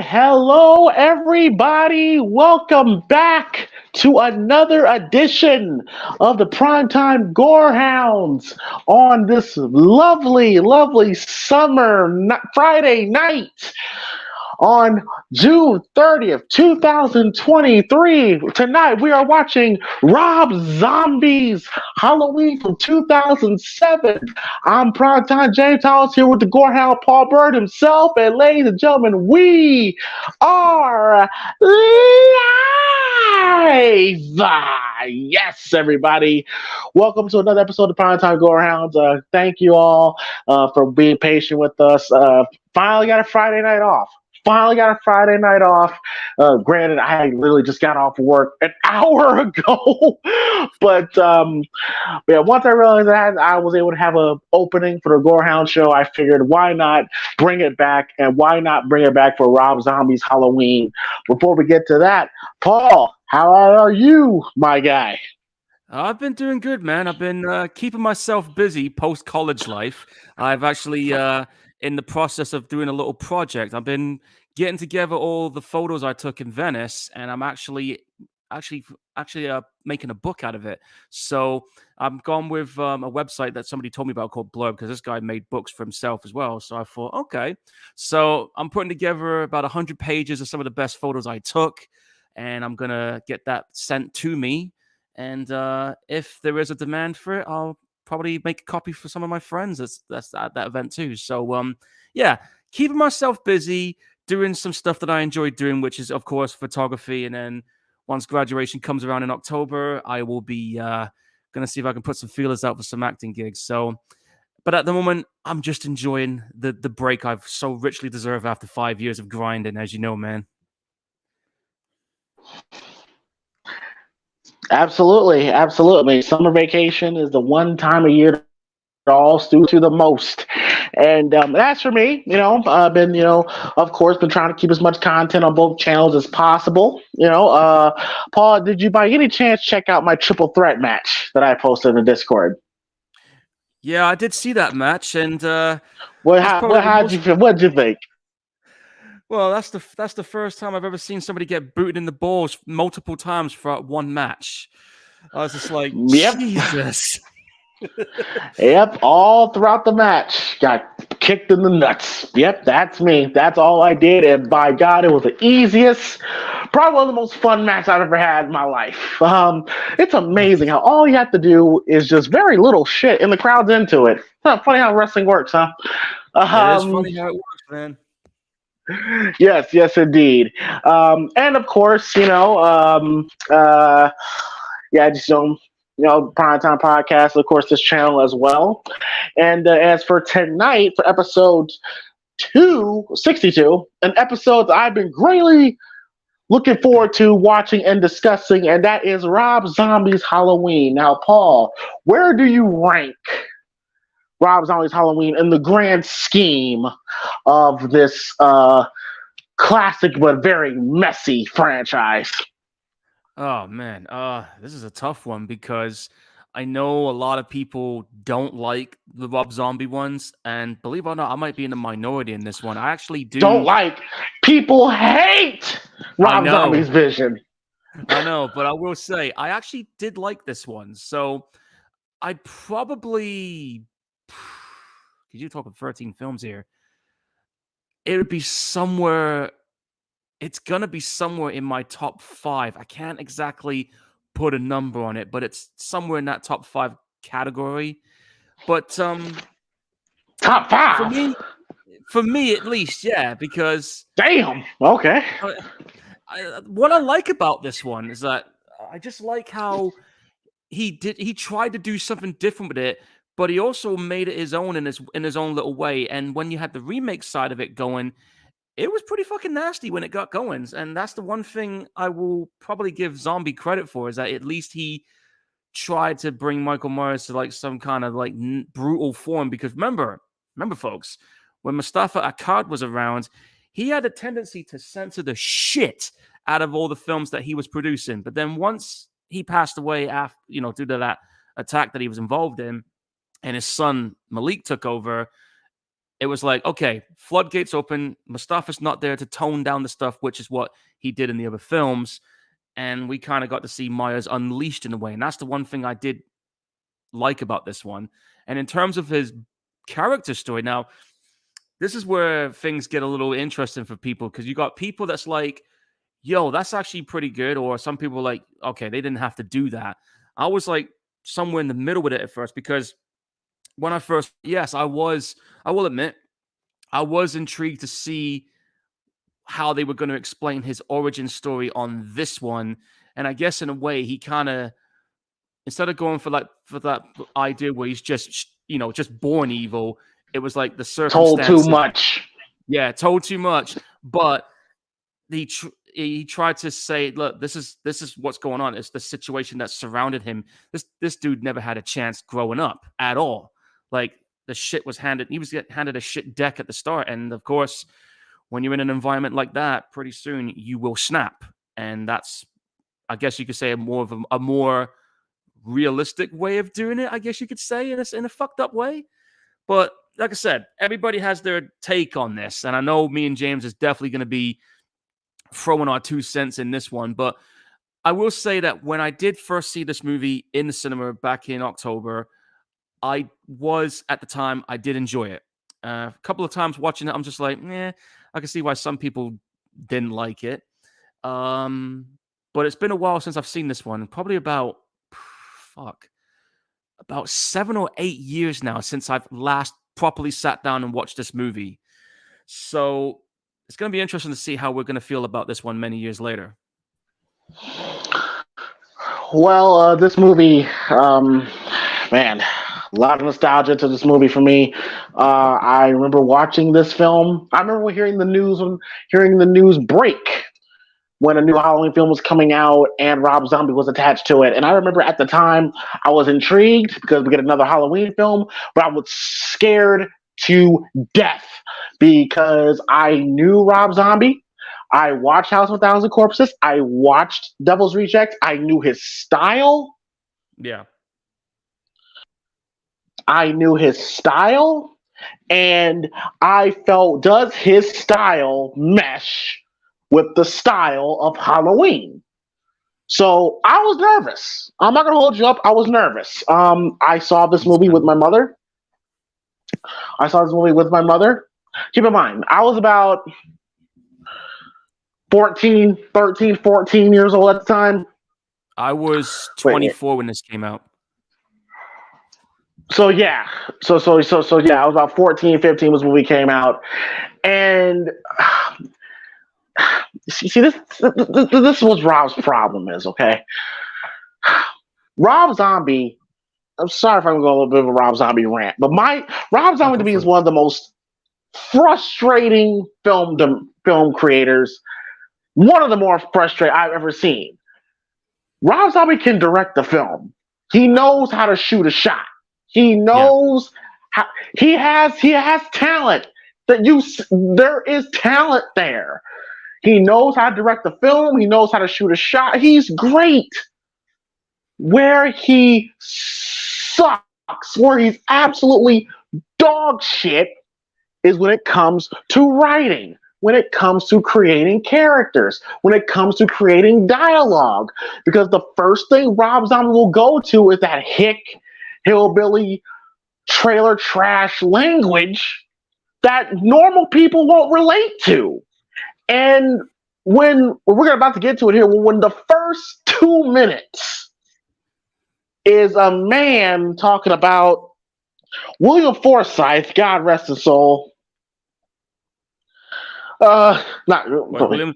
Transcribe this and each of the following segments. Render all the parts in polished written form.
hello, everybody. Welcome back to another edition of the Primetime Gorehounds on this lovely Friday night on June 30th, 2023. Tonight we are watching Rob Zombie's Halloween from 2007. I'm Primetime James Hollis here with the Gorehound Paul Bird himself. And ladies and gentlemen, we are live! Yes, everybody. Welcome to another episode of Primetime Gorehounds. Thank you all for being patient with us. Finally got a Friday night off. Granted, I literally just got off work an hour ago, but yeah, once I realized that I was able to have an opening for the Gorehound show, I figured why not bring it back, and why not bring it back for Rob Zombie's Halloween. Before we get to that, Paul, how are you, my guy? I've been doing good, man. I've been keeping myself busy post-college life. I've actually in the process of doing a little project. I've been getting together all the photos I took in Venice, and I'm actually making a book out of it. So I'm gone with a website that somebody told me about called Blurb, because this guy made books for himself as well. So I thought, okay. So I'm putting together about 100 pages of some of the best photos I took, and I'm gonna get that sent to me. And if there is a demand for it, I'll probably make a copy for some of my friends that's at that event too. So yeah, keeping myself busy, doing some stuff that I enjoy doing, which is of course photography. And then once graduation comes around in October, I will be gonna see if I can put some feelers out for some acting gigs. So, but at the moment, I'm just enjoying the break I've so richly deserved after 5 years of grinding, as you know, man. Absolutely. Summer vacation is the one time a year that all students do the most. And as for me, I've been, of course, been trying to keep as much content on both channels as possible. Paul, did you by any chance check out my triple threat match that I posted in the Discord? Yeah, I did see that match, and What, that's how, probably what, the how'd most. you feel? What'd you think? Well, that's the first time I've ever seen somebody get booted in the balls multiple times throughout one match. I was just like, Yep. Jesus. Yep, all throughout the match, got kicked in the nuts. Yep, that's me. That's all I did, and by God, it was the easiest, probably one of the most fun matches I've ever had in my life. It's amazing how all you have to do is just very little shit, and the crowd's into it. Huh, funny how wrestling works, huh? It is Um, funny how it works, man. yes, indeed. And of course, yeah, just Primetime Podcast, of course, this channel as well. And as for tonight, for episode 262, an episode that I've been greatly looking forward to watching and discussing, and that is Rob Zombie's Halloween. Now, Paul, where do you rank Rob Zombie's Halloween in the grand scheme of this classic but very messy franchise? Oh man, this is a tough one because I know a lot of people don't like the Rob Zombie ones, and believe it or not, I might be in the minority in this one. I actually Don't do. like, people hate I Rob know, Zombie's vision. I know, but I will say I actually did like this one. So I'd probably, because you're talking 13 films here, it would be somewhere. It's gonna be somewhere in my top five. I can't exactly put a number on it, but it's somewhere in that top five category. But Top for five. me, for me at least, yeah, because Damn. Okay. uh, what I like about this one is that I just like how he tried to do something different with it, but he also made it his own in his own little way. And when you had the remake side of it going, it was pretty fucking nasty when it got going. And that's the one thing I will probably give Zombie credit for, is that at least he tried to bring Michael Myers to like some kind of like brutal form. Because remember, folks, when Mustafa Akkad was around, he had a tendency to censor the shit out of all the films that he was producing. But then once he passed away after, due to that attack that he was involved in, and his son Malik took over, it was like, okay, floodgates open. Mustafa's not there to tone down the stuff, which is what he did in the other films. And we kind of got to see Myers unleashed in a way. And that's the one thing I did like about this one. And in terms of his character story, now, this is where things get a little interesting for people because you got people that's like, yo, that's actually pretty good. Or some people like, okay, they didn't have to do that. I was like somewhere in the middle with it at first because when I first, yes, I will admit, I was intrigued to see how they were going to explain his origin story on this one. And I guess in a way, he kind of, instead of going for that idea where he's just born evil, it was like the Told too circumstances. much. Yeah, told too much. But he tried to say, look, this is what's going on. It's the situation that surrounded him. This dude never had a chance growing up at all. Like the shit was handed. He was handed a shit deck at the start, and of course, when you're in an environment like that, pretty soon you will snap, and that's, I guess you could say, a more realistic way of doing it. I guess you could say in a fucked up way, but like I said, everybody has their take on this, and I know me and James is definitely going to be throwing our 2 cents in this one, but I will say that when I did first see this movie in the cinema back in October, I did enjoy it. A couple of times watching it, I'm just like, I can see why some people didn't like it. But it's been a while since I've seen this one. Probably about 7 or 8 years now since I've last properly sat down and watched this movie. So it's going to be interesting to see how we're going to feel about this one many years later. Well, this movie, man, a lot of nostalgia to this movie for me. I remember watching this film. I remember hearing the news break when a new Halloween film was coming out and Rob Zombie was attached to it. And I remember at the time I was intrigued because we get another Halloween film, but I was scared to death because I knew Rob Zombie. I watched House of a Thousand Corpses. I watched Devil's Rejects. I knew his style. Yeah. I knew his style. And I felt, does his style mesh with the style of Halloween? So I was nervous. I'm not going to hold you up. I was nervous. I saw this movie with my mother. Keep in mind, I was about 13, 14 years old at the time. I was 24 when this came out. So yeah. So yeah, I was about 14, 15 was when we came out. And see this is what Rob's problem is, okay? Rob Zombie, I'm sorry if I'm going to go a little bit of a Rob Zombie rant, but Rob Zombie to me is one of the most frustrating film creators, one of the more frustrating I've ever seen. Rob Zombie can direct the film. He knows how to shoot a shot. He knows how he has talent. There is talent there. He knows how to direct the film. He knows how to shoot a shot. He's great. Where he sucks, where he's absolutely dog shit, is when it comes to writing, when it comes to creating characters, when it comes to creating dialogue. Because the first thing Rob Zombie will go to is that hick, hillbilly, trailer trash language that normal people won't relate to. And when we're about to get to it here, when the first 2 minutes is a man talking about William Forsythe, God rest his soul. Not William.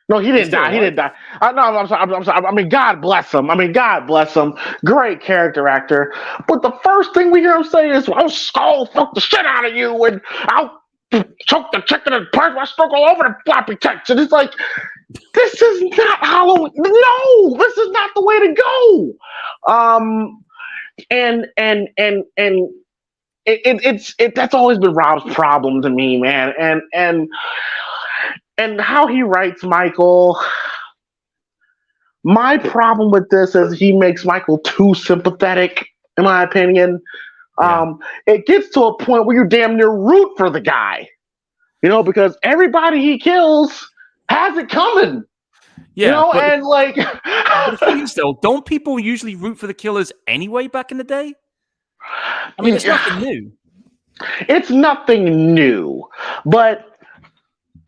No, he didn't die. He didn't die. No, I'm sorry. I mean, God bless him. Great character actor. But the first thing we hear him say is, "I'll skull fuck the shit out of you, and I'll choke the chicken and purge my stroke all over the floppy text." And it's like, this is not Halloween. No, this is not the way to go. That's always been Rob's problem to me, man. And how he writes Michael. My problem with this is he makes Michael too sympathetic, in my opinion. Yeah. It gets to a point where you damn near root for the guy, because everybody he kills has it coming, Yeah, but and like, the thing is, though, don't people usually root for the killers anyway back in the day? I mean, it's nothing new. It's nothing new, but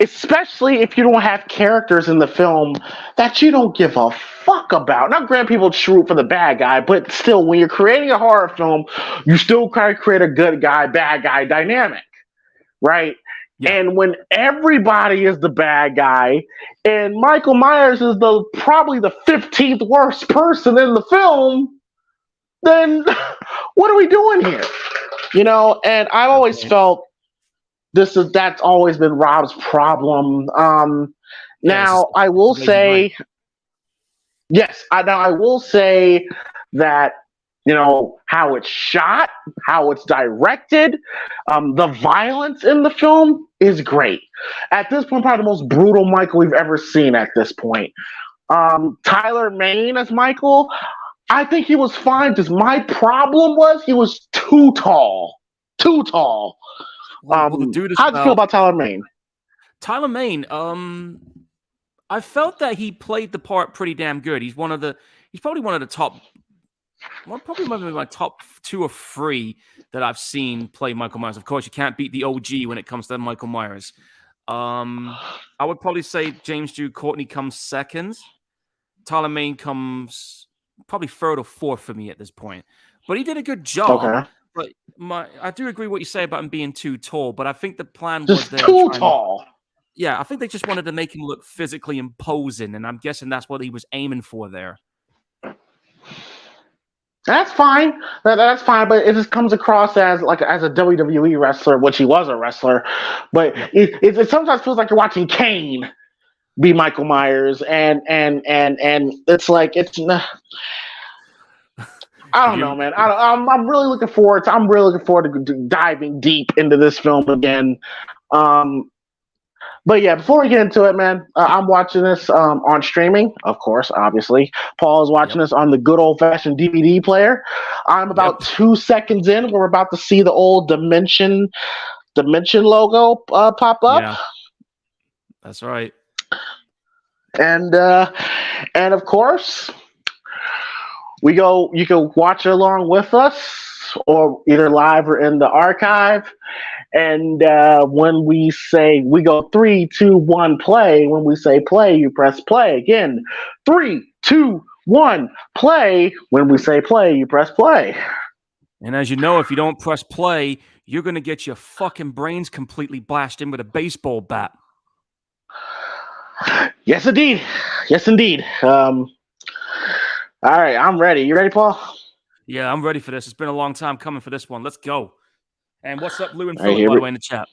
especially if you don't have characters in the film that you don't give a fuck about. Now, granted, people root for the bad guy, but still, when you're creating a horror film, you still try to create a good guy, bad guy dynamic, right? Yeah. And when everybody is the bad guy, and Michael Myers is probably the 15th worst person in the film, then what are we doing here? And I've always felt that's always been Rob's problem. Now I will say, yes, I will say that how it's shot, how it's directed, the violence in the film is great. At this point, probably the most brutal Michael we've ever seen. At this point, Tyler Mane as Michael, I think he was fine. Just my problem was he was too tall. Too tall. How'd you feel about Tyler Mane? Tyler Mane, I felt that he played the part pretty damn good. He's probably one of the top, probably one of my top 2 or 3 that I've seen play Michael Myers. Of course, you can't beat the OG when it comes to Michael Myers. I would probably say James Jude Courtney comes second. Tyler Mane comes probably 3rd or 4th for me at this point. But he did a good job. Okay. But I do agree what you say about him being too tall, but I think the plan was too tall. Yeah, I think they just wanted to make him look physically imposing, and I'm guessing that's what he was aiming for there. That's fine. That's fine, but it just comes across as a WWE wrestler, which he was a wrestler. But it sometimes feels like you're watching Kane be Michael Myers, and it's like it's. I don't know, man. I'm really looking forward to diving deep into this film again. But yeah, before we get into it, man, I'm watching this on streaming, of course, obviously. Paul is watching this on the good old-fashioned DVD player. I'm about 2 seconds in. We're about to see the old Dimension logo pop up. Yeah, that's right. And of course, you can watch it along with us, or either live or in the archive. And when we say, we go 3, 2, 1, play. When we say play, you press play. Again, 3, 2, 1, play. When we say play, you press play. And as you know, if you don't press play, you're going to get your fucking brains completely bashed in with a baseball bat. Yes, indeed. Yes, indeed. All right, I'm ready. You ready, Paul? Yeah, I'm ready for this. It's been a long time coming for this one. Let's go. And what's up, Lou and Philip, by the way, in the chat?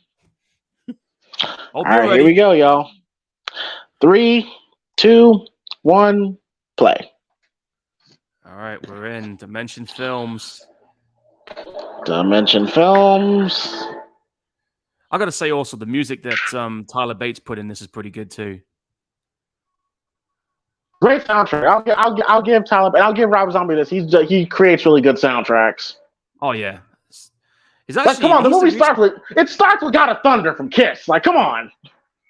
All right, here we go, y'all. 3, 2, 1, play. All right, we're in Dimension Films. Dimension Films. I got to say also, the music that Tyler Bates put in this is pretty good too. Great soundtrack. I'll give Tyler, and I'll give Rob Zombie this. He creates really good soundtracks. Oh yeah. Come on, the movie starts with God of Thunder from Kiss. Like, come on.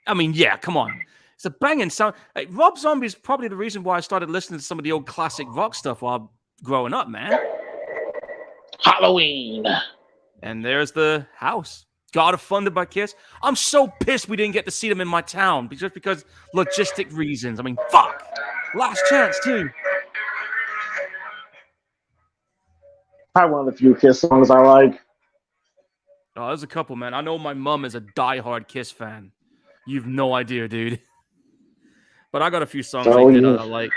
I mean, yeah, come on. It's a banging sound. Hey, Rob Zombie is probably the reason why I started listening to some of the old classic rock stuff while growing up, man. Halloween. And there's the house. God of Thunder by Kiss. I'm so pissed we didn't get to see them in my town just because logistic reasons. I mean, fuck. Last chance, too. Probably one of the few Kiss songs I like. Oh, there's a couple, man. I know my mom is a diehard Kiss fan. You've no idea, dude. But I got a few songs that I like.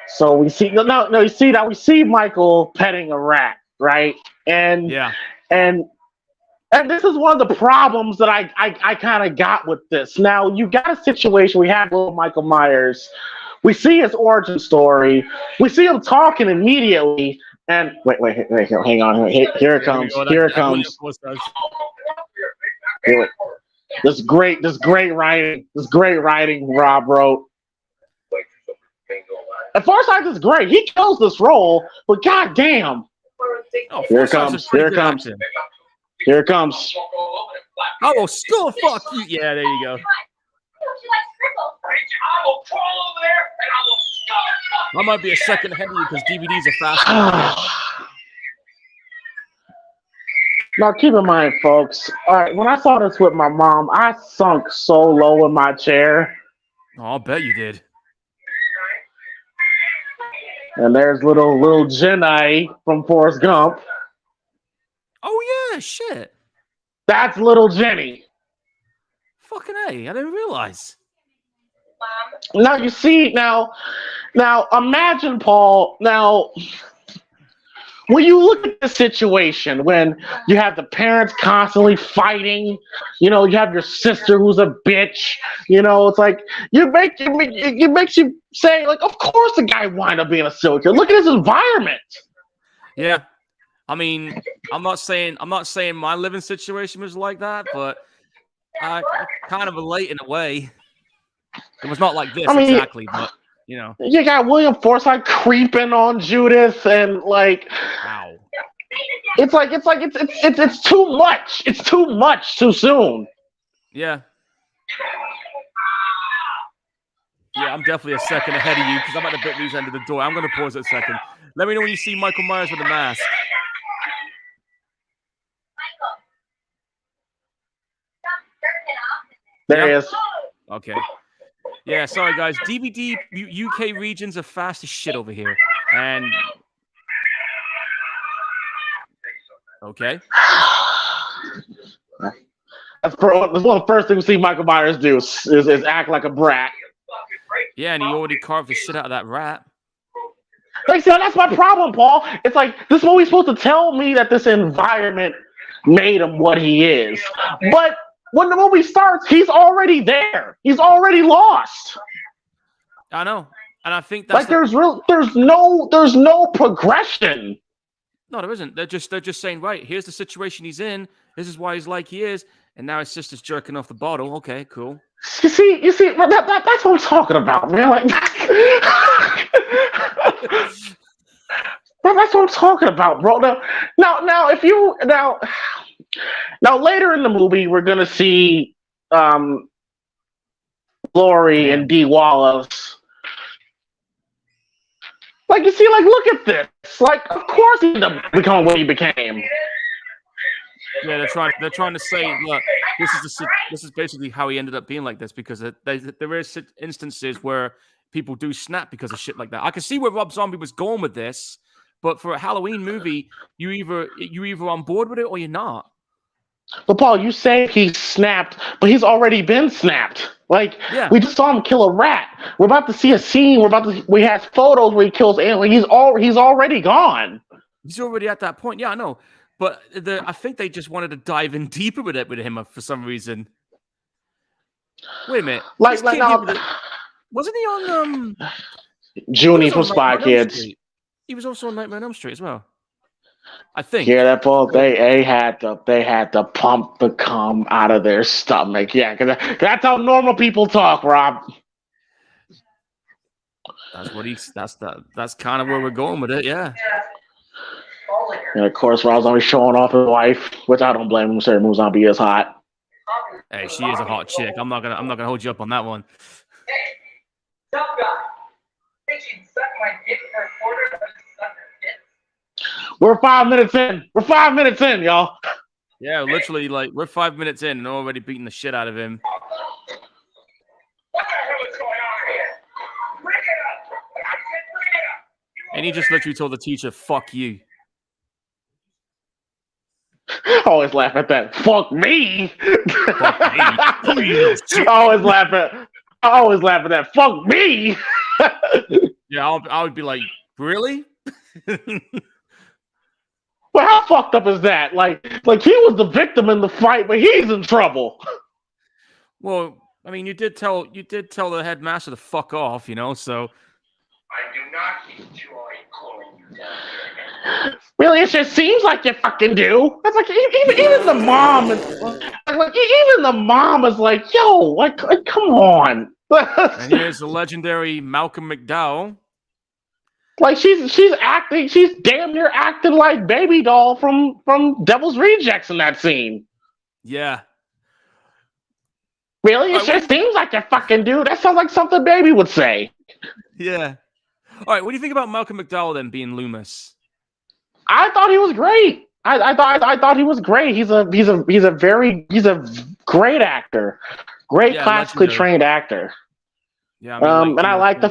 So we see we see Michael petting a rat, right? And this is one of the problems that I kind of got with this. Now you got a situation we have with Michael Myers. We see his origin story. We see him talking immediately. And wait, hang on. Here it comes. Here it comes. This great writing. This great writing Rob wrote. At first, this is great. He kills this role, but goddamn, Oh, Here it Forsyth's comes. pretty Here it good comes. acting. Here it comes. I will still fuck you. Yeah, there you go. I might be a second ahead of you because DVDs are faster. Now, keep in mind, folks, all right, when I saw this with my mom, I sunk so low in my chair. Oh, I'll bet you did. And there's little Jenny from Forrest Gump. Oh, yeah, shit. That's little Jenny. Fucking A, I didn't realize. Now, you see, now imagine, Paul, now, when you look at this situation, when you have the parents constantly fighting, you have your sister who's a bitch, it's like, it makes you say, like, of course the guy wind up being a serial killer. Look at his environment. Yeah. I mean, I'm not saying my living situation was like that, but I kind of relate in a way. It was not like this exactly, but you got William Forsythe creeping on Judith, and like, wow, it's too much. It's too much too soon. Yeah. Yeah, I'm definitely a second ahead of you because I'm at the bit loose end of the door. I'm going to pause it a second. Let me know when you see Michael Myers with a mask. There he is. Okay. Yeah, sorry guys. DVD UK regions are fast as shit over here. And okay. That's one of the first things we see Michael Myers do is act like a brat. Yeah, and he already carved the shit out of that rat. Like, see, that's my problem, Paul. It's like, this movie's supposed to tell me that this environment made him what he is. But when the movie starts, he's already there. He's already lost. I know. And I think that's like there's no progression. No, there isn't. They're just saying, right, here's the situation he's in. This is why he's like he is. And now his sister's jerking off the bottle. Okay, cool. You see, that's what I'm talking about, man. Like, that's what I'm talking about, bro. Now, later in the movie, we're gonna see Laurie and Dee Wallace. Like, you see, like, look at this. Like, of course he ended up becoming what he became. Yeah, they're trying to say, look, this is basically how he ended up being like this, because there is instances where people do snap because of shit like that. I can see where Rob Zombie was going with this, but for a Halloween movie, you're either on board with it or you're not. But Paul, you say he snapped, but he's already been snapped. Like, yeah. We just saw him kill a rat. We're about to see a scene. We have photos where he kills alien. He's already gone. He's already at that point. Yeah, I know. But I think they just wanted to dive in deeper with him for some reason. Wait a minute. Wasn't he on Junie from Spy Kids? He was also on Nightmare on Elm Street as well, I think. Yeah, that Paul. They had to pump the cum out of their stomach. Yeah, because that's how normal people talk, Rob. That's kind of where we're going with it. Yeah. And of course, Rob's always showing off his wife, which I don't blame him. Certain Moon Zombie is hot. Hey, she is a hot chick. I'm not gonna hold you up on that one. Hey, tough guy. Think she'd suck my dick for a quarter of suck her dick? We're 5 minutes in. We're 5 minutes in, y'all. Yeah, literally, like, we're 5 minutes in and already beating the shit out of him. What the hell is going on here? Bring it up! I said bring it up! And he just literally told the teacher, "Fuck you." I always laugh at that. Fuck me. Fuck me. I always laugh at that. Fuck me. Yeah, I would be like, really? Well, how fucked up is that? Like he was the victim in the fight, but he's in trouble. Well, I mean, you did tell the headmaster to fuck off, so. I do not enjoy calling you down. Really, it just seems like you fucking do. That's like even the mom is like, even the mom is like, yo, like come on. And here's the legendary Malcolm McDowell. Like she's damn near acting like Baby Doll from Devil's Rejects in that scene. Yeah. Really? It All right, just seems like a fucking dude. That sounds like something Baby would say. yeah. All right, what do you think about Malcolm McDowell then being Loomis? I thought he was great. I thought he was great. He's a great actor, great Yeah, classically legendary. trained actor. Yeah, I mean, like, And I like the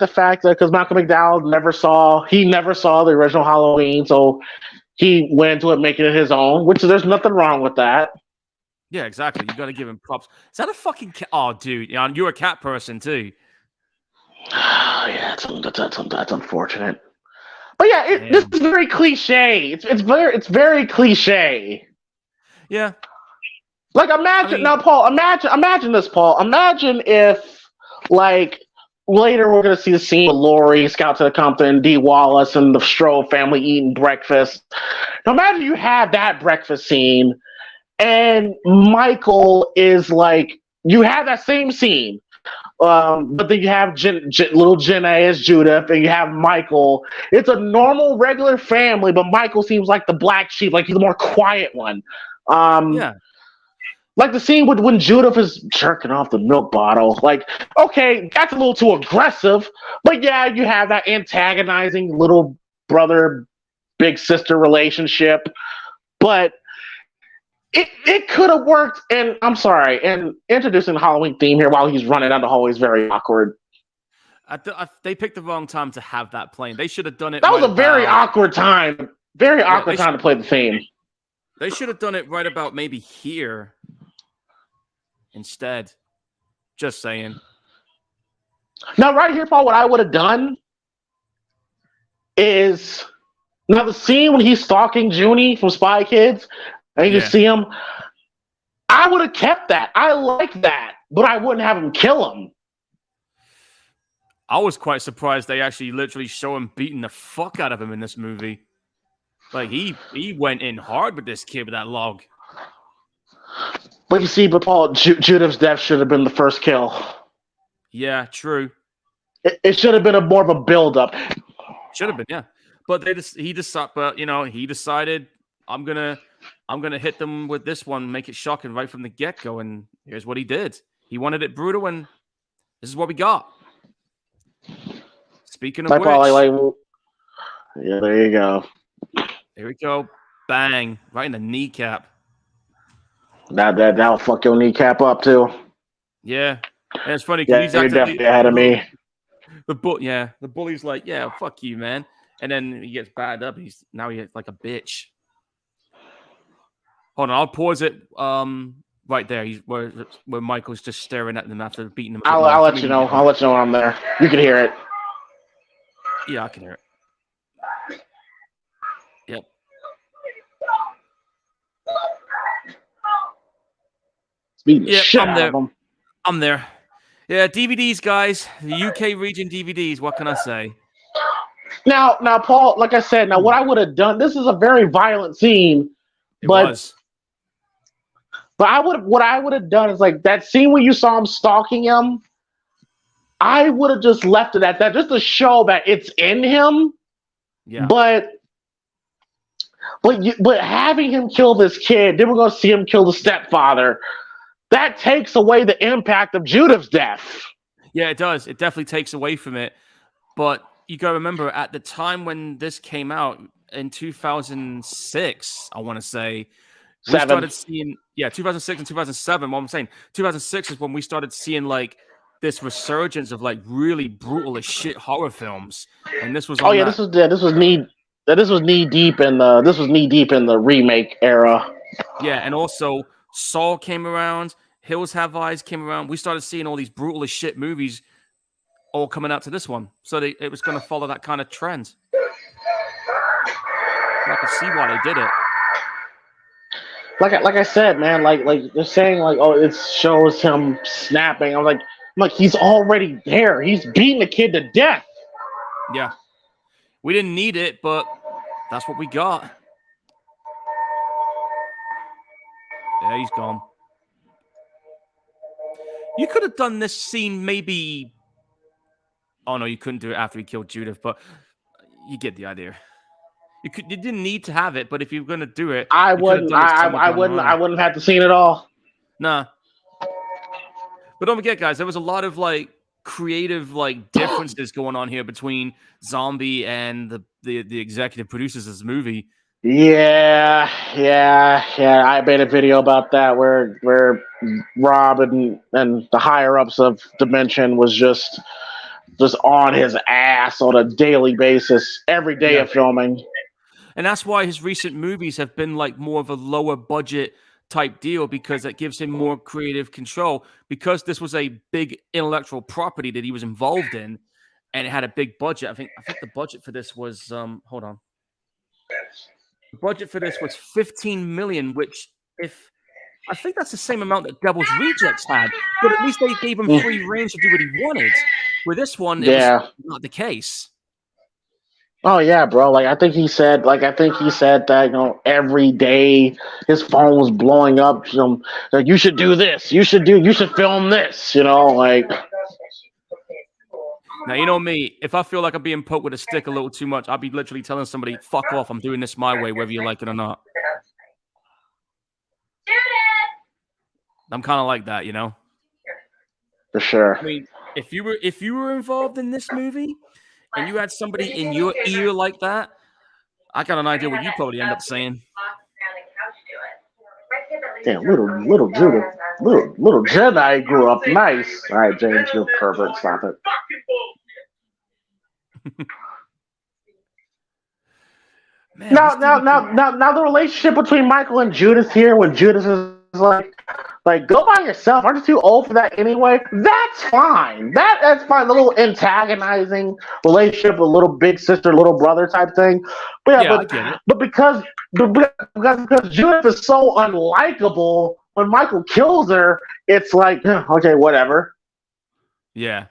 fact, that because Malcolm McDowell never saw the original Halloween, so he went into it making it his own. Which there's nothing wrong with that. yeah, exactly. You got to give him props. Is that a fucking cat? Oh, dude, you're a cat person too. Yeah, that's unfortunate. But yeah, this Damn. is very cliche. It's very cliche. Yeah. Like imagine now, Paul. Imagine this, Paul. Imagine if, like, later we're gonna see the scene with Lori, Scout to the Compton, Dee Wallace, and the Strode family eating breakfast. Now imagine you have that breakfast scene, and Michael is like, you have that same scene. But then you have little Jenna as Judith, and you have Michael. It's a normal, regular family, but Michael seems like the black sheep, like he's the more quiet one. Yeah. Like the scene with when Judith is jerking off the milk bottle. Like, okay, that's a little too aggressive, but yeah, you have that antagonizing little brother, big sister relationship. But it could have worked, and I'm sorry, and introducing the Halloween theme here while he's running down the hallway is very awkward. They picked the wrong time to have that playing. They should have done it. That right was a very about, awkward time. Very awkward time to play the theme. They should have done it right about maybe here instead. Just saying. Now, right here, Paul, what I would have done is now the scene when he's stalking Junie from Spy Kids, and you see him. I would have kept that. I like that, but I wouldn't have him kill him. I was quite surprised they actually literally show him beating the fuck out of him in this movie. Like, he went in hard with this kid with that log. But you see, Paul, Judith's death should have been the first kill. Yeah, true. It should have been more of a build-up. Should have been, yeah. But he decided I'm gonna hit them with this one, make it shocking right from the get-go, and here's what he did. He wanted it brutal, and this is what we got. Speaking of which, yeah, there you go. Here we go. Bang. Right in the kneecap. That'll fuck your kneecap up, too. Yeah. And it's funny because you're definitely ahead of me. The bully's like, yeah, fuck you, man. And then he gets battered up. He's like a bitch. Hold on, I'll pause it. Right there, where Michael's just staring at them after beating him. I'll let you know. I'll let you know when I'm there. You can hear it. Yeah, I can hear it. Yep. I'm there. Yeah, DVDs, guys. The UK region DVDs. What can I say? Now, Paul. Like I said, what I would have done. This is a very violent scene. But what I would have done is like that scene where you saw him stalking him. I would have just left it at that, just to show that it's in him. Yeah. But having him kill this kid, then we're gonna see him kill the stepfather. That takes away the impact of Judith's death. Yeah, it does. It definitely takes away from it. But you gotta remember, at the time when this came out in 2006, I want to say, we started seeing 2006 and 2007. What I'm saying, 2006 is when we started seeing like this resurgence of like really brutal as shit horror films, and this was this was knee deep in the remake era. Yeah, and also Saw came around, Hills Have Eyes came around. We started seeing all these brutal as shit movies all coming out to this one, so it was going to follow that kind of trend. I can see why they did it. Like I said, man, like they're saying like, oh, it shows him snapping. I'm like, he's already there. He's beating the kid to death. Yeah. We didn't need it, but that's what we got. Yeah, he's gone. You could have done this scene maybe Oh no, you couldn't do it after he killed Judith, but you get the idea. You didn't need to have it, but if you're gonna do it, I you could have wouldn't. done it somewhere down the I line. wouldn't have to see it at all. Nah. But don't forget, guys, there was a lot of like creative like differences going on here between Zombie and the executive producers of this movie. Yeah. I made a video about that where Rob and the higher ups of Dimension was just on his ass on a daily basis, every day of filming. And that's why his recent movies have been like more of a lower budget type deal, because it gives him more creative control, because this was a big intellectual property that he was involved in and it had a big budget. I think the budget for this was hold on. The budget for this was 15 million, which I think that's the same amount that Devil's Rejects had, but at least they gave him free reign to do what he wanted. With this one, it was not the case. Oh yeah, bro. I think he said that, every day his phone was blowing up. Like, you should do this. You should film this. Now, you know me, if I feel like I'm being poked with a stick a little too much, I'll be literally telling somebody, fuck off, I'm doing this my way, whether you like it or not. I'm kind of like that, For sure. I mean, if you were involved in this movie and you had somebody in your ear like that, I got an idea what you probably end up saying. Damn, little Judith, little Jedi grew up nice. All right, James, you pervert, stop it. Man, now the relationship between Michael and Judith here, when Judith is like, go by yourself. Aren't you too old for that anyway? That's fine. That's fine. The little antagonizing relationship, a little big sister, little brother type thing. But I get it. But because Judith is so unlikable, when Michael kills her, it's like, okay, whatever. Yeah.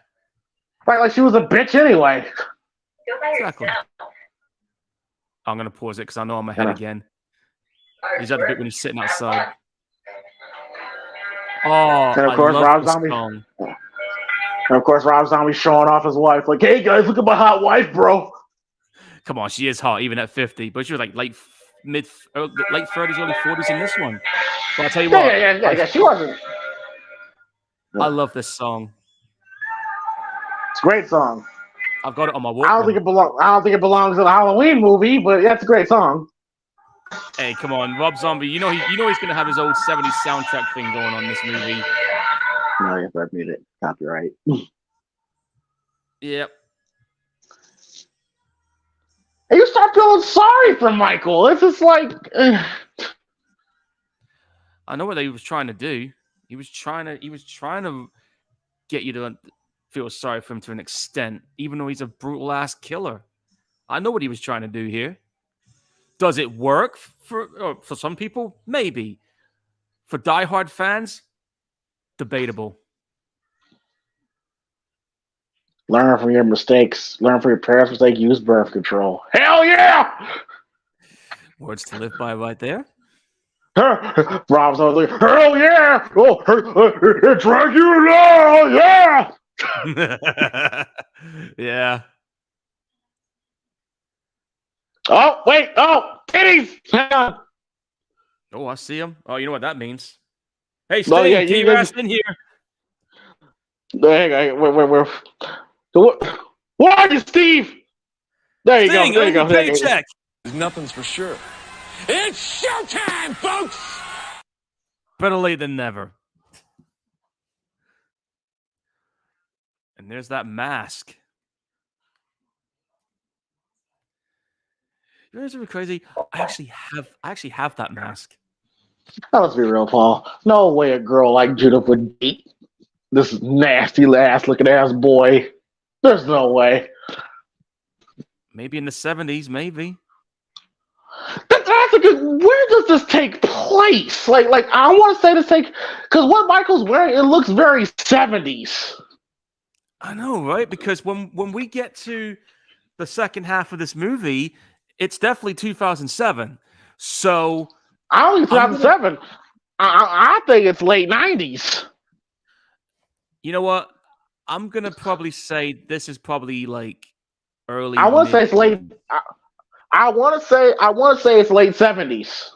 Like she was a bitch anyway. Exactly. I'm gonna pause it because I know I'm ahead again. He's at the bit when he's sitting outside. Oh, and of course, Rob Zombie. And of course, Rob Zombie showing off his wife. Like, hey guys, look at my hot wife, bro. Come on, she is hot even at 50, but she was like late 30s, early 40s in this one. But I'll tell you what. Yeah, she wasn't. I love this song. It's a great song. I've got it on my Walkman. I don't think it belongs in a Halloween movie, but yeah, it's a great song. Hey, come on, Rob Zombie. You know he's gonna have his old 70s soundtrack thing going on in this movie. No, yes, I made it. Copyright. Yep. And you start feeling sorry for Michael. It's just like I know what he was trying to do. He was trying to get you to feel sorry for him to an extent, even though he's a brutal ass killer. I know what he was trying to do here. Does it work for some people? Maybe. For diehard fans, debatable. Learn from your mistakes. Learn from your parents' mistakes. Use birth control. Hell yeah! Words to live by right there. Rob's over there. Hell yeah! Oh, it's Dracula! Yeah! Yeah. Oh, wait. Oh, titties! Hang on. Oh, I see him. Oh, you know what that means. Hey, Sting, get your ass in here. Hang on. Where are you, Steve? There you Sting, go. There you go. Paycheck. Nothing's for sure. It's showtime, folks! Better late than never. And there's that mask. You know what's really crazy? I actually have that mask. Now, let's be real, Paul. No way a girl like Judith would date this nasty looking ass boy. There's no way. Maybe in the 70s, maybe. That's a good. Where does this take place? Like I want to say this because what Michael's wearing, it looks very 70s. I know, right? Because when we get to the second half of this movie, it's definitely 2007. So I don't think 2007. I think it's late 90s. You know what? I'm gonna probably say this is probably like early. I want to say it's late. I want to say it's late 70s.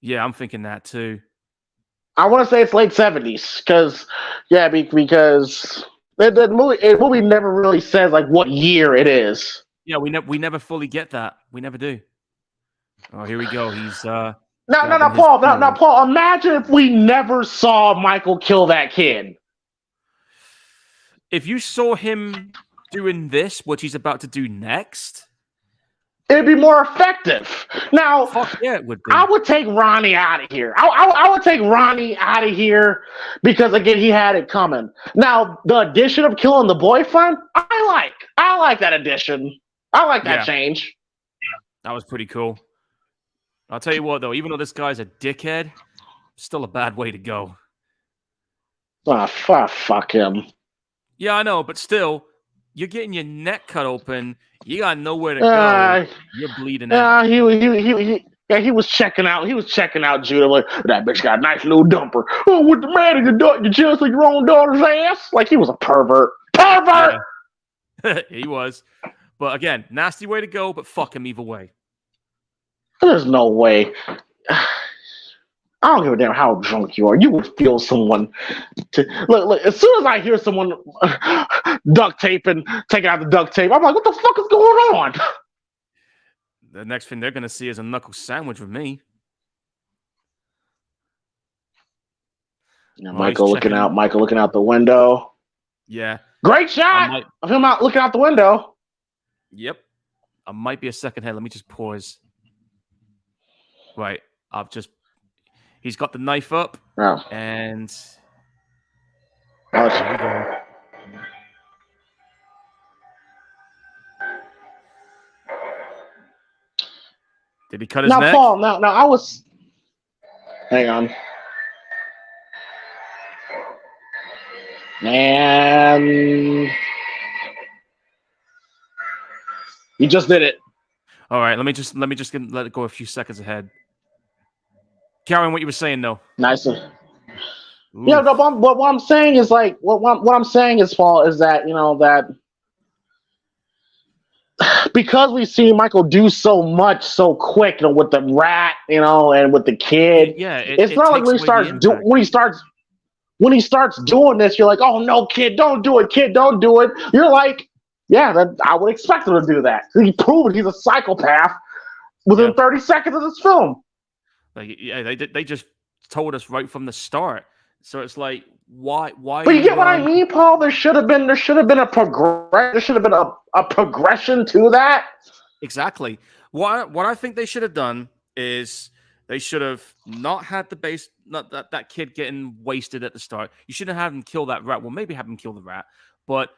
Yeah, I'm thinking that too. I want to say it's late 70s because the movie never really says like what year it is. Yeah, we never fully get that. We never do. Oh, here we go. He's No, grabbing his Paul. tool. No, Paul. Imagine if we never saw Michael kill that kid. If you saw him doing this, what he's about to do next, it'd be more effective. Now, fuck yeah, it would be. I would take Ronnie out of here. I would take Ronnie out of here because again, he had it coming. Now, the addition of killing the boyfriend, I like that addition. I like that change. That was pretty cool. I'll tell you what, though, even though this guy's a dickhead, still a bad way to go. Oh, fuck him. Yeah, I know, but still, you're getting your neck cut open. You got nowhere to go. You're bleeding out. He was checking out. He was checking out Judah. Like, that bitch got a nice little dumper. Oh, what the matter? You just like your own daughter's ass? Like he was a pervert. Pervert! Yeah. He was. But again, nasty way to go, but fuck him either way. There's no way. I don't give a damn how drunk you are. You would feel someone to look. As soon as I hear someone duct taping, taking out the duct tape, I'm like, "What the fuck is going on?" The next thing they're gonna see is a knuckle sandwich with me. Yeah, Michael looking out the window. Yeah, great shot of him out looking out the window. Yep, I might be a second ahead. Let me just pause. Right, he's got the knife up, and there we go. Did he cut his neck? Paul, now I was. Hang on. And he just did it. All right, let me just let it go a few seconds ahead. Carrying what you were saying, though. Nice. Yeah, no, but what I'm saying is like what I'm saying is, Paul, is that that because we see Michael do so much so quick, with the rat, and with the kid. Yeah, it's not like when he starts doing this, you're like, oh no, kid, don't do it, kid, don't do it. You're like, yeah, I would expect him to do that. He proved he's a psychopath within 30 seconds of this film. Like, yeah, they just told us right from the start. So it's like, why? But you get what I mean, Paul? There should have been a progression to that. Exactly. What I think they should have done is they should have not had that kid getting wasted at the start. You shouldn't have him kill that rat. Well, maybe have him kill the rat, but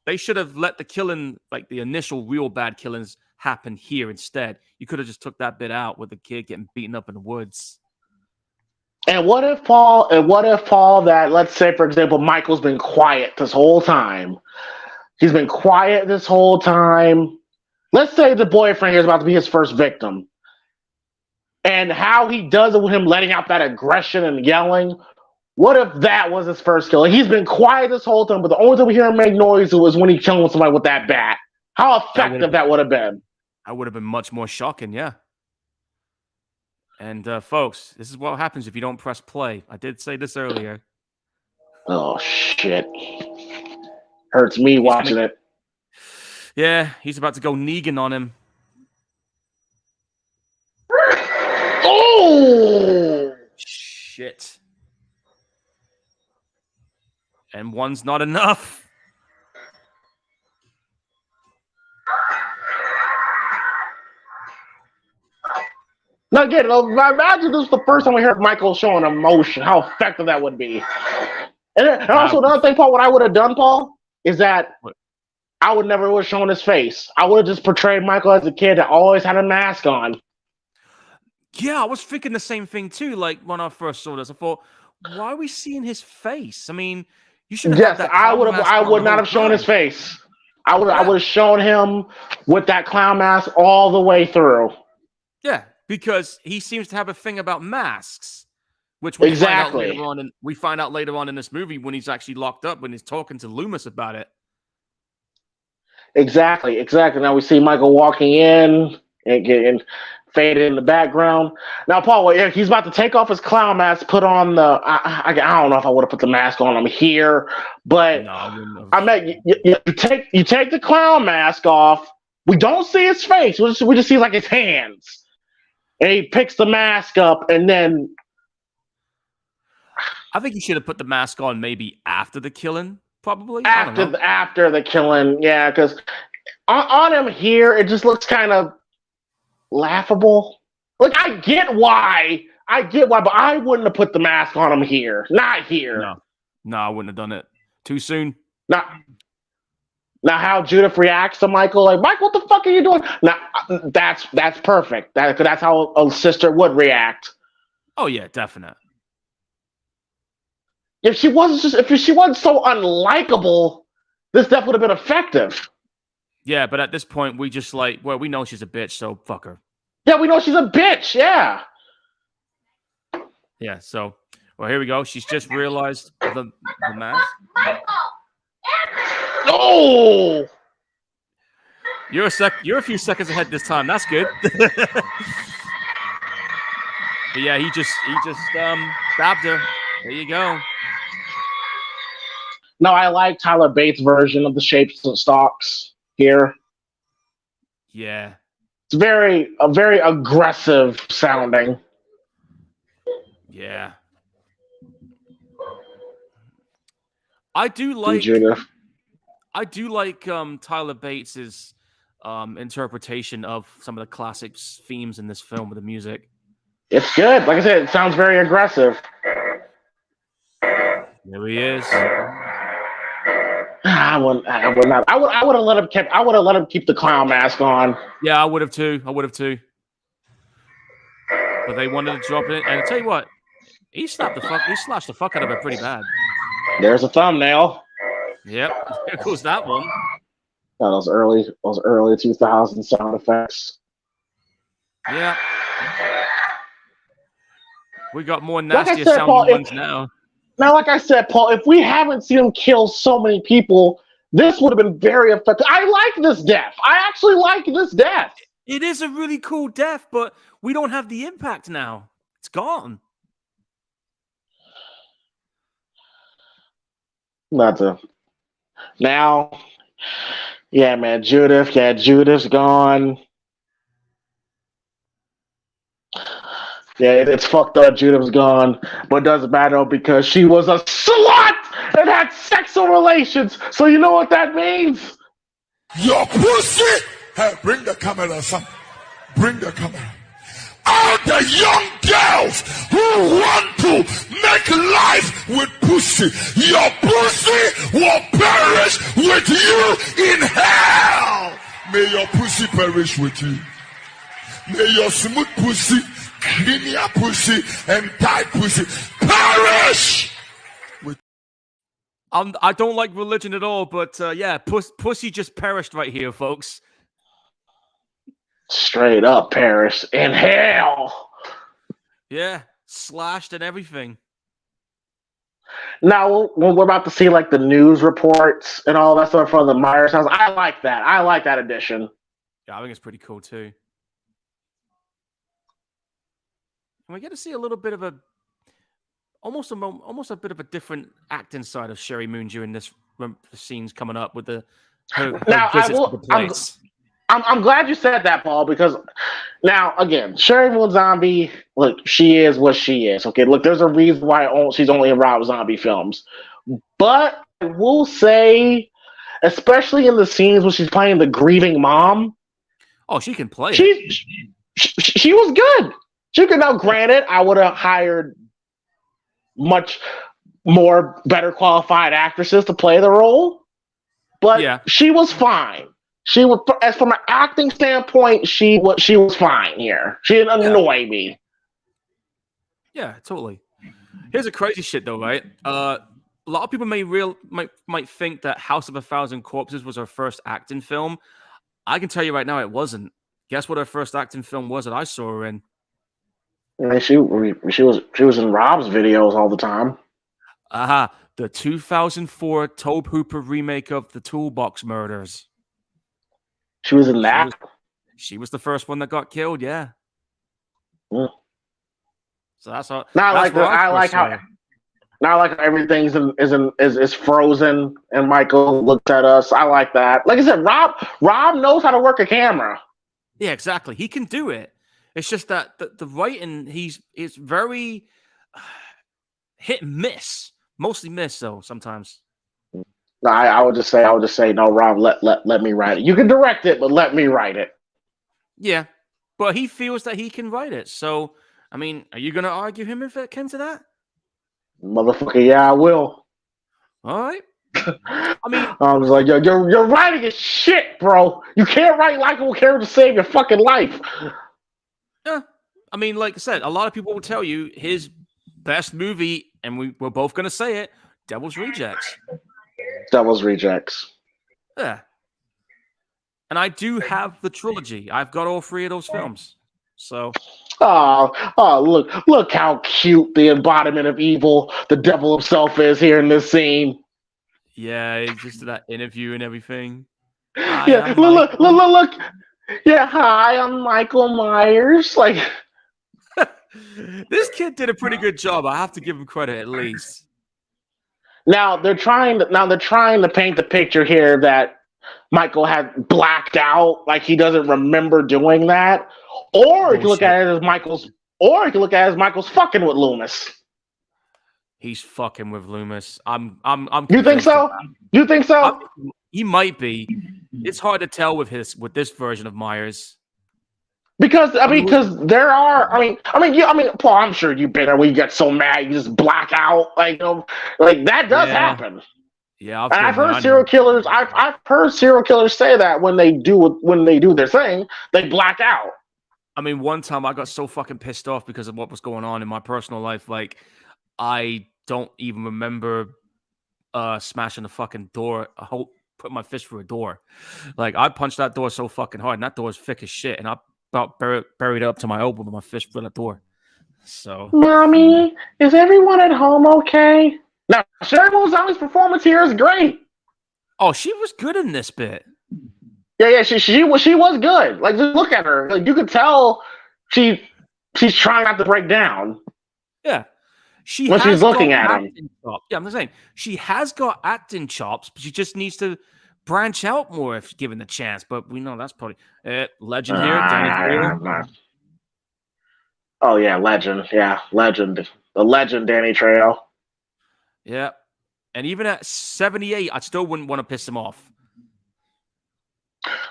they should have let the killing, like the initial real bad killings, happen here instead. You could have just took that bit out with the kid getting beaten up in the woods. And what if Paul, that, let's say, for example, Michael's been quiet this whole time. He's been quiet this whole time. Let's say the boyfriend here is about to be his first victim. And how he does it with him letting out that aggression and yelling. What if that was his first kill? He's been quiet this whole time, but the only time we hear him make noise was when he killed somebody with that bat. How effective that would have been. That would have been much more shocking, yeah. And folks, this is what happens if you don't press play. I did say this earlier. Oh, shit. Hurts me watching it. Yeah, he's about to go Negan on him. Oh! Shit. And one's not enough. Now, again, imagine this is the first time we hear Michael showing emotion, how effective that would be. And also, another thing, Paul, what I would have done, Paul, is that I would never have shown his face. I would have just portrayed Michael as a kid that always had a mask on. Yeah, I was thinking the same thing, too. Like, when I first saw this, I thought, why are we seeing his face? I mean, you should have had that. I would not have shown his face. I would have shown him with that clown mask all the way through. Yeah. Because he seems to have a thing about masks. Which we Exactly. find out later on in this movie when he's actually locked up, when he's talking to Loomis about it. Exactly. Now we see Michael walking in and getting faded in the background. Now, Paul, he's about to take off his clown mask, put on the. I don't know if I would have put the mask on him here, but No, I wouldn't have. I mean, you take the clown mask off. We don't see his face. We just see like his hands, and he picks the mask up, and then I think he should have put the mask on maybe after the killing, probably. after the killing, yeah, because on him here, it just looks kind of laughable. Like I get why, but I wouldn't have put the mask on him here. Not here. No, I wouldn't have done it too soon. Now how Judith reacts to Michael, like, Michael, what the fuck are you doing? Now that's perfect. That's how a sister would react. Oh yeah, definite. If she wasn't so unlikable, this death would have been effective. Yeah, but at this point, we just we know she's a bitch, so fuck her. Yeah, we know she's a bitch. Yeah. Yeah. So, here we go. She's just realized the mask. Oh. You're a few seconds ahead this time. That's good. But yeah, he just stabbed her. There you go. No, I like Tyler Bates' version of the shapes and stalks here. Yeah. It's very aggressive sounding. Yeah. I do like Tyler Bates's interpretation of some of the classic themes in this film with the music. It's good. Like I said, it sounds very aggressive. There he is. I would not. I would have let him keep the clown mask on. Yeah, I would have too. But they wanted to drop it, and I tell you what, he slashed the fuck out of it pretty bad. There's a thumbnail. Yep, there goes that one. Those early 2000 sound effects. Yeah. We got more nastier sounding ones now. Now, like I said, Paul, if we haven't seen him kill so many people, this would have been very effective. I like this death. I actually like this death. It is a really cool death, but we don't have the impact now. It's gone. Now, yeah, man, Judith's gone. Yeah, it's fucked up. Judith's gone, but it doesn't matter because she was a slut and had sexual relations. So you know what that means? Your pussy! Hey, bring the camera, son. Bring the camera. All the young girls who want to make life with pussy, your pussy will perish with you in hell. May your pussy perish with you. May your smooth pussy, linear pussy, and tight pussy perish. I don't like religion at all, but yeah, pussy just perished right here, folks. Straight up perish in hell. Yeah, slashed and everything. Now we're about to see like the news reports and all that stuff from the Myers house. I like that. I like that addition. Yeah, I think it's pretty cool too. And we get to see a little bit of almost a bit of a different acting side of Sherry Moon during this scenes coming up with her visits to the place. I'm glad you said that, Paul, because now, again, Sherry Moon Zombie, look, she is what she is. Okay, look, there's a reason why she's only in Rob Zombie films. But I will say, especially in the scenes when she's playing the grieving mom. Oh, she can play it. She was good. She could. Now, granted, I would have hired much more better qualified actresses to play the role. But yeah, she was fine. She was, as from an acting standpoint, she was fine here. She didn't annoy me. Yeah, totally. Here's a crazy shit though, right? A lot of people might think that House of a Thousand Corpses was her first acting film. I can tell you right now, it wasn't. Guess what her first acting film was that I saw her in? And she was in Rob's videos all the time. Aha, the 2004 Tobe Hooper remake of the Toolbox Murders. She was in that. She was the first one that got killed. Yeah. Mm. So that's how. Not that's like I like how. Not like everything's is frozen and Michael looked at us. I like that. Like I said, Rob knows how to work a camera. Yeah, exactly. He can do it. It's just that the writing is very hit and miss. Mostly miss though sometimes. No, I would just say no, Rob, let me write it. You can direct it, but let me write it. Yeah. But he feels that he can write it. So I mean, are you gonna argue him if it came to that? Motherfucker, yeah, I will. All right. I mean, I was like, you're writing is shit, bro. You can't write likable characters to save your fucking life. yeah. I mean, like I said, a lot of people will tell you his best movie, and we're both gonna say it, Devil's Rejects. Devil's Rejects. Yeah. And I do have the trilogy. I've got all three of those films. So look how cute the embodiment of evil the devil himself is here in this scene. yeah, it's just that interview and everything. Yeah, look. Yeah, hi, I'm Michael Myers. Like this kid did a pretty good job. I have to give him credit at least. Now they're trying to paint the picture here that Michael had blacked out, like he doesn't remember doing that. Or you can look at it as Michael's fucking with Loomis. He's fucking with Loomis. I'm You think so? You think so? He might be. It's hard to tell with this version of Myers. Because there are Paul, I'm sure you've been there where you get so mad you just black out, like that does happen. Yeah, I've heard serial killers. I've heard serial killers say that when they do their thing, they black out. I mean, one time I got so fucking pissed off because of what was going on in my personal life. Like, I don't even remember smashing the fucking door. Put my fist through a door. Like, I punched that door so fucking hard, and that door is thick as shit. And I about buried up to my elbow with my fist through the door. So, Mommy, is everyone at home okay? Now, Cheryl Zombie's performance here is great. Oh, she was good in this bit. Yeah, she was good. Like, just look at her. Like, you could tell she's trying not to break down. Yeah. When she's looking at him. Chops. Yeah, I'm just saying. She has got acting chops, but she just needs to branch out more if given the chance. But we know that's probably legend here. Danny oh, yeah, legend. Yeah, legend. The legend, Danny Trejo. Yeah. And even at 78, I still wouldn't want to piss him off.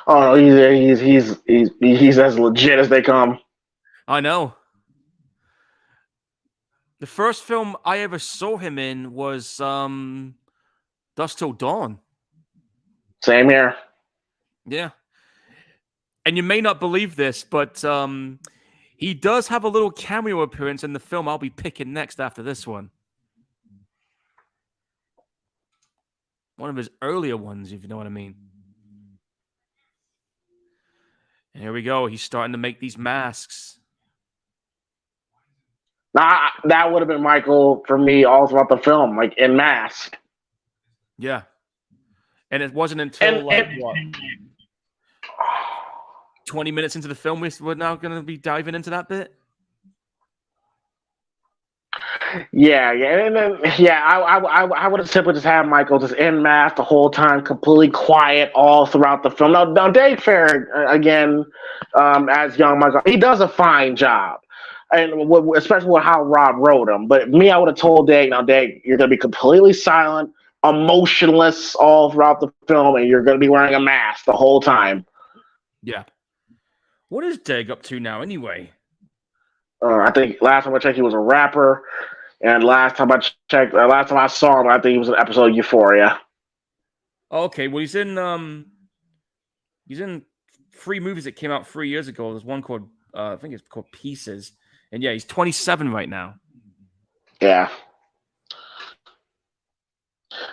Oh, he's as legit as they come. I know. The first film I ever saw him in was Dusk Till Dawn. Same here. Yeah. And you may not believe this, but he does have a little cameo appearance in the film I'll be picking next after this one. One of his earlier ones, if you know what I mean. And here we go. He's starting to make these masks. That would have been Michael for me all throughout the film, like in Mask. Yeah. And it wasn't until what? 20 minutes into the film we're now going to be diving into that bit? Yeah, and then I would have simply just had Michael just in Mask the whole time, completely quiet all throughout the film. Now Dave Farron, again, as young Michael, he does a fine job. And especially with how Rob wrote him. But me, I would have told Dave, now, Dave, you're going to be completely silent, emotionless all throughout the film, and you're going to be wearing a mask the whole time. Yeah. What is Dave up to now, anyway? I think last time I checked, he was a rapper. And last time I saw him, I think he was in an episode of Euphoria. Okay, well, he's in 3 movies that came out 3 years ago. There's one called, I think it's called Pieces. And yeah, he's 27 right now. Yeah.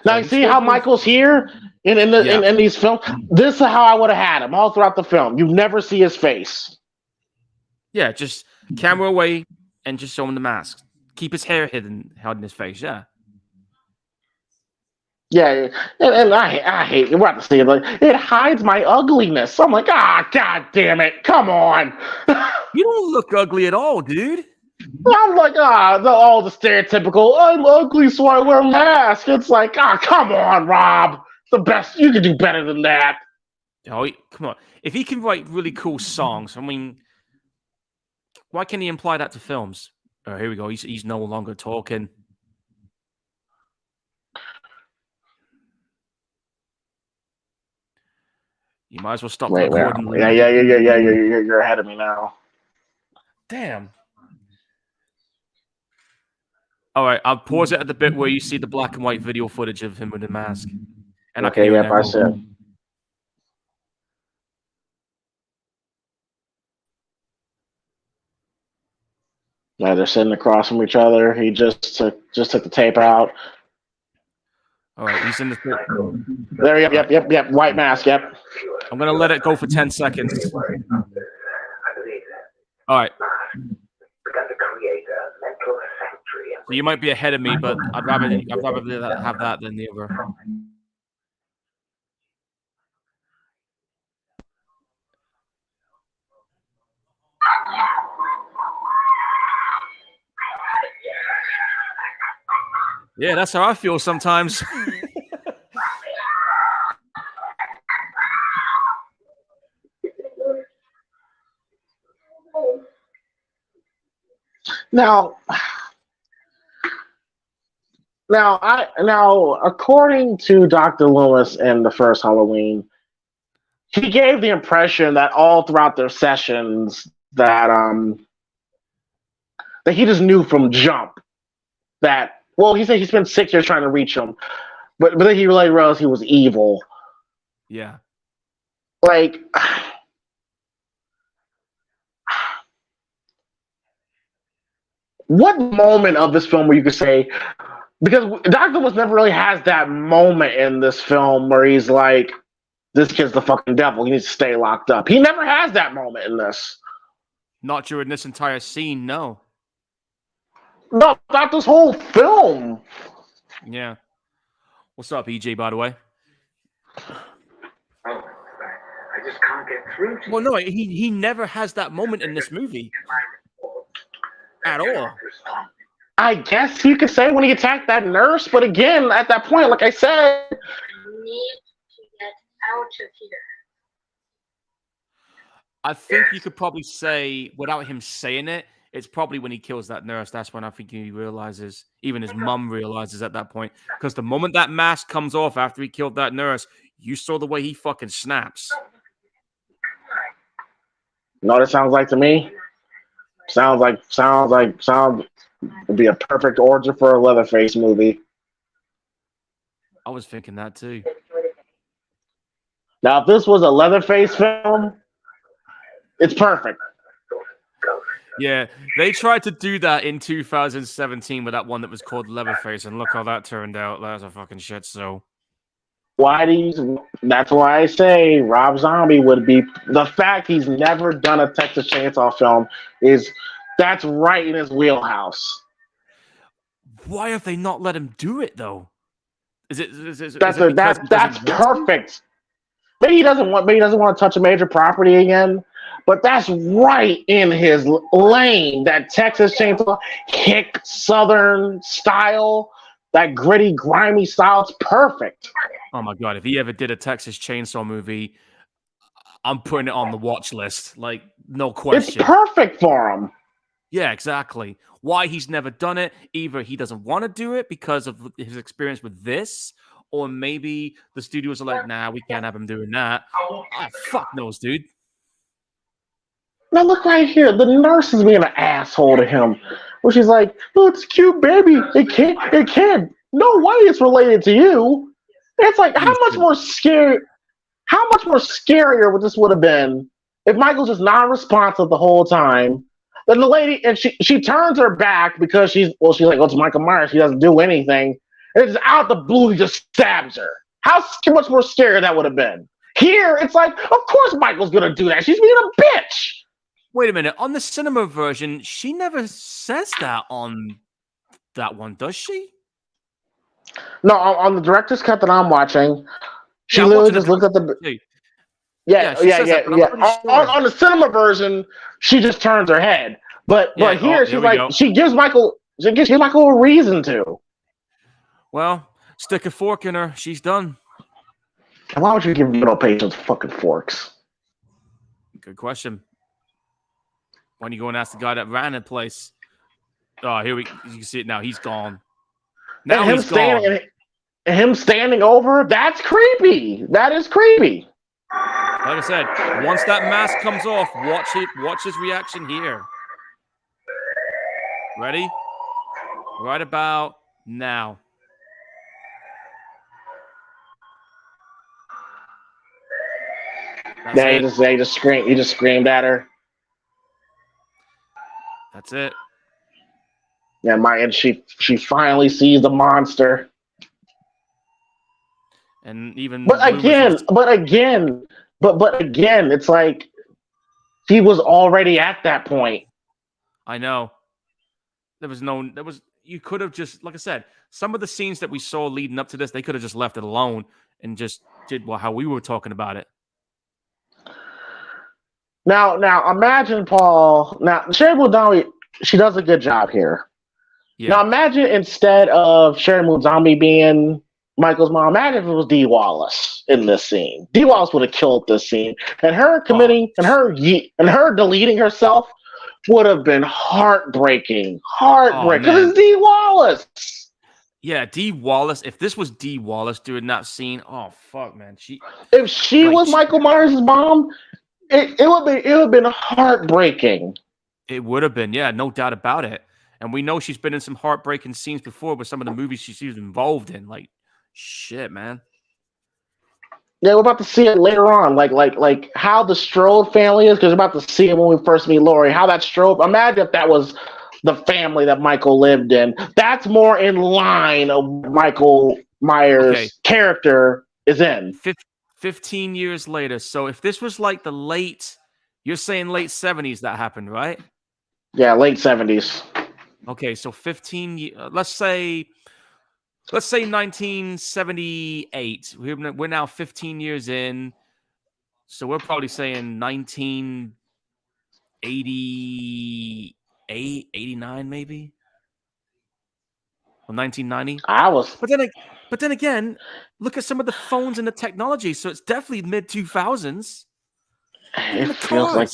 Now you see how Michael's here in these films. This is how I would have had him all throughout the film. You never see his face. Yeah, just camera away, and just show him the mask. Keep his hair hidden his face. Yeah. Yeah, and I hate we're about to see it. Like, it hides my ugliness. So I'm like, god damn it, come on. You don't look ugly at all, dude. I'm like, all the stereotypical, I'm ugly, so I wear a mask. It's like, come on, Rob. It's the best. You can do better than that. Oh, come on. If he can write really cool songs, I mean, why can't he imply that to films? Oh, here we go. He's no longer talking. You might as well stop recording. Wait. Yeah. You're ahead of me now. Damn. All right, I'll pause it at the bit where you see the black and white video footage of him with the mask. And okay, yep, I see it. Yeah, they're sitting across from each other. He just took the tape out. All right, he's in the... There, yep. White mask, yep. I'm going to let it go for 10 seconds. All right. So you might be ahead of me, but I'd rather have that than the other. Yeah, that's how I feel sometimes. Now, according to Dr. Loomis in the first Halloween, he gave the impression that all throughout their sessions that he just knew from jump that, well, he said he spent 6 years trying to reach him, but then he really realized he was evil. Yeah. Like, what moment of this film where you could say, because Dr. Loomis never really has that moment in this film where he's like, this kid's the fucking devil, he needs to stay locked up. He never has that moment in this. Not during this entire scene, no. No, not this whole film. Yeah. What's up, EJ, by the way? I just can't get through to Well, no, he never has that moment in this movie. At all. I guess you could say when he attacked that nurse, but again, at that point, like I said, you need to get out of here. I think you could probably say, without him saying it, it's probably when he kills that nurse. That's when I think he realizes, even his mum realizes at that point. Because the moment that mask comes off after he killed that nurse, you saw the way he fucking snaps. You know what it sounds like to me? Sounds would be a perfect origin for a Leatherface movie. I was thinking that too. Now, if this was a Leatherface film, it's perfect. Yeah, they tried to do that in 2017 with that one that was called Leatherface, and look how that turned out. That was a fucking shit show. That's why I say Rob Zombie would be, the fact he's never done a Texas Chainsaw film that's right in his wheelhouse. Why have they not let him do it though? That's perfect. Maybe he doesn't want to touch a major property again, but that's right in his lane. That Texas Chainsaw hick Southern style, that gritty, grimy style. It's perfect. Oh my god! If he ever did a Texas Chainsaw movie, I'm putting it on the watch list. Like, no question. It's perfect for him. Yeah, exactly. Why he's never done it? Either he doesn't want to do it because of his experience with this, or maybe the studios are like, nah, we can't have him doing that. Fuck knows, dude. Now look right here. The nurse is being an asshole to him. Where she's like, oh, it's a cute baby. It can't. No way it's related to you. It's like, how much more scarier would have been if Michael's just non-responsive the whole time? Then the lady, and she turns her back because she's like, oh, it's Michael Myers. She doesn't do anything. And it's out the blue, he just stabs her. How much more scary that would have been. Here, it's like, of course Michael's going to do that. She's being a bitch. Wait a minute. On the cinema version, she never says that on that one, does she? No, on the director's cut that I'm watching, she Yeah, I'm literally watching the just looks at the. director's too. Yeah, Yeah, she yeah, says that, yeah, but I'm yeah. pretty sure. On the cinema version, she just turns her head. But Yeah. here Here she's we like go. she gives Michael a reason to. Well, stick a fork in her. She's done. And why would you give middle patients fucking forks? Good question. Why don't you go and ask the guy that ran the place? Oh, you can see it now. He's gone. Now and him he's gone. and him standing over, that's creepy. That is creepy. Like I said, once that mask comes off, watch his reaction here. Ready? Right about now. That's Yeah, it. he just screamed at her. That's it. Yeah, and she finally sees the monster. And even But again, it's like he was already at that point. I know. You could have just, like I said, some of the scenes that we saw leading up to this, they could have just left it alone and just did how we were talking about it. Now imagine Paul. Now Sherry Moon-Zombie, she does a good job here. Yeah. Now imagine instead of Sherry Moon-Zombie being Michael's mom, imagine if it was Dee Wallace in this scene. Dee Wallace would have killed this scene, and her committing and her deleting herself would have been heartbreaking. Because it's Dee Wallace. Yeah, Dee Wallace. If this was Dee Wallace doing that scene, oh fuck, man. If she was Michael Myers' mom, it would have been heartbreaking. It would have been, yeah, no doubt about it. And we know she's been in some heartbreaking scenes before with some of the movies she's involved in. Like, shit, man. Yeah, we're about to see it later on, like how the Strode family is, because we're about to see it when we first meet Laurie. How that Strode, imagine if that was the family that Michael lived in. That's more in line of Michael Myers' character is in. 15 years later. So if this was like you're saying late 70s that happened, right? Yeah, late 70s. Okay, so 15 years, let's say 1978. We're now 15 years in. So we're probably saying 1988, 89 maybe. Or 1990. But then again, look at some of the phones and the technology. So it's definitely mid 2000s. It feels like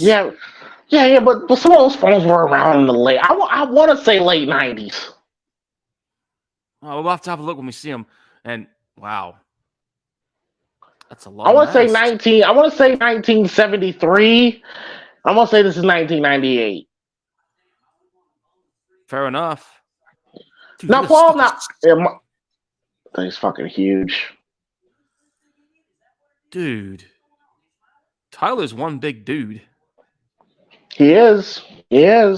but some of those phones were around in the late. I want to say late 90s. Oh, we'll have to have a look when we see them. And wow, that's a lot. I want to say 1973. I'm gonna say this is 1998. Fair enough. Dude, now, Paul, he's fucking huge. Dude. Tyler's one big dude. He is. Hey,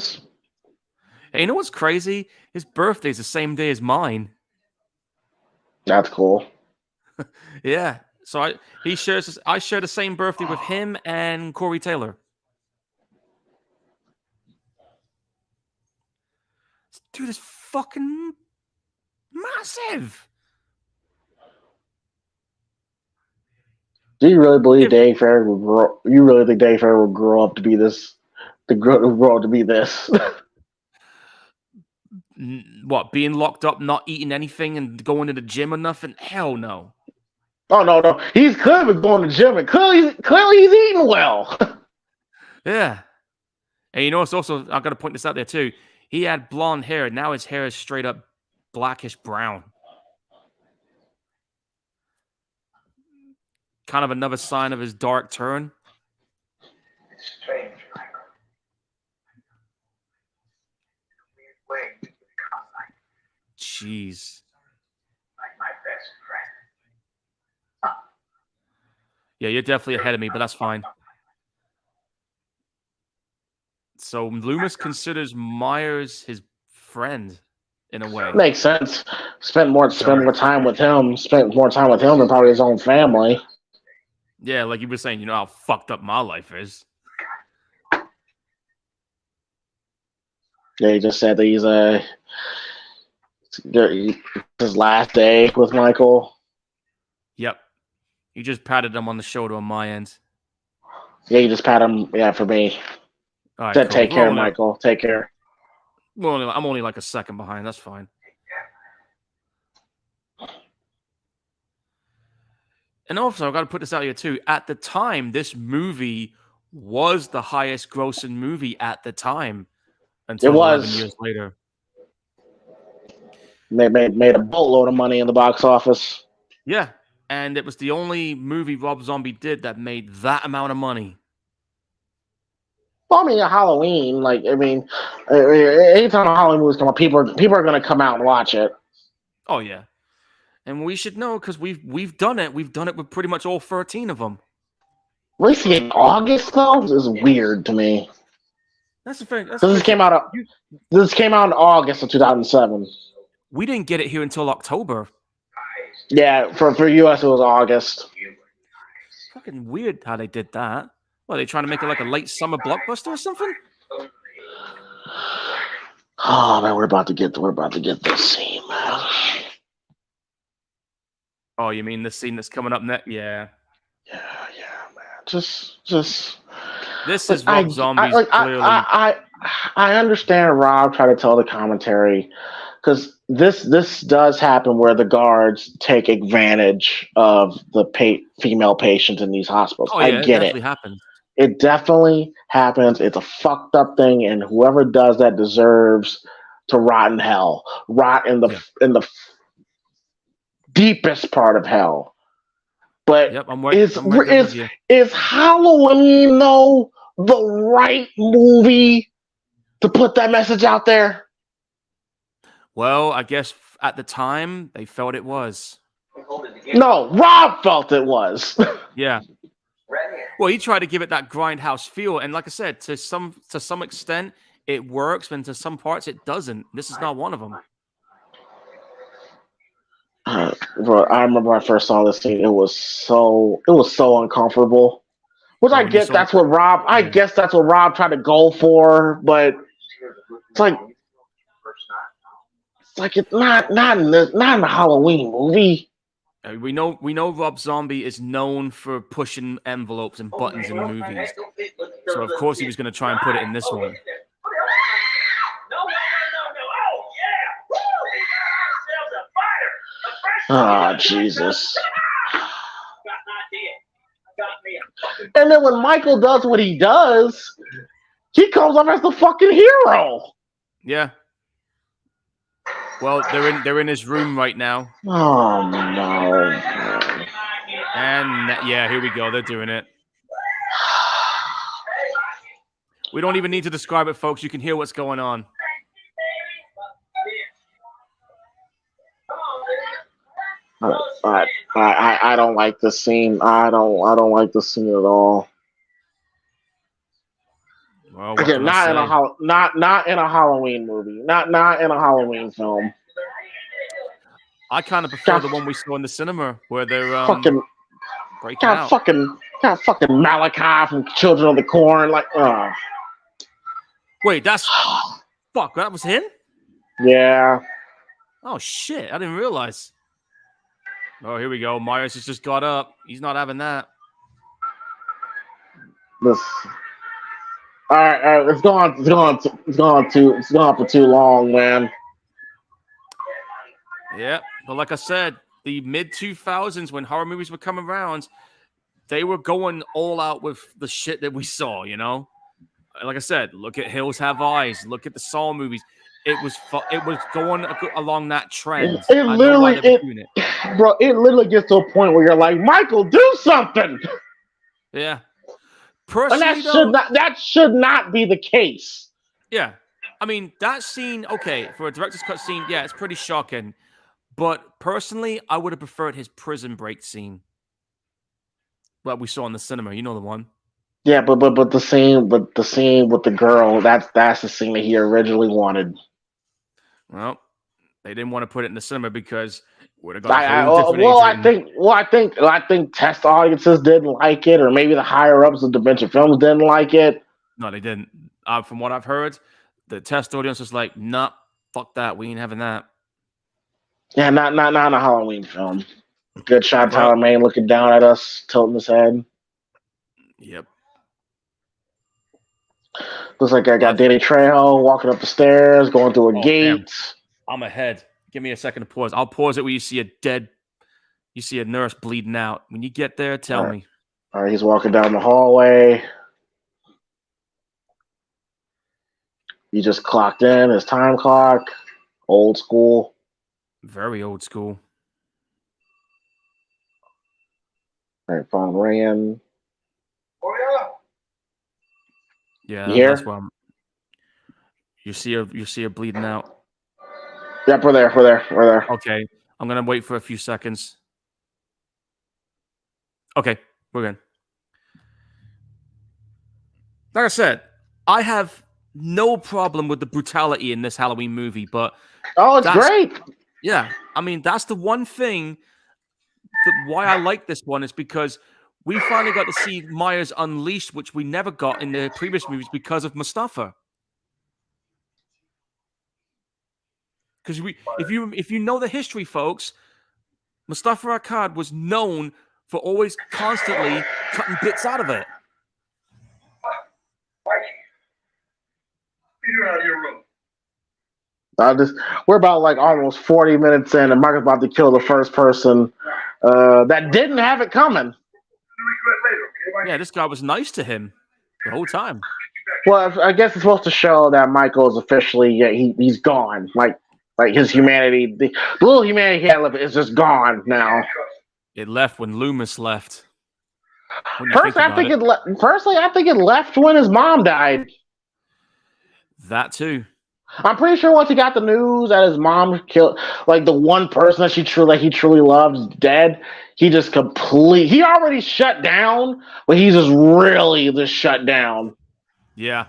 you know what's crazy? His birthday's the same day as mine. That's cool. Yeah. So I share the same birthday with him and Corey Taylor. This dude is fucking massive. Do you really believe Dave Ferrer would grow? You really think Dave Ferrer would grow up to be this? Grow up to be this? What? Being locked up, not eating anything, and going to the gym or nothing? Hell no. Oh no! He's clearly going to the gym, and clearly he's eating well. Yeah. And you know what's also? I got to point this out there too. He had blonde hair. Now his hair is straight up blackish brown. Kind of another sign of his dark turn. It's strange, Michael. In a weird way, you become Jeez. like my best friend. Yeah, you're definitely ahead of me, but that's fine. So Loomis considers Myers his friend in a way. Makes sense. Spent more time with him. Spent more time with him than probably his own family. Yeah, like you were saying, you know how fucked up my life is. Yeah, he just said that he's his last day with Michael. Yep. You just patted him on the shoulder on my end. Yeah, you just pat him. Yeah, for me. All right, Said, cool. take care, Michael. Take care. I'm only like a second behind. That's fine. And also, I've got to put this out here too. At the time, this movie was the highest grossing movie at the time until It 11 was. years later. Made a boatload of money in the box office. Yeah. And it was the only movie Rob Zombie did that made that amount of money. Well, I mean, Halloween. Anytime a Halloween movies come out, people are going to come out and watch it. Oh yeah, and we should know because we've done it. We've done it with pretty much all 13 of them. Releasing in August though is weird to me. That's the thing. This came out in August of 2007. We didn't get it here until October. Yeah, for US it was August. Fucking weird how they did that. What, are they trying to make it like a late summer blockbuster or something? Oh man, we're about to get this scene, man. Oh, you mean the scene that's coming up next? Yeah. Yeah, man. Just. This is Rob Zombie's clearly. I understand Rob trying to tell the commentary because this does happen where the guards take advantage of the female patients in these hospitals. Oh, yeah, I get it definitely happens. It definitely happens. It's a fucked up thing, and whoever does that deserves to rot in hell. Rot in the deepest part of hell. But yep, I'm right is Halloween though the right movie to put that message out there? Well, I guess at the time they felt it was. No, Rob felt it was. Yeah. Well, he tried to give it that grindhouse feel, and like I said, to some extent, it works, but to some parts, it doesn't. This is not one of them. Bro, I remember when I first saw this scene. It was so uncomfortable. Which I guess that's what Rob. I guess that's what Rob tried to go for, but it's like it's not in the Halloween movie. We know Rob Zombie is known for pushing envelopes and buttons in movies, so of course he was going to try and put it in this one. Oh, Jesus. And then when Michael does what he does, he comes up as the fucking hero. Yeah. Well, they're in his room right now. Oh, no. And yeah, here we go. They're doing it. We don't even need to describe it, folks. You can hear what's going on. I don't like this scene. I don't like this scene at all. Well, again, not in a Halloween movie. Not in a Halloween film. I kind of prefer the one we saw in the cinema where they're fucking breaking out. Fucking Malachi from Children of the Corn. Like, wait, that's fuck. That was him. Yeah. Oh shit! I didn't realize. Oh, here we go. Myers has just got up. He's not having that. All right. It's gone for too long, man. Yeah, but like I said, the mid-2000s when horror movies were coming around, they were going all out with the shit that we saw. You know, like I said, look at Hills Have Eyes. Look at the Saw movies. It was going along that trend. It literally gets to a point where you're like, Michael, do something. Yeah. Personally, that should not be the case. Yeah. I mean, that scene, okay, for a director's cut scene, yeah, it's pretty shocking. But personally, I would have preferred his prison break scene. What we saw in the cinema, you know the one. Yeah, but the scene with the girl, that's the scene that he originally wanted. Well, they didn't want to put it in the cinema because would have got a whole different I think test audiences didn't like it, or maybe the higher ups of Dimension Films didn't like it. No, they didn't. From what I've heard, the test audience was like, "Nah, fuck that. We ain't having that." Yeah, not a Halloween film. Good shot, Well, Tyler Mane looking down at us, tilting his head. Yep. Looks like I got Danny Trejo walking up the stairs, going through a gate. Damn. I'm ahead. Give me a second to pause. I'll pause it when you see a nurse bleeding out. When you get there, tell me. All right, he's walking down the hallway. He just clocked in his time clock. Old school. Very old school. All right, phone ringing. Oh Yeah, You hear? that's why you see her bleeding out. Yep, we're there. Okay, I'm gonna wait for a few seconds. Okay, we're good. Like I said, I have no problem with the brutality in this Halloween movie, but It's great. yeah, I mean that's the one thing why I like this one is because we finally got to see Myers unleashed, which we never got in the previous movies because of Mustafa. Because if you know the history, folks, Mustafa Akkad was known for always constantly cutting bits out of it. Mikey, get out of your room. We're about like almost 40 minutes in, and Michael's about to kill the first person that didn't have it coming. Yeah, this guy was nice to him the whole time. Well, I guess it's supposed to show that Michael is officially he's gone. Like his humanity, the little humanity he had left is just gone now. It left when Loomis left. Personally, I think it left when his mom died. That too. I'm pretty sure once he got the news that his mom killed, like the one person that he truly loved, is dead. He just he already shut down, but he's just shut down. Yeah.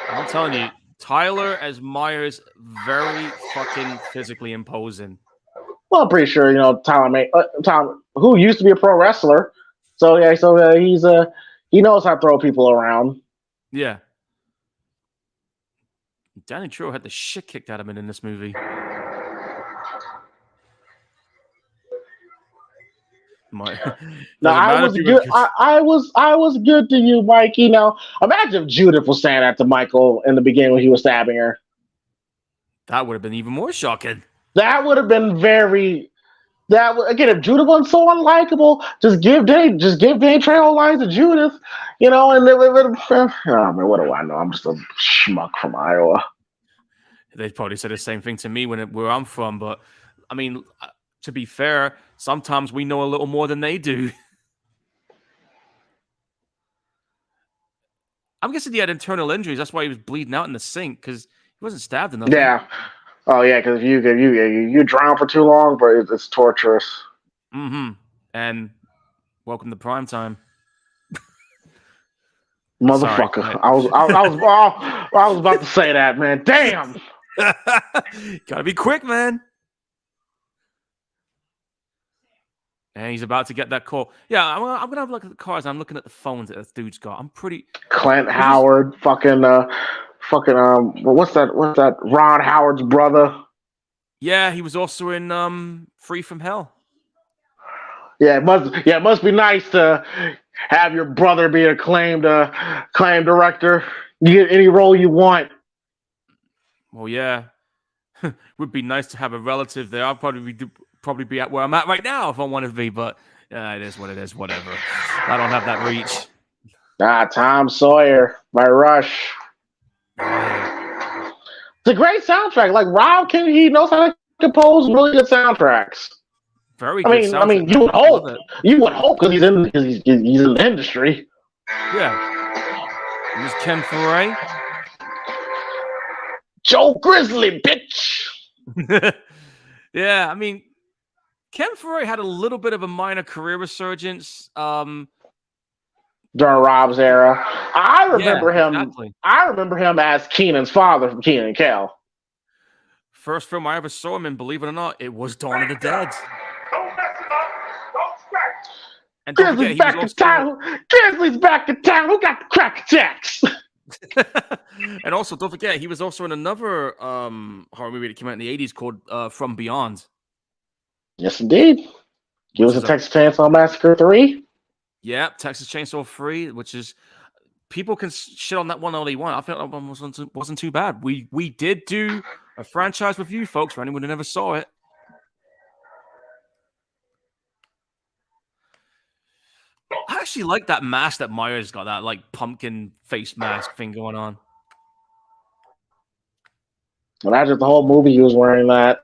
I'm telling you, Tyler as Myers, very fucking physically imposing. Well, I'm pretty sure Tom, who used to be a pro wrestler, he knows how to throw people around. Yeah. Danny Trejo had the shit kicked out of him in this movie. No, I was good to you, Mikey. Now, imagine if Judith was saying that to Michael in the beginning when he was stabbing her. That would have been even more shocking. That would have been again, if Judith wasn't so unlikable, just give Danny Trejo lines to Judith, and what do I know? I'm just a schmuck from Iowa. They probably said the same thing to me where I'm from, but I mean, to be fair, sometimes we know a little more than they do. I'm guessing he had internal injuries. That's why he was bleeding out in the sink, because he wasn't stabbed enough. Yeah. Oh yeah, because if you drown for too long, but it's torturous. Mm-hmm. And welcome to Primetime. Motherfucker. Sorry, I was about to say that, man. Damn. Gotta be quick, man. And he's about to get that call. Yeah, I'm gonna have a look at the cars. I'm looking at the phones that this dude's got. I'm pretty. Clint Howard, fucking what's that? Ron Howard's brother. Yeah, he was also in Free from Hell. Yeah, it must be nice to have your brother be a acclaimed director. You get any role you want. Well, yeah, would be nice to have a relative there. I'll probably be at where I'm at right now if I wanted to be, but it is what it is. Whatever. I don't have that reach. Tom Sawyer by Rush. It's a great soundtrack. Like Rob he knows how to compose really good soundtracks. Very good. I mean, you would hope because he's in the industry. Yeah. And there's Ken Foray. Joe Grizzly, bitch. Yeah, I mean, Ken Foray had a little bit of a minor career resurgence. During Rob's era, I remember him. Exactly. I remember him as Keenan's father from Kenan and Kel. First film I ever saw him in, believe it or not, it was Dawn of the Dead. And Grizzly's back in town. Grizzly's back in town. Who got the crack attacks? And also, don't forget, he was also in another horror movie that came out in the 80s called From Beyond. Yes, indeed. He was in Texas Chainsaw Massacre 3. Yeah, Texas Chainsaw 3, which is people can shit on that one all they want. I think that one wasn't too bad. We did do a franchise review, folks, for anyone who never saw it. I actually like that mask that Myers got, that like pumpkin face mask thing going on. Imagine the whole movie he was wearing that.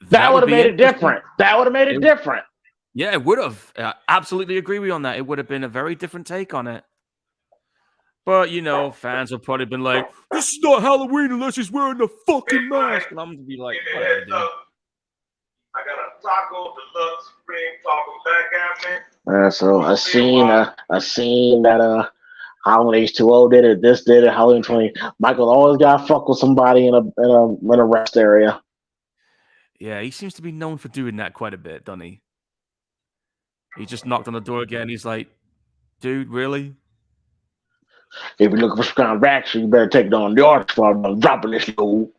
That would have made it different. That would have made it different. Yeah, it would have. Absolutely agree with you on that. It would have been a very different take on it. But, you know, fans have probably been like, this is not Halloween unless he's wearing the fucking mask. And I'm going to be like, whatever, dude. I got a Taco Deluxe Supreme talking back at me. So I seen that Halloween H2O did it, this did it, Halloween 20. Michael always gotta fuck with somebody in a rest area. Yeah, he seems to be known for doing that quite a bit, doesn't he? He just knocked on the door again. He's like, dude, really? If you're looking for some kind of action, you better take it on the artist while I'm dropping this load.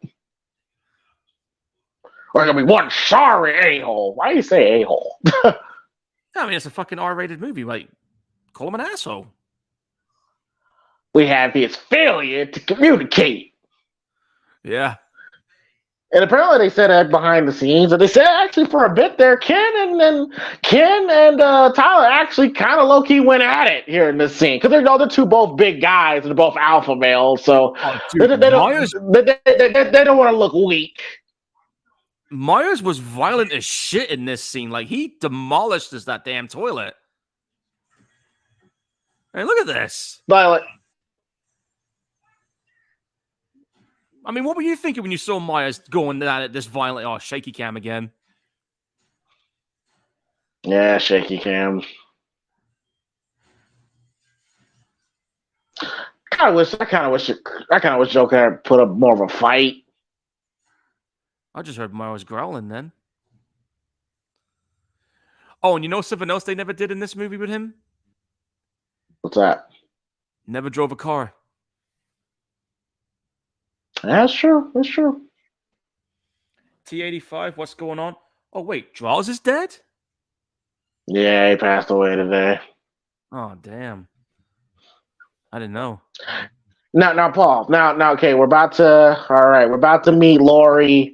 Or gonna be one sorry a-hole. Why do you say a-hole? I mean, it's a fucking R-rated movie. Like, call him an asshole. We have his failure to communicate. Yeah. And apparently they said that behind the scenes, and they said actually for a bit there, Ken and Tyler actually kind of low key went at it here in this scene because they're two both big guys and they're both alpha males, so they don't want to look weak. Myers was violent as shit in this scene. Like, he demolished that damn toilet. Hey, look at this. Violet. I mean, what were you thinking when you saw Myers going at it this violently? Oh, shaky cam again. Yeah, shaky cam. I kind of wish Joker had put up more of a fight. I just heard Myers growling then. Oh, and you know something else they never did in this movie with him? What's that? Never drove a car. That's true. That's true. T85, what's going on? Oh, wait, Draws is dead? Yeah, he passed away today. Oh, damn. I didn't know. Now, Paul. Now, okay, we're about to meet Lori,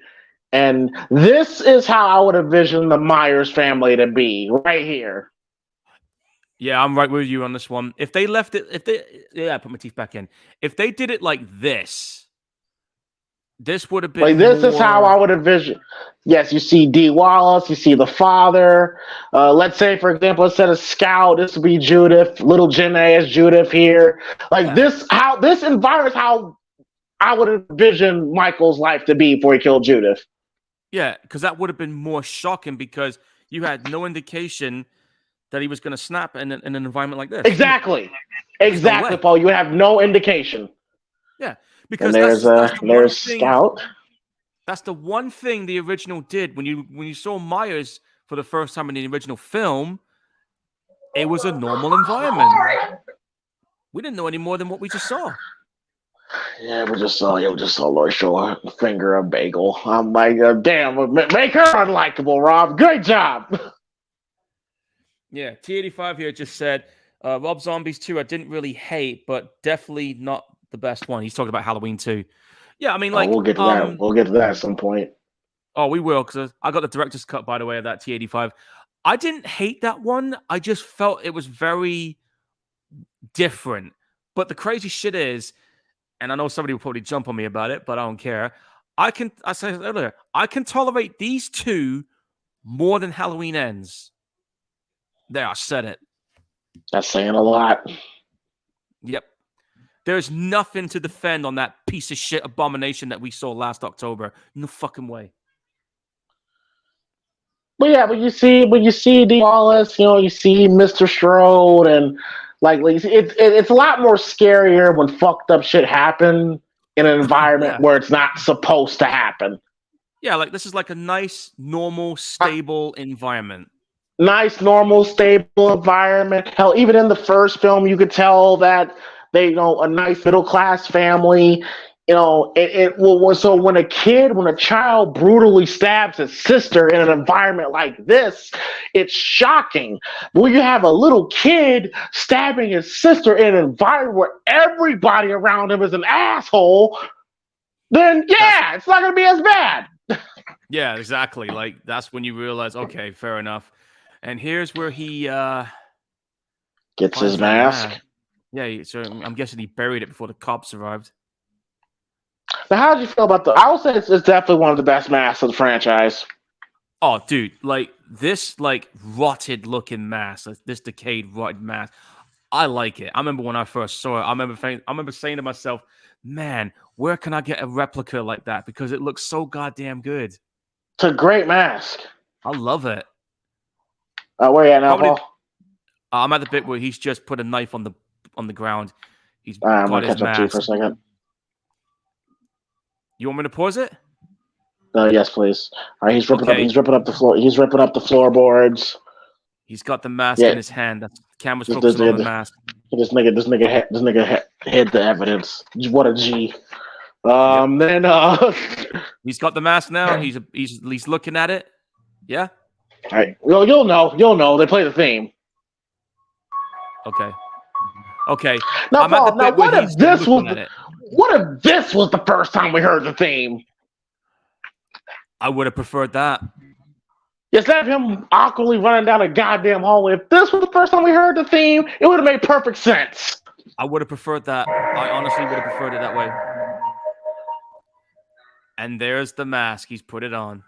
and this is how I would envision the Myers family to be, right here. Yeah, I'm right with you on this one. If they left it, I put my teeth back in. If they did it like this would have been like this is how I would envision. Yes, you see Dee Wallace, you see the father. Let's say, for example, instead of Scout, this would be Judith, little Jenna as Judith here. Like this environment, how I would envision Michael's life to be before he killed Judith. Yeah, because that would have been more shocking because you had no indication that he was going to snap in an environment like this. Exactly, Paul. You have no indication. Yeah, because there's Scout. That's the one thing the original did when you saw Myers for the first time in the original film. It was a normal environment. We didn't know any more than what we just saw. Yeah, we just saw Lori Shore finger a bagel. I'm like, damn, make her unlikable, Rob. Great job. Yeah, T85 here just said, Rob Zombies 2, I didn't really hate, but definitely not the best one. He's talking about Halloween 2. Yeah, I mean, like... we'll get to that. We'll get to that at some point. Oh, we will, because I got the director's cut, by the way, of that T85. I didn't hate that one. I just felt it was very different. But the crazy shit is, and I know somebody will probably jump on me about it, but I don't care. I said earlier, I can tolerate these two more than Halloween Ends. There, I said it. That's saying a lot. Yep. There's nothing to defend on that piece of shit abomination that we saw last October. No fucking way. But yeah, when you see Dee Wallace, you see Mr. Strode, and like it's a lot more scarier when fucked up shit happen in an environment where it's not supposed to happen. Yeah, like this is like a nice, normal, stable environment. nice, normal, stable environment. Hell, even in the first film, you could tell that they, a nice middle class family. So when a child brutally stabs his sister in an environment like this, it's shocking. When you have a little kid stabbing his sister in an environment where everybody around him is an asshole, then it's not going to be as bad. Yeah, exactly. Like, that's when you realize, okay, fair enough. And here's where he gets his mask. Yeah, so I'm guessing he buried it before the cops arrived. So how did you feel about I would say it's definitely one of the best masks of the franchise. Oh, dude, like this, like rotted looking mask, this decayed, rotted mask. I like it. I remember when I first saw it. I remember saying to myself, "Man, where can I get a replica like that? Because it looks so goddamn good." It's a great mask. I love it. Where are you at now, Paul? I'm at the bit where he's just put a knife on the ground. He's I'm got gonna his catch up to you mask. for a second. You want me to pause it? Yes, please. All right, he's ripping up the floor. He's ripping up the floorboards. He's got the mask in his hand. The camera's focusing on the mask. This nigga hid the evidence. What a G. Then he's got the mask now. He's looking at it. Yeah. All right. Well, you'll know. They play the theme. Okay. Now, Paul, what if this was the first time we heard the theme? I would have preferred that. Instead of him awkwardly running down a goddamn hallway, if this was the first time we heard the theme, it would have made perfect sense. I would have preferred that. I honestly would have preferred it that way. And there's the mask. He's put it on.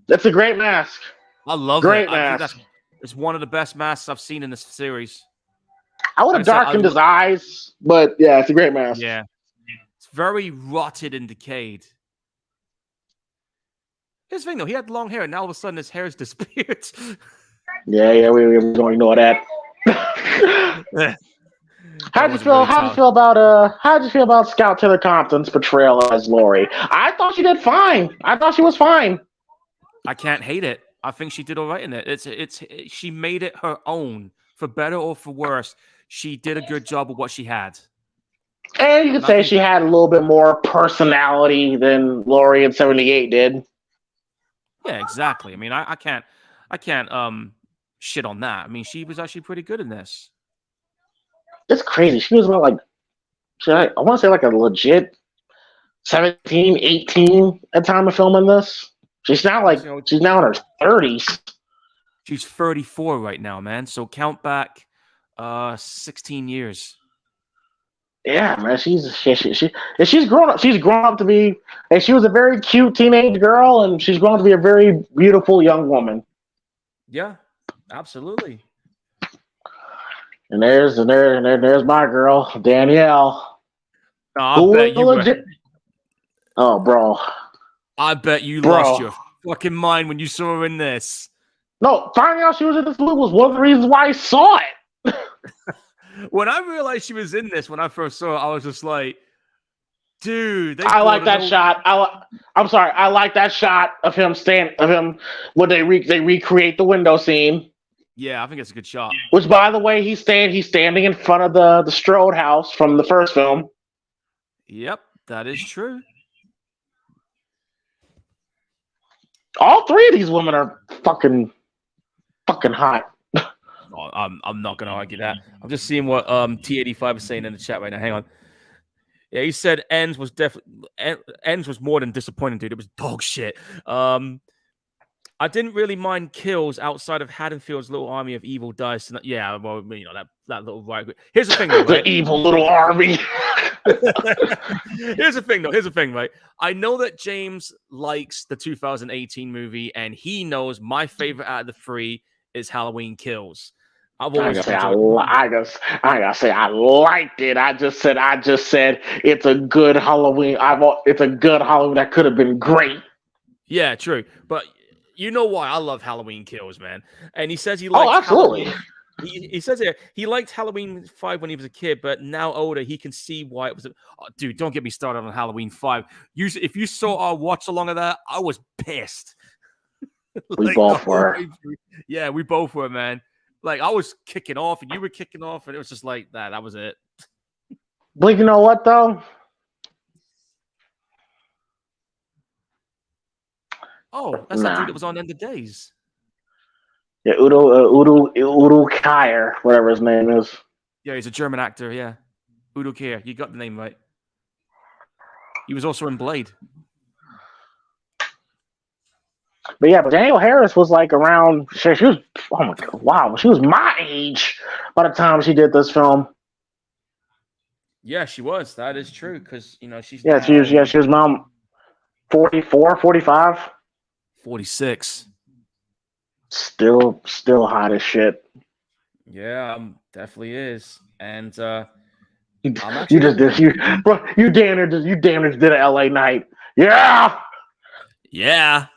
That's a great mask. I love great it. Mask. It's one of the best masks I've seen in this series. I would have darkened his eyes, but yeah, it's a great mask. Yeah. It's very rotted and decayed. Here's the thing, though. He had long hair, and now all of a sudden his hair has disappeared. Yeah, we don't ignore that. How'd you feel about Scout Taylor Compton's portrayal as Lori? I thought she did fine. I thought she was fine. I can't hate it. I think she did all right in it. She made it her own, for better or for worse. She did a good job with what she had. And you could say she had a little bit more personality than Lori in 78 did. Yeah, exactly. I mean, I can't shit on that. I mean, she was actually pretty good in this. It's crazy. She was about I want to say like a legit 17, 18 at the time of filming this. She's now in her 30s. She's 34 right now, man. So count back 16 years. Yeah, man, she's grown up. She's grown up to be, and she was a very cute teenage girl, and she's grown up to be a very beautiful young woman. Yeah, absolutely. And there's my girl, Danielle. Oh, bro. I bet you lost your fucking mind when you saw her in this. No, finding out she was in this movie was one of the reasons why I saw it. When I realized she was in this, when I first saw it, I was just like, dude. I like that shot. I'm sorry. I like that shot of him when they recreate the window scene. Yeah, I think it's a good shot. Which, by the way, he's standing in front of the Strode house from the first film. Yep, that is true. All three of these women are fucking hot. Oh, I'm not gonna argue that. I'm just seeing what T85 is saying in the chat right now. Hang on. Yeah, he said Ends was more than disappointing, dude. It was dog shit. I didn't really mind kills outside of Haddonfield's little army of evil dice. Yeah, well, you know, that little right. Here's the thing, though, right? The evil little army. Here's the thing, right? I know that James likes the 2018 movie, and he knows my favorite out of the three is Halloween Kills. I gotta say I liked it. I just said it's a good Halloween. It's a good Halloween that could have been great. Yeah, true. But you know why I love Halloween Kills, man. And he says he likes absolutely. He says here he liked Halloween 5 when he was a kid, but now older, he can see why it was. Dude, don't get me started on Halloween 5. If you saw our watch along of that, I was pissed. We Like, both the whole were. way through. Yeah, we both were, man. Like, I was kicking off and you were kicking off, and it was just like that. That was it. But you know what, though? Oh, that's that dude that was on End of Days. Yeah, Udo Kier, whatever his name is. Yeah, he's a German actor. Yeah, Udo Kier. You got the name right. He was also in Blade. But yeah, but Danielle Harris was like around. She was. Oh my god! Wow, she was my age by the time she did this film. Yeah, she was. That is true because she's Yeah, she was. Yeah, she was around 44, 45. 46. Still hot as shit. Yeah, definitely is. And You damn near did an LA night. Yeah. Yeah.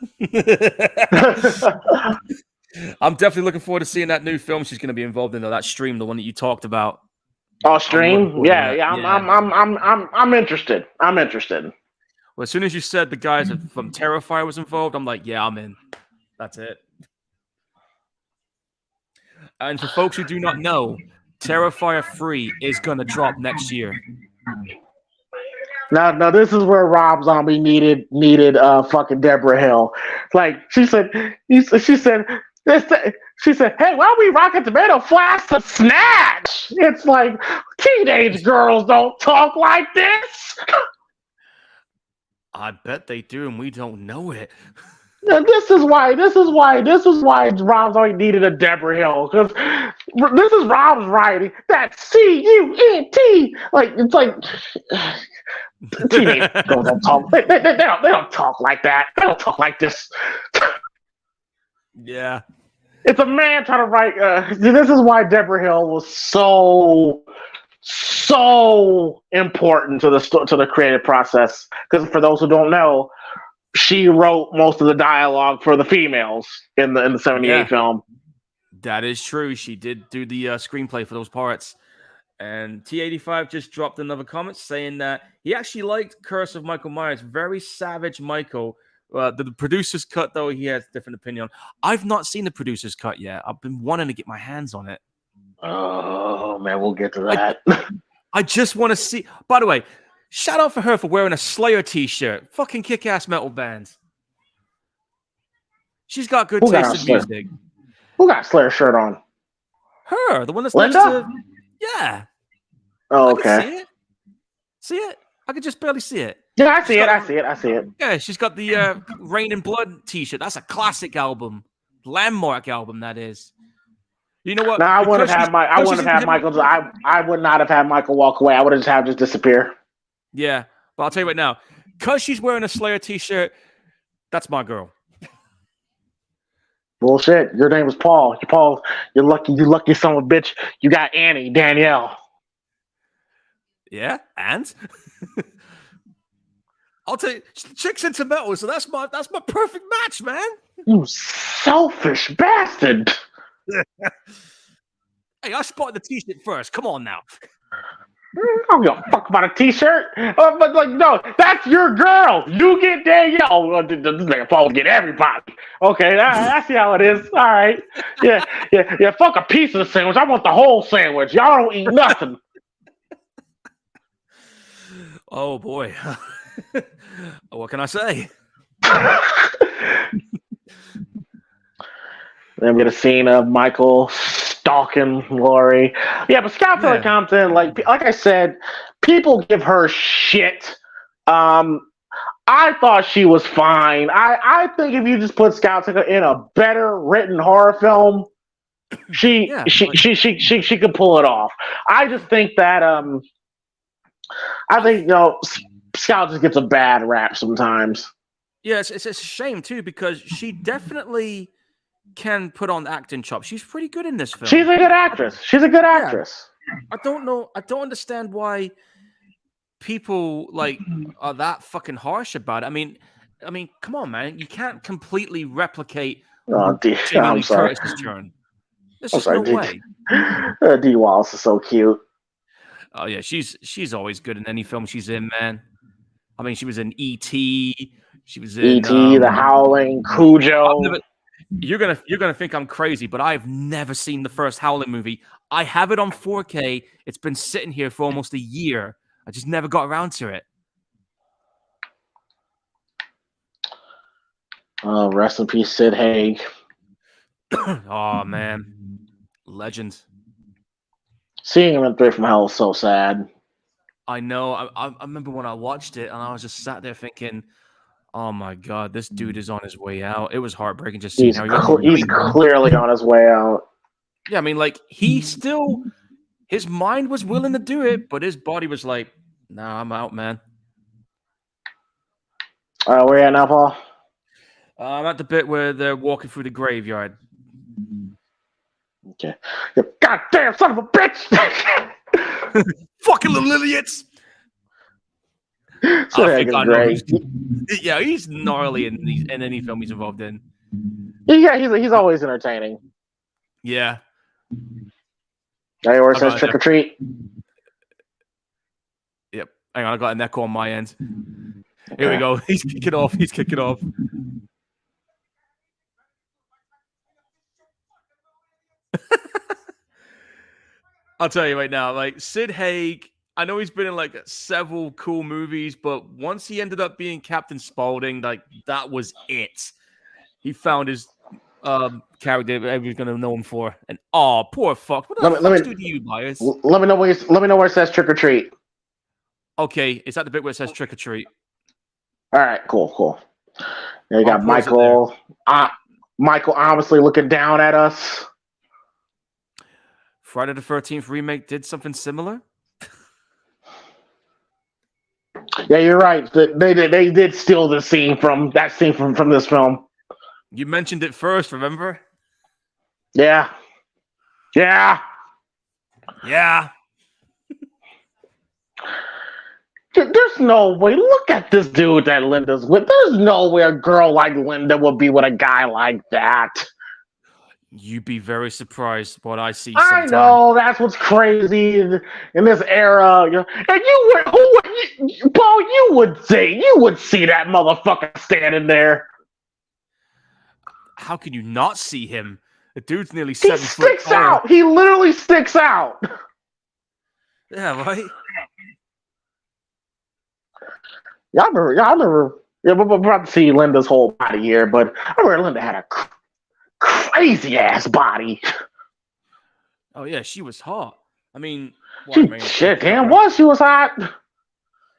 I'm definitely looking forward to seeing that new film she's going to be involved in, though, that Stream, the one that you talked about. Oh, Stream? Yeah. I'm interested. I'm interested. Well, as soon as you said the guys from Terrifier was involved, I'm like, yeah, I'm in. That's it. And for folks who do not know, Terrifier 3 is going to drop next year. Now this is where Rob Zombie needed fucking Deborah Hill. Like she said, hey, why don't we rock a tomato flask to snatch? It's like teenage girls don't talk like this. I bet they do, and we don't know it. Now, this is why Rob's only needed a Deborah Hill, because this is Rob's writing. That C-U-N-T, like it's like teenage girls don't talk. They don't talk like that. They don't talk like this. Yeah, it's a man trying to write. This is why Deborah Hill was so important to the creative process. Because for those who don't know, she wrote most of the dialogue for the females in the 78 film. That is true. She did do the screenplay for those parts. And T85 just dropped another comment saying that he actually liked Curse of Michael Myers. Very savage Michael. The producer's cut, though, he has a different opinion on. I've not seen the producer's cut yet. I've been wanting to get my hands on it. Oh, man, we'll get to that. I just want to see. By the way, shout out for her for wearing a Slayer t-shirt. Fucking kick-ass metal band. She's got good taste in music. Who got a Slayer shirt on? Her, the one that's Linda? next to... Yeah. Oh, okay. See it? I could just barely see it. Yeah, I see it. Yeah, she's got the Rain and Blood t-shirt. That's a classic album. Landmark album, that is. You know what? No, I wouldn't have Michael. I would not have had Michael walk away. I would have just had disappear. Yeah, but I'll tell you right now, because she's wearing a Slayer t-shirt, that's my girl. Bullshit. Your name was Paul. You're lucky. You lucky son of a bitch. You got Annie, Danielle. Yeah, and I'll tell you, chicks into metal, so that's my perfect match, man. You selfish bastard. Hey, I spotted the t-shirt first. Come on now. I don't give a fuck about a t-shirt. But like, no, that's your girl. You get Danielle. Oh, this nigga Paul get everybody. Okay, I see how it is. All right. Yeah. Fuck a piece of the sandwich. I want the whole sandwich. Y'all don't eat nothing. Oh boy. What can I say? Then we get a scene of Michael stalking Lori. Yeah, but Scott Pilgrim comes in, like I said, people give her shit. I thought she was fine. I think if you just put Scout in a better written horror film, she could pull it off. I just think that Scout just gets a bad rap sometimes. Yeah, it's a shame too, because she definitely can put on acting chops. She's pretty good in this film. She's a good actress. I don't know. I don't understand why people are that fucking harsh about it. I mean, come on, man. You can't completely replicate I'm sorry. Curtis's turn. There's just no way. Dee Wallace is so cute. Oh yeah, she's always good in any film she's in, man. I mean, she was in E.T. She was in E.T., The Howling, Cujo. You're gonna think I'm crazy, but I've never seen the first Howling movie. I have it on 4K. It's been sitting here for almost a year. I just never got around to it. Oh, rest in peace, Sid Haig. Oh man, legend. Seeing him in Three from Hell is so sad. I know. I remember when I watched it, and I was just sat there thinking, "Oh my god, this dude is on his way out." It was heartbreaking just seeing how he's clearly on his way out. Yeah, I mean, like his mind was willing to do it, but his body was like, "Nah, I'm out, man." Where you at now, Paul? I'm at the bit where they're walking through the graveyard. Okay. You goddamn son of a bitch! Fucking little idiots! So I think I know yeah, he's gnarly in any film he's involved in. Yeah, he's always entertaining. Yeah. Hey, where it says trick or treat. Yep. Hang on, I got an echo on my end. Here we go. He's kicking off. I'll tell you right now, like Sid Haig, I know he's been in like several cool movies, but once he ended up being Captain Spaulding, like that was it. He found his character that everyone's gonna know him for. And poor fuck. What the fuck do you, Myers? Let me know where it says trick or treat. Okay, it's at the bit where it says trick or treat. All right, cool. There you got Michael. Michael obviously looking down at us. Friday the 13th remake did something similar. Yeah, you're right. They did steal the scene from this film. You mentioned it first, remember? Yeah. There's no way. Look at this dude that Linda's with. There's no way a girl like Linda would be with a guy like that. You'd be very surprised what I see. I know, that's what's crazy in this era. And Paul, you would see that motherfucker standing there. How can you not see him? The dude's nearly 7 foot tall. He sticks out. He literally sticks out. Yeah, right. Yeah, I remember. Yeah, we're about to see Linda's whole body here, but I remember Linda had a crazy ass body. Oh yeah, she was hot. I mean, she was hot.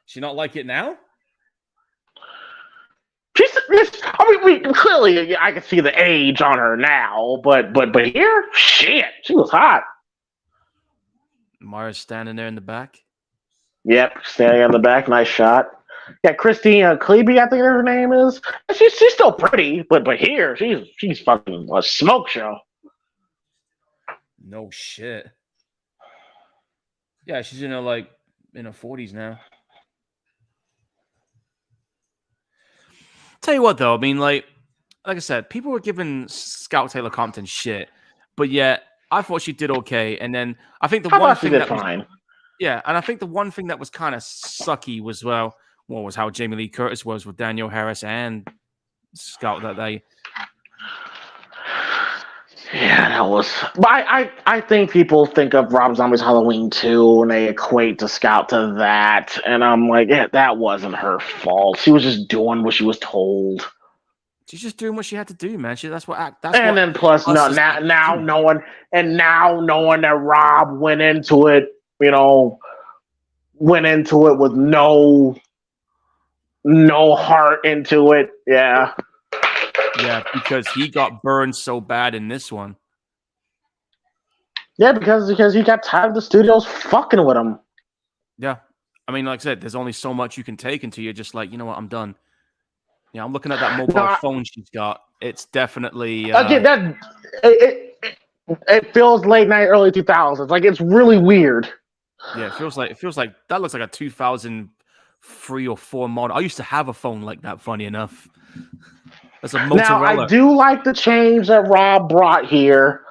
She not like it now? Clearly I can see the age on her now, but here, shit, she was hot. Mara's standing there in the back. Yep, standing on the back, nice shot. Yeah, Christina Klebe, I think her name is. She's still pretty, but here she's fucking a smoke show. No shit. Yeah, she's in her 40s now. Tell you what though, I mean, like I said, people were giving Scout Taylor Compton shit, but yet I thought she did okay. And then I think the one thing that fine. Yeah, and I think the one thing that was kind of sucky was was how Jamie Lee Curtis was with Danielle Harris and Scout that day. Yeah, that was. But I think people think of Rob Zombie's Halloween 2 and they equate to Scout to that, and I'm like, yeah, that wasn't her fault. She was just doing what she was told. She's just doing what she had to do, man. Then plus now knowing that Rob went into it with no heart into it. Yeah. Yeah, because he got burned so bad in this one. Yeah, because he got tired of the studios fucking with him. Yeah. I mean, like I said, there's only so much you can take until you're just like, you know what, I'm done. Yeah, I'm looking at that mobile phone she's got. It's definitely it feels late night, early 2000s. Like, it's really weird. Yeah, it feels like that looks like a 2003 or 4 model. I used to have a phone like that, funny enough. That's a Motorola. Now, I do like the change that Rob brought here.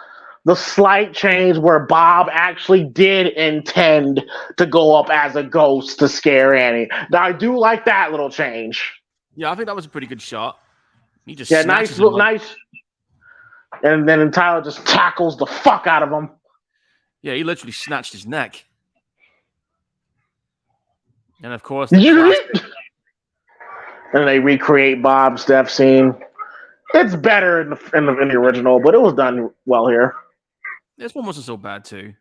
The slight change where Bob actually did intend to go up as a ghost to scare Annie. Now, I do like that little change. Yeah, I think that was a pretty good shot. He just And then Tyler just tackles the fuck out of him. Yeah, he literally snatched his neck. And of course, And they recreate Bob's death scene. It's better in the original, but it was done well here. This one wasn't so bad too.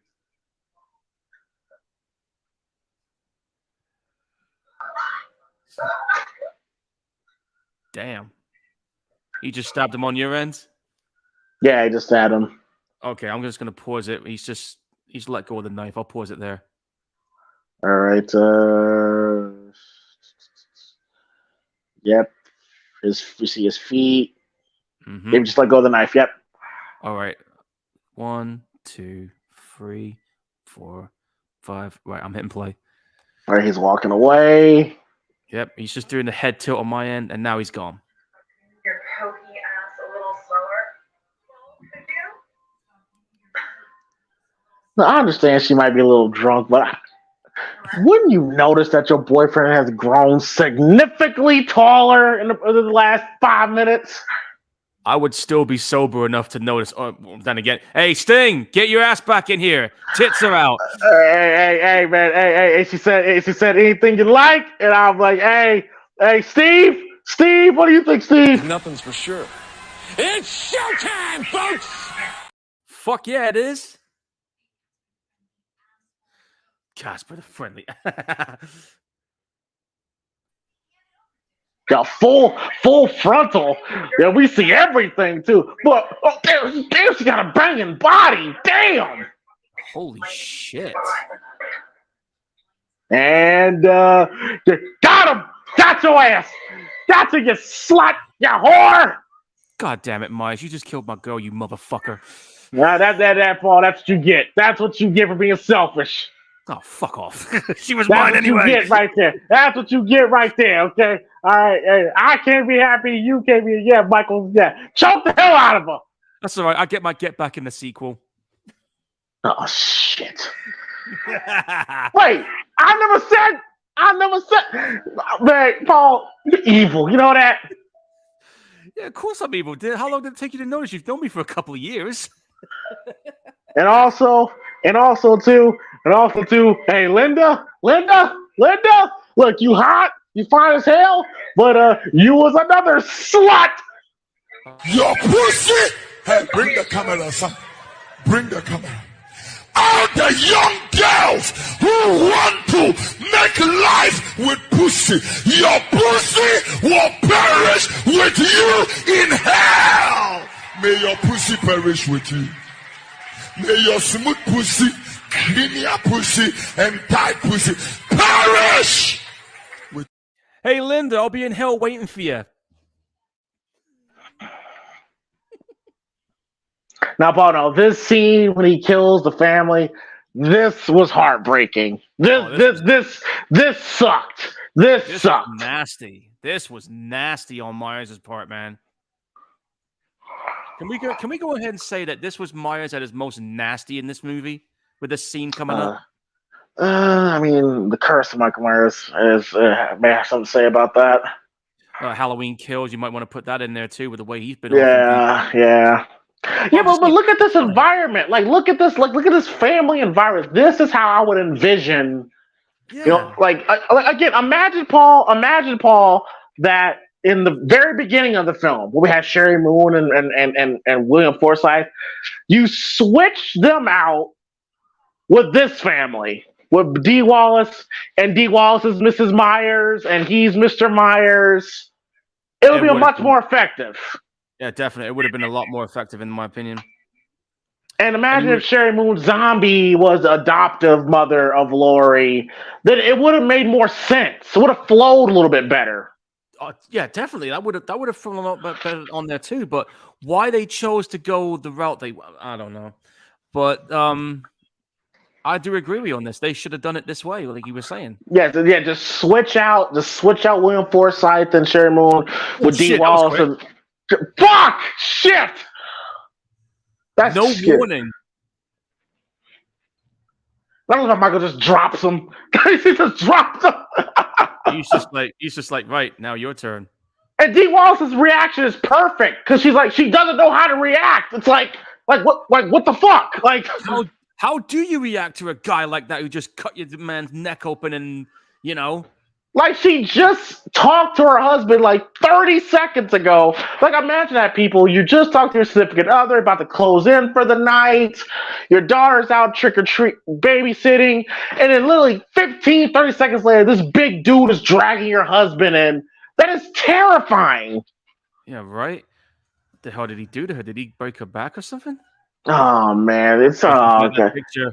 Damn. He just stabbed him on your end? Yeah, he just stabbed him. Okay, I'm just gonna pause it. He's let go of the knife. I'll pause it there. All right. Yep. You see his feet. Mm-hmm. They just let go of the knife. Yep. All right. 1, 2, 3, 4, 5. Right, I'm hitting play. All right, he's walking away. Yep, he's just doing the head tilt on my end, and now he's gone. Your pokey ass a little slower. Could you? Now, I understand she might be a little drunk, but wouldn't you notice that your boyfriend has grown significantly taller in the last 5 minutes? I would still be sober enough to notice. Oh, then again, hey, Sting, get your ass back in here. Tits are out. Hey, man. Hey, she said anything you like, and I'm like, hey, Steve, what do you think, Steve? Nothing's for sure. It's showtime, folks! Fuck yeah, it is. Casper the Friendly. Got full frontal. Yeah, we see everything too. But damn, she got a banging body. Damn. Holy shit. And got him. Got your ass. Got to, you slut, you whore. God damn it, Myers. You just killed my girl, you motherfucker. Nah, that Paul. That's what you get. That's what you get for being selfish. Oh, fuck off. She was That's mine what anyway. you get right there. That's what you get right there, okay? All right. Hey, I can't be happy. You can't be. Yeah, Michael. Yeah. Choke the hell out of her. That's all right. I get my get back in the sequel. Oh, shit. Wait. I never said. Man, Paul, you're evil. You know that? Yeah, of course I'm evil. How long did it take you to notice? You've known me for a couple of years. And also too, hey, Linda, look, you hot, you fine as hell, but you was another slut. Your pussy. Hey, bring the camera, son. Bring the camera. All the young girls who want to make life with pussy, your pussy will perish with you in hell. May your pussy perish with you. May your smooth pussy, linear pussy, and tight pussy perish. Hey, Linda, I'll be in hell waiting for you. Now, Paul, no, this scene when he kills the family, this was heartbreaking. This sucked. This sucked. Was nasty. This was nasty on Myers' part, man. Can we go ahead and say that this was Myers at his most nasty in this movie with this scene coming up? I mean, the curse of Michael Myers may have something to say about that. Halloween Kills, you might want to put that in there too with the way he's been. Yeah, but look at this environment. Like, look at this family environment. This is how I would envision. Yeah. You know, like again, imagine Paul, that in the very beginning of the film, when we had Sherry Moon and William Forsythe, you switch them out with this family, with Dee Wallace, and Dee Wallace is Mrs. Myers, and he's Mr. Myers. It would be much more effective. Yeah, definitely. It would have been a lot more effective, in my opinion. And imagine if Sherry Moon Zombie was the adoptive mother of Laurie, then it would have made more sense. It would have flowed a little bit better. Yeah, definitely. That would have flown a lot better on there too. But why they chose to go the route I don't know. But I do agree with you on this. They should have done it this way, like you were saying. Yeah, just switch out William Forsythe and Sherry Moon with Dee Wallace and fuck shit. That's no shit. warning. That looks like Michael just drops him. He just dropped him. He's just like, right, now your turn. And Dee Wallace's reaction is perfect because she's like, she doesn't know how to react. It's like what the fuck? Like, how do you react to a guy like that who just cut your man's neck open and, you know? Like, she just talked to her husband like 30 seconds ago. Like, imagine that, people. You just talked to your significant other, about to close in for the night. Your daughter's out trick-or-treat babysitting. And then literally 15, 30 seconds later, this big dude is dragging your husband in. That is terrifying. Yeah, right? What the hell did he do to her? Did he break her back or something? Oh, man. It's okay. Picture.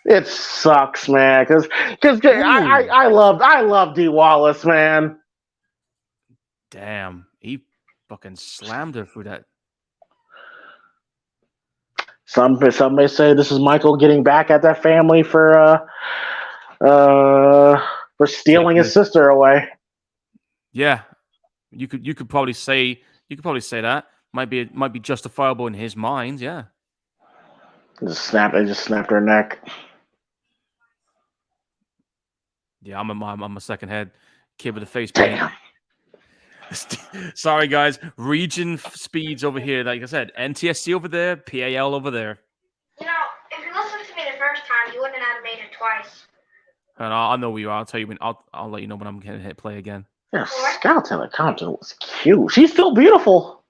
It sucks, man, because I love Dee Wallace, man. Damn, he fucking slammed her through that. Some may say this is Michael getting back at that family for stealing his sister away. Yeah, you could probably say that might be justifiable in his mind. Yeah. They just snapped her neck. Yeah, I'm a second head kid with a face paint. Sorry, guys. Region speeds over here. Like I said, NTSC over there, PAL over there. You know, if you listened to me the first time, you wouldn't have made it twice. And I'll know where you are. I'll tell you when. I'll let you know when I'm gonna hit play again. Yeah, Scout Compton was cute. She's still beautiful.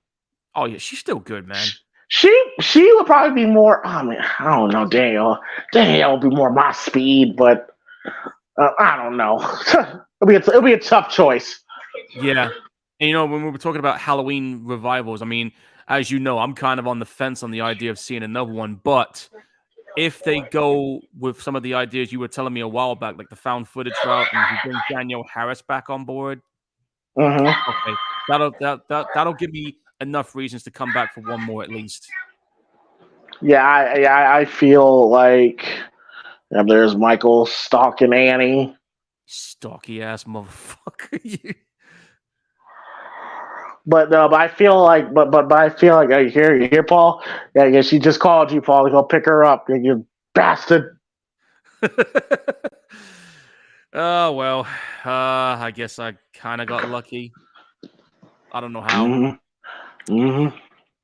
Oh yeah, she's still good, man. She would probably be more. I mean, I don't know, Danielle would be more my speed, but. I don't know. It'll be a tough choice. Yeah, and you know, when we were talking about Halloween revivals, I mean, as you know, I'm kind of on the fence on the idea of seeing another one. But if they go with some of the ideas you were telling me a while back, like the found footage route, and you bring Danielle Harris back on board, okay, that'll give me enough reasons to come back for one more at least. Yeah, I feel like. And there's Michael stalking Annie. Stalky ass motherfucker, you. But I feel like, you hear, Paul? Yeah, she just called you, Paul. Go pick her up, you bastard. Oh well, I guess I kind of got lucky. I don't know how. Mm-hmm.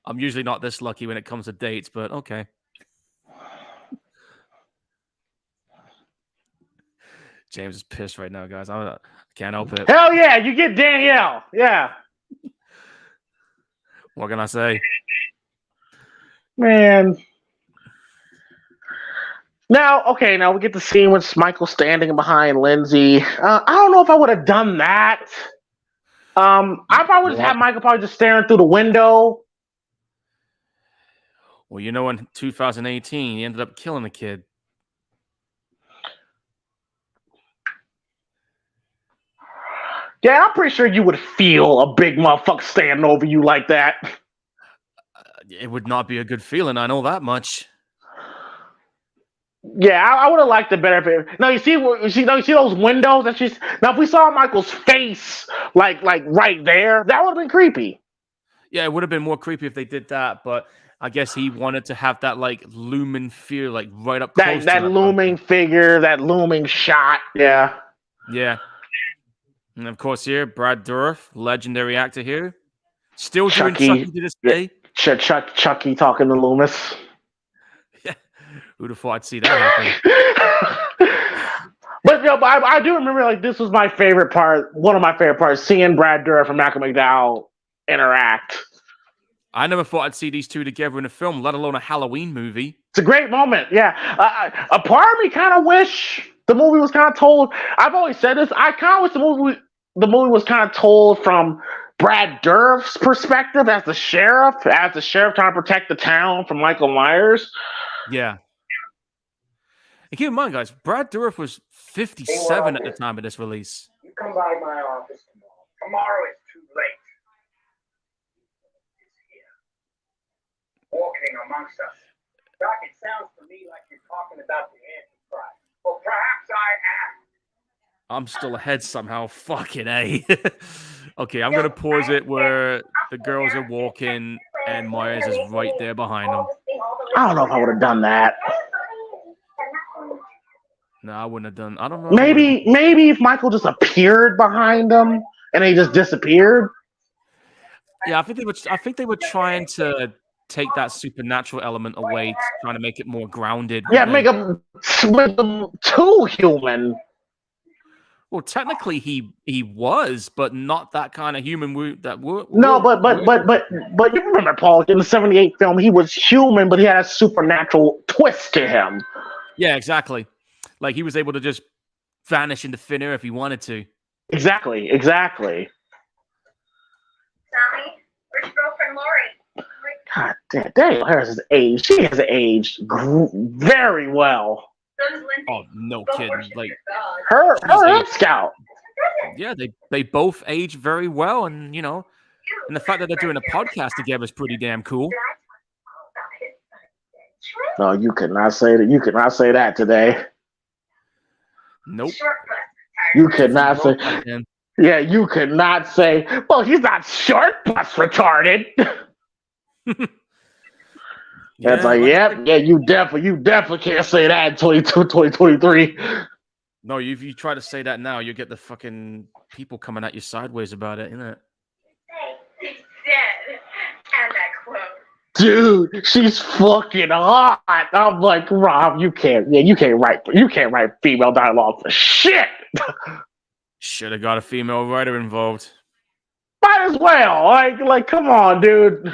I'm usually not this lucky when it comes to dates, but okay. James is pissed right now, guys. I can't help it. Hell yeah, you get Danielle. Yeah. What can I say? Man. Now we get the scene with Michael standing behind Lindsay. I don't know if I would have done that. I probably just had Michael probably just staring through the window. Well, you know, in 2018, he ended up killing a kid. Yeah, I'm pretty sure you would feel a big motherfucker standing over you like that. It would not be a good feeling. I know that much. Yeah, I would have liked it better. Now you see those windows that she's. Now if we saw Michael's face like right there, that would have been creepy. Yeah, it would have been more creepy if they did that, but I guess he wanted to have that like looming fear, like right up close. That looming figure, that looming shot. Yeah. Yeah. And of course, here, Brad Dourif, legendary actor here. Still doing Chucky to this day. Chucky talking to Loomis. Yeah. Who'd have thought I'd see that happen? But I do remember, like, this was my favorite part, one of my favorite parts, seeing Brad Dourif and Malcolm McDowell interact. I never thought I'd see these two together in a film, let alone a Halloween movie. It's a great moment, yeah. A part of me kind of wish the movie was kind of told. I've always said this. I kind of wish the movie was kind of told from Brad Dourif's perspective as the sheriff trying to protect the town from Michael Myers. Yeah. And keep in mind, guys, Brad Dourif was 57 at the time of this release. You come by my office tomorrow. Tomorrow is too late. It's here. Walking amongst us. Doc, it sounds to me like you're talking about the Antichrist. Well, perhaps I am. I'm still ahead somehow. Fucking A. Okay, I'm going to pause it where the girls are walking and Myers is right there behind them. I don't know if I would have done that. No, I wouldn't have done. I don't know. Maybe if Michael just appeared behind them and he just disappeared. Yeah, I think they were trying to take that supernatural element away, trying to make it more grounded. Yeah, make him too human. Well, technically he was, but not that kind of human. No, but you remember, Paul, in the '78 film, he was human, but he had a supernatural twist to him. Yeah, exactly. Like he was able to just vanish into thin air if he wanted to. Exactly. Sally, where's your girlfriend Lori? God damn, Daniel Harris has aged. She has aged very well. Oh, no kidding. Like Her and Scout. Yeah, they both age very well, and and the fact that they're doing a podcast together is pretty damn cool. No, you could not say that. You could not say that today. Nope. You could not say. Yeah, you could not say. Well, he's not short plus retarded. That's like, you definitely can't say that in 2023. No, if you try to say that now, you get the fucking people coming at you sideways about it, innit? He's dead. And that quote. Dude, she's fucking hot. I'm like, Rob, you can't write female dialogue for shit. Should have got a female writer involved. Might as well. Like, come on, dude.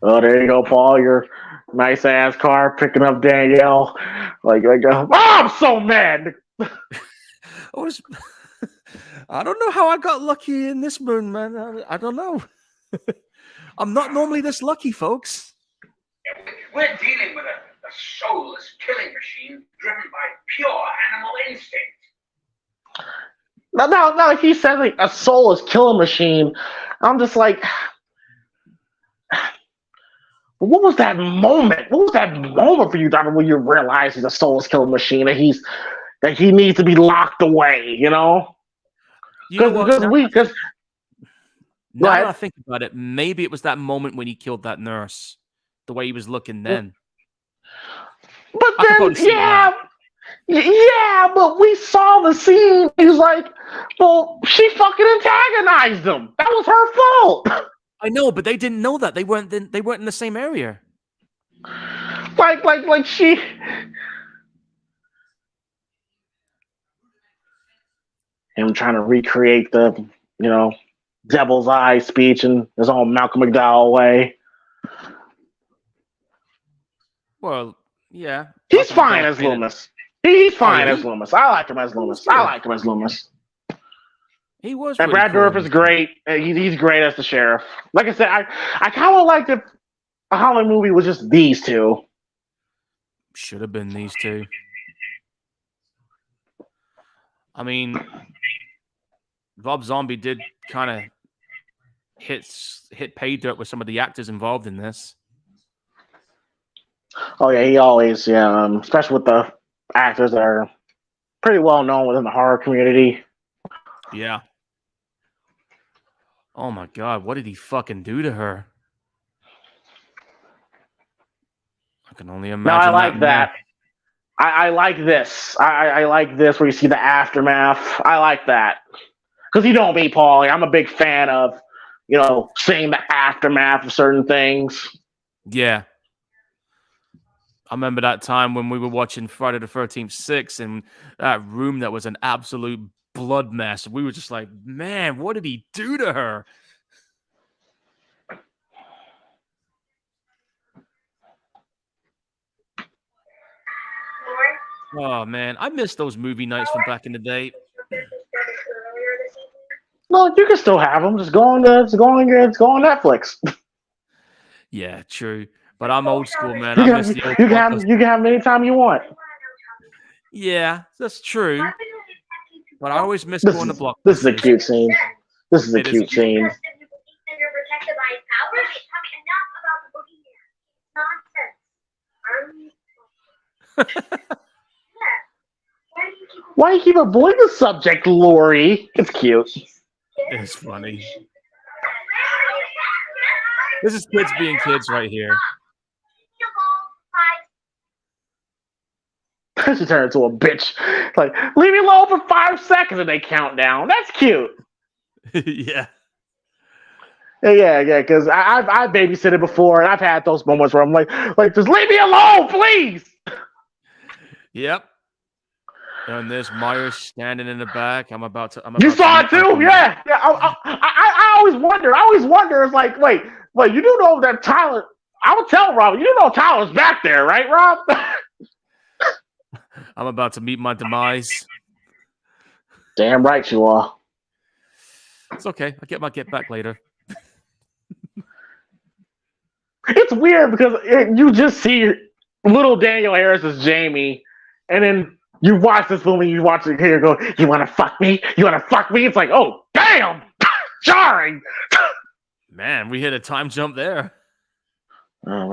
Oh, there you go, Paul. Your nice ass car picking up Danielle. I'm so mad. I don't know how I got lucky in this moon, man. I don't know. I'm not normally this lucky, folks. We're dealing with a soulless killing machine driven by pure animal instinct. Now, he said like a soulless killing machine. I'm just like, what was that moment? What was that moment for you, Doctor, when you realize he's a soulless killing machine and that he needs to be locked away? Now that I think about it, maybe it was that moment when he killed that nurse, the way he was looking then. But then, but we saw the scene. He's like, well, she fucking antagonized him. That was her fault. I know, but they didn't know that. They weren't in the same area. Like she. Him trying to recreate the, devil's eye speech in his own Malcolm McDowell way. Well, yeah. He's fine as Loomis. He's fine as Loomis. I like him as Loomis. He was. And Brad Dourif is great. He's great as the sheriff. Like I said, I kind of liked if a Halloween movie was just these two. Should have been these two. I mean, Rob Zombie did kind of hit pay dirt with some of the actors involved in this. Oh yeah, he always especially with the actors that are pretty well known within the horror community. Yeah. Oh my God, what did he fucking do to her? I can only imagine. No, I like that. I like this. I like this where you see the aftermath. I like that. Because you know me, Paul. I'm a big fan of, seeing the aftermath of certain things. Yeah. I remember that time when we were watching Friday the 13th 6 in that room that was an absolute blood mess. We were just like, man, what did he do to her? Oh, man. I miss those movie nights from back in the day. Well, you can still have them. Just go on Netflix. Yeah, true. But I'm old school, man. You can have them anytime you want. Yeah, that's true. But I always miss going to Blockbuster. This is a cute scene. Why do you keep avoiding the subject, Lori? It's cute. It's funny. This is kids being kids right here. She turned into a bitch. Like, leave me alone for 5 seconds and they count down. That's cute. Yeah. Yeah, because I've babysitted before, and I've had those moments where I'm like, just leave me alone, please. Yep. And there's Myers standing in the back. I'm about to. You saw it too? Yeah. I always wonder. It's like, wait. You do know that Tyler? I would tell Rob. You do know Tyler's back there, right, Rob? I'm about to meet my demise. Damn right you are. It's okay. I get back later. It's weird because you just see little Daniel Harris as Jamie, and then you watch this movie, you watch it here, go, you want to fuck me? You want to fuck me? It's like, oh, damn, jarring. Man, we hit a time jump there. Oh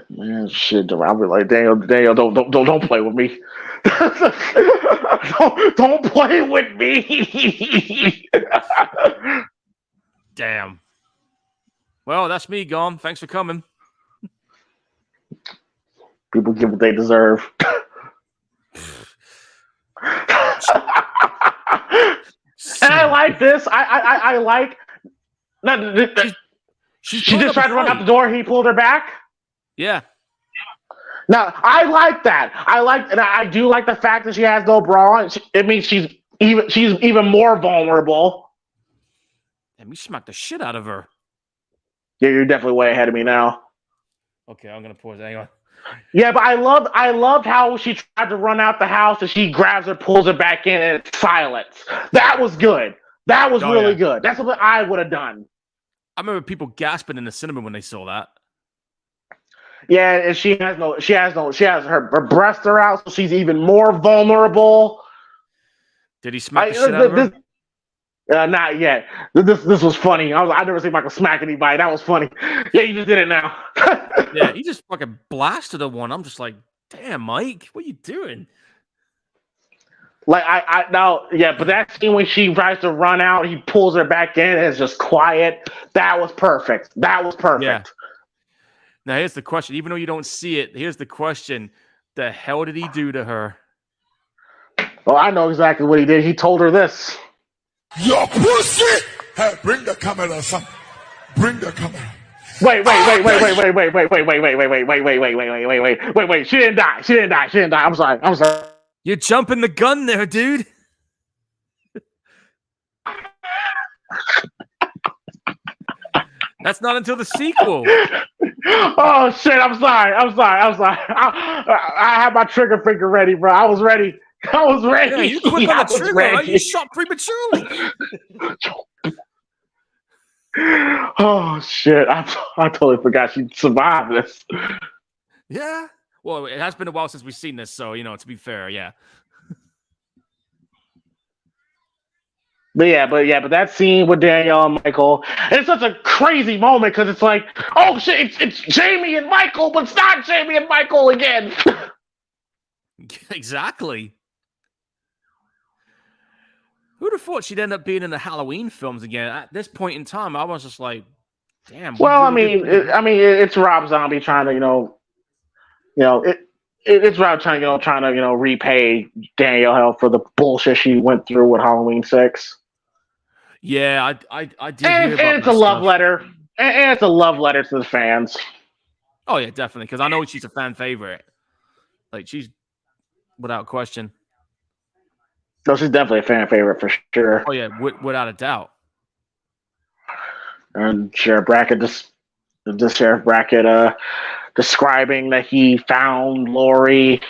man, shit! I'll be like, Daniel, don't play with me. don't play with me. Damn. Well, that's me gone. Thanks for coming. People get what they deserve. And I like this. I like. She just tried to run out the door. He pulled her back. Yeah. Now I like that. I do like the fact that she has no bra. It means she's even more vulnerable. Let me smack the shit out of her. Yeah, you're definitely way ahead of me now. Okay, I'm gonna pause. Hang on. Yeah, but I loved how she tried to run out the house and she grabs her, pulls her back in, and it's silence. That was good. That was really good. That's what I would have done. I remember people gasping in the cinema when they saw that. Yeah, and she has her breasts are out, so she's even more vulnerable. Did he smack the shit out of her? Not yet. This was funny. I never seen Michael smack anybody. That was funny. Yeah, you just did it now. Yeah, he just fucking blasted a one. I'm just like, damn, Mike, what are you doing? Like but that scene when she tries to run out, he pulls her back in, and it's just quiet. That was perfect. Yeah. Now here's the question. Even though you don't see it, here's the question: the hell did he do to her? Well, I know exactly what he did. He told her this. Your pussy! Hey, bring the camera, son. Bring the camera. Wait. She didn't die. I'm sorry. You're jumping the gun there, dude. That's not until the sequel. Oh shit! I'm sorry. I had my trigger finger ready, bro. I was ready. Yeah, you click on the trigger. Right? You shot prematurely. Oh shit! I totally forgot she survived this. Yeah. Well, it has been a while since we've seen this, so to be fair, yeah. But that scene with Danielle and Michael, it's such a crazy moment because it's like, oh shit, it's Jamie and Michael, but it's not Jamie and Michael again. Exactly. Who'd have thought she'd end up being in the Halloween films again? At this point in time, I was just like, damn. Well, it's Rob Zombie trying to, it's Rob trying to repay Danielle Hell for the bullshit she went through with Halloween 6. Yeah, I did. And it's a love letter. And it's a love letter to the fans. Oh yeah, definitely. Because I know she's a fan favorite. Like she's without question. No, she's definitely a fan favorite for sure. Oh yeah, without a doubt. And Sheriff Brackett describing that he found Lori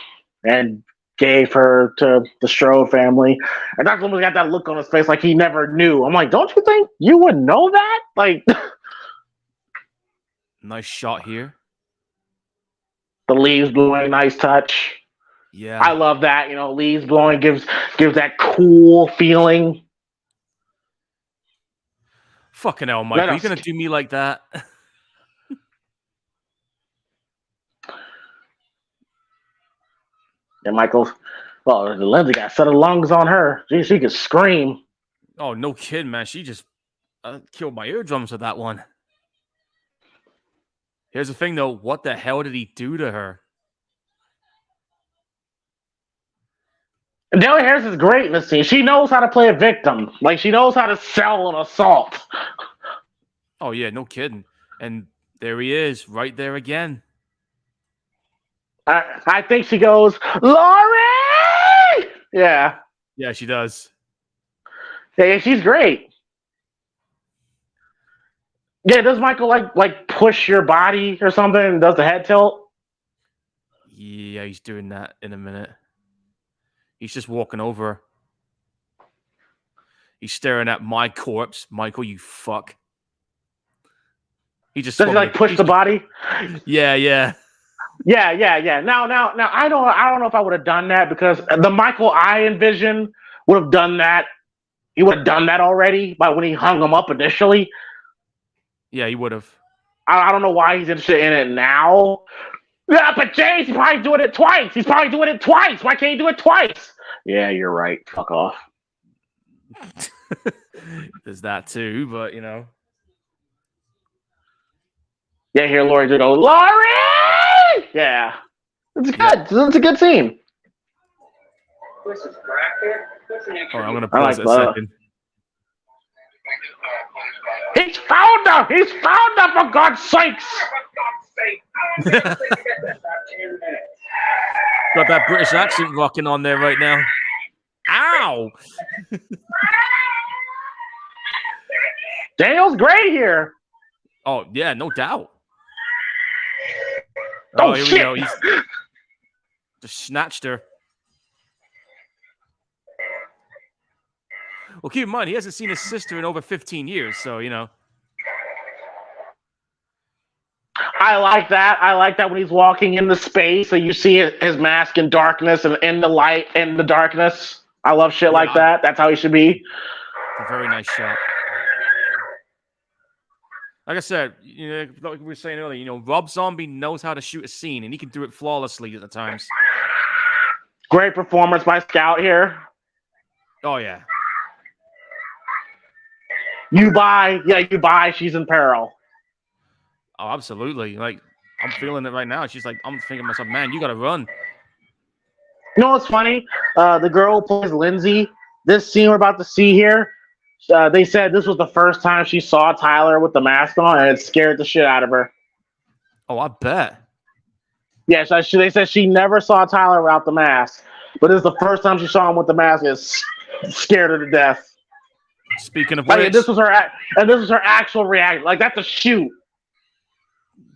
and gave her to the Strode family. And Dr. Loomis got that look on his face like he never knew. I'm like, don't you think you would know that? Like, nice shot here. The leaves blowing, nice touch. Yeah, I love that. Leaves blowing gives that cool feeling. Fucking hell, Mike! Are you gonna do me like that? And Michael, well, Lindsay got a set of lungs on her. She could scream. Oh, no kidding, man. She just killed my eardrums with that one. Here's the thing, though. What the hell did he do to her? And Deli Harris is great in this scene. She knows how to play a victim. Like, she knows how to sell an assault. Oh, yeah, no kidding. And there he is, right there again. I think she goes, Laurie! Yeah. Yeah, she does. Yeah, she's great. Yeah, does Michael like push your body or something and does the head tilt? Yeah, he's doing that in a minute. He's just walking over. He's staring at my corpse. Michael, you fuck. He just does he like push the body? Yeah. Yeah. Now, I don't know if I would have done that because the Michael I envision would have done that. He would have done that already by when he hung him up initially. Yeah, he would have. I don't know why he's interested in it now. Yeah, but James, he's probably doing it twice. Why can't he do it twice? Yeah, you're right. Fuck off. There's that too, but you know. Yeah, here Laurie just go, Laurie! Yeah. It's good. Yeah. It's a good scene. I'm gonna pause it a second. He's found her! For God's sakes! Got that British accent rocking on there right now. Ow! Daniel's great here. Oh, yeah, no doubt. Oh, here shit. we go. He's just snatched her. Well, keep in mind, he hasn't seen his sister in over 15 years, so, you know. I like that when he's walking in the space, so you see his mask in darkness and in the light and the darkness. I love shit like that. That's how he should be. It's a very nice shot. Like I said, you know, like we were saying earlier, you know, Rob Zombie knows how to shoot a scene, and he can do it flawlessly at the times. Great performance by Scout here. Oh, yeah. You buy, she's in peril. Oh, absolutely. Like, I'm feeling it right now. She's like, I'm thinking to myself, man, you got to run. You know what's funny? The girl who plays Lindsay, this scene we're about to see here, they said this was the first time she saw Tyler with the mask on, and it scared the shit out of her. Oh, I bet. Yeah, so they said she never saw Tyler without the mask, but this is the first time she saw him with the mask, and it scared her to death. Speaking of which, this was her actual reaction. Like, that's a shoot.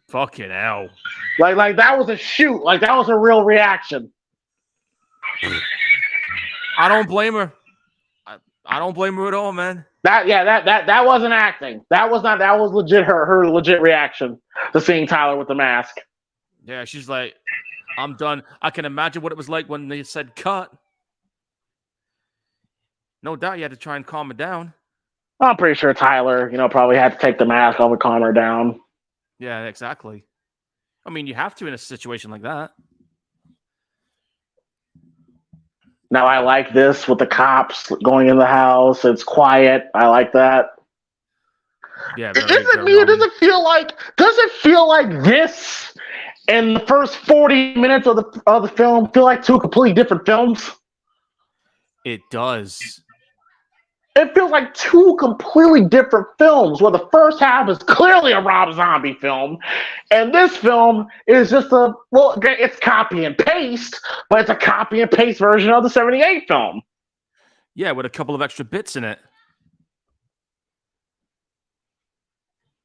Fucking hell. Like that was a shoot. Like, that was a real reaction. I don't blame her. I don't blame her at all, man. That wasn't acting. That was legit her legit reaction to seeing Tyler with the mask. Yeah, she's like, I'm done. I can imagine what it was like when they said cut. No doubt you had to try and calm her down. I'm pretty sure Tyler, probably had to take the mask off and calm her down. Yeah, exactly. I mean, you have to in a situation like that. Now, I like this with the cops going in the house. It's quiet. I like that. Yeah, does it feel like this and the first 40 minutes of the film feel like two completely different films? It does. It feels like two completely different films where the first half is clearly a Rob Zombie film, and this film is just it's copy and paste, but it's a copy and paste version of the 78 film. Yeah, with a couple of extra bits in it.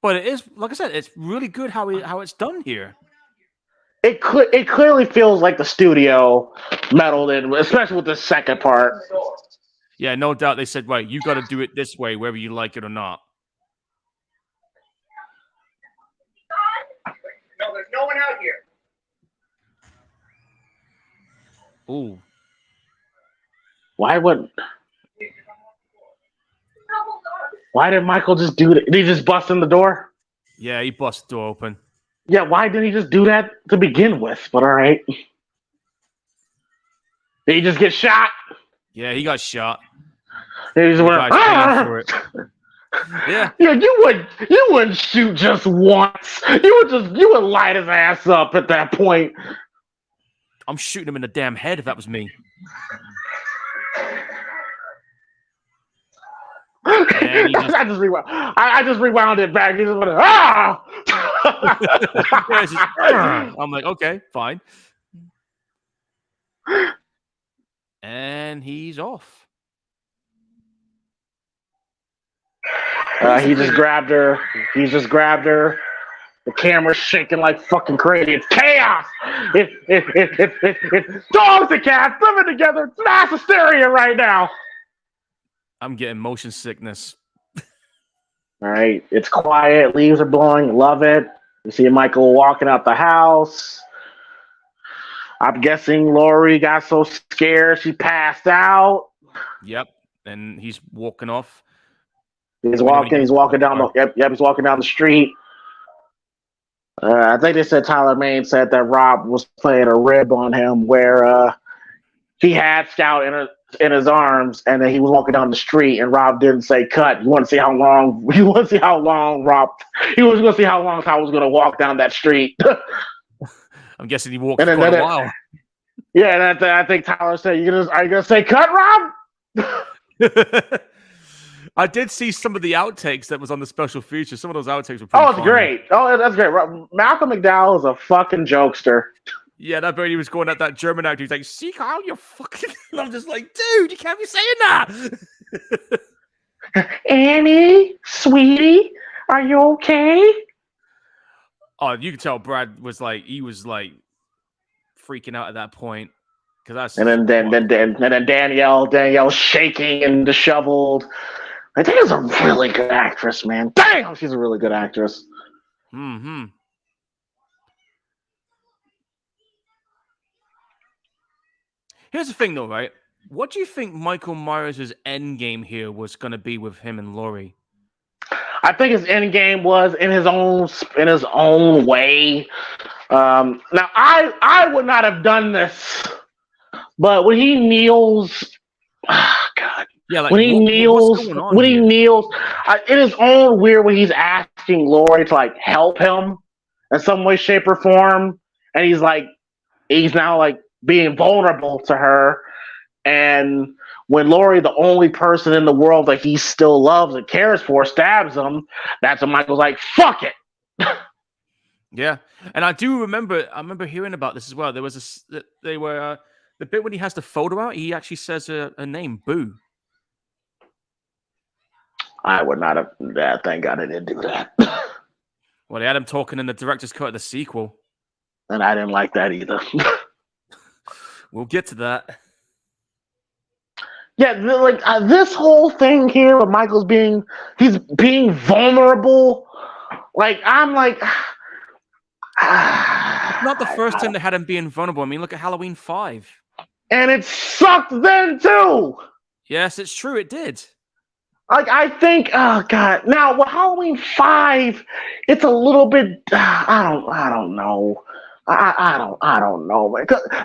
But it is, like I said, it's really good how it's done here. It clearly feels like the studio meddled in, especially with the second part. Yeah, no doubt they said, right, you got to do it this way, whether you like it or not. No, there's no one out here. Ooh. Why did Michael just do that? Did he just bust in the door? Yeah, he busted the door open. Yeah, why didn't he just do that to begin with? But all right. Did he just get shot? Yeah, he got shot. He just went, for it. Yeah. Yeah, you wouldn't shoot just once. You would light his ass up at that point. I'm shooting him in the damn head if that was me. I just rewound it back. He just went, ah! I'm like, okay, fine. And he's off. He just grabbed her. The camera's shaking like fucking crazy. It's chaos. It's dogs and cats living together. It's mass hysteria right now. I'm getting motion sickness. All right. It's quiet. Leaves are blowing. Love it. You see Michael walking out the house. I'm guessing Lori got so scared she passed out. Yep. And he's walking off. He's walking down the street. I think they said Tyler Maine said that Rob was playing a rib on him where he had Scout in his arms and then he was walking down the street and Rob didn't say cut. You want to see how long Rob he was going to see how long Tyler was going to walk down that street. I'm guessing he walked for quite a while. Yeah, and I think Tyler said, are you going to say cut, Rob? I did see some of the outtakes that was on the special feature. Some of those outtakes were pretty funny. Great. Oh, that's great. Malcolm McDowell is a fucking jokester. Yeah, that bird, he was going at that German actor. He's like, see, Kyle, you're fucking... And I'm just like, dude, you can't be saying that. Annie, sweetie, are you okay? Oh, you can tell Brad was like, he was like freaking out at that point. And then Danielle shaking and disheveled. I think she's a really good actress, man. Damn, she's a really good actress. Mm-hmm. Here's the thing, though, right? What do you think Michael Myers' end game here was going to be with him and Laurie? I think his end game was in his own way. Now, I would not have done this, but when he kneels, God. Yeah, like when he kneels, in his own weird way, he's asking Laurie to like help him in some way, shape, or form, and he's now like being vulnerable to her. And when Laurie, the only person in the world that he still loves and cares for, stabs him, that's when Michael's like, "Fuck it." Yeah, and I remember hearing about this as well. There was the bit when he has the photo out, he actually says a name, Boo. I would not have. Thank God I didn't do that. Well, they had him talking in the director's cut of the sequel, and I didn't like that either. We'll get to that. Yeah, this whole thing here with Michael's being vulnerable. Like I'm like, it's not the first time they had him being vulnerable. I mean, look at Halloween 5, and it sucked then too. Yes, it's true. It did. Like I think, oh God! Now with Halloween 5, it's a little bit. I don't know. I don't know.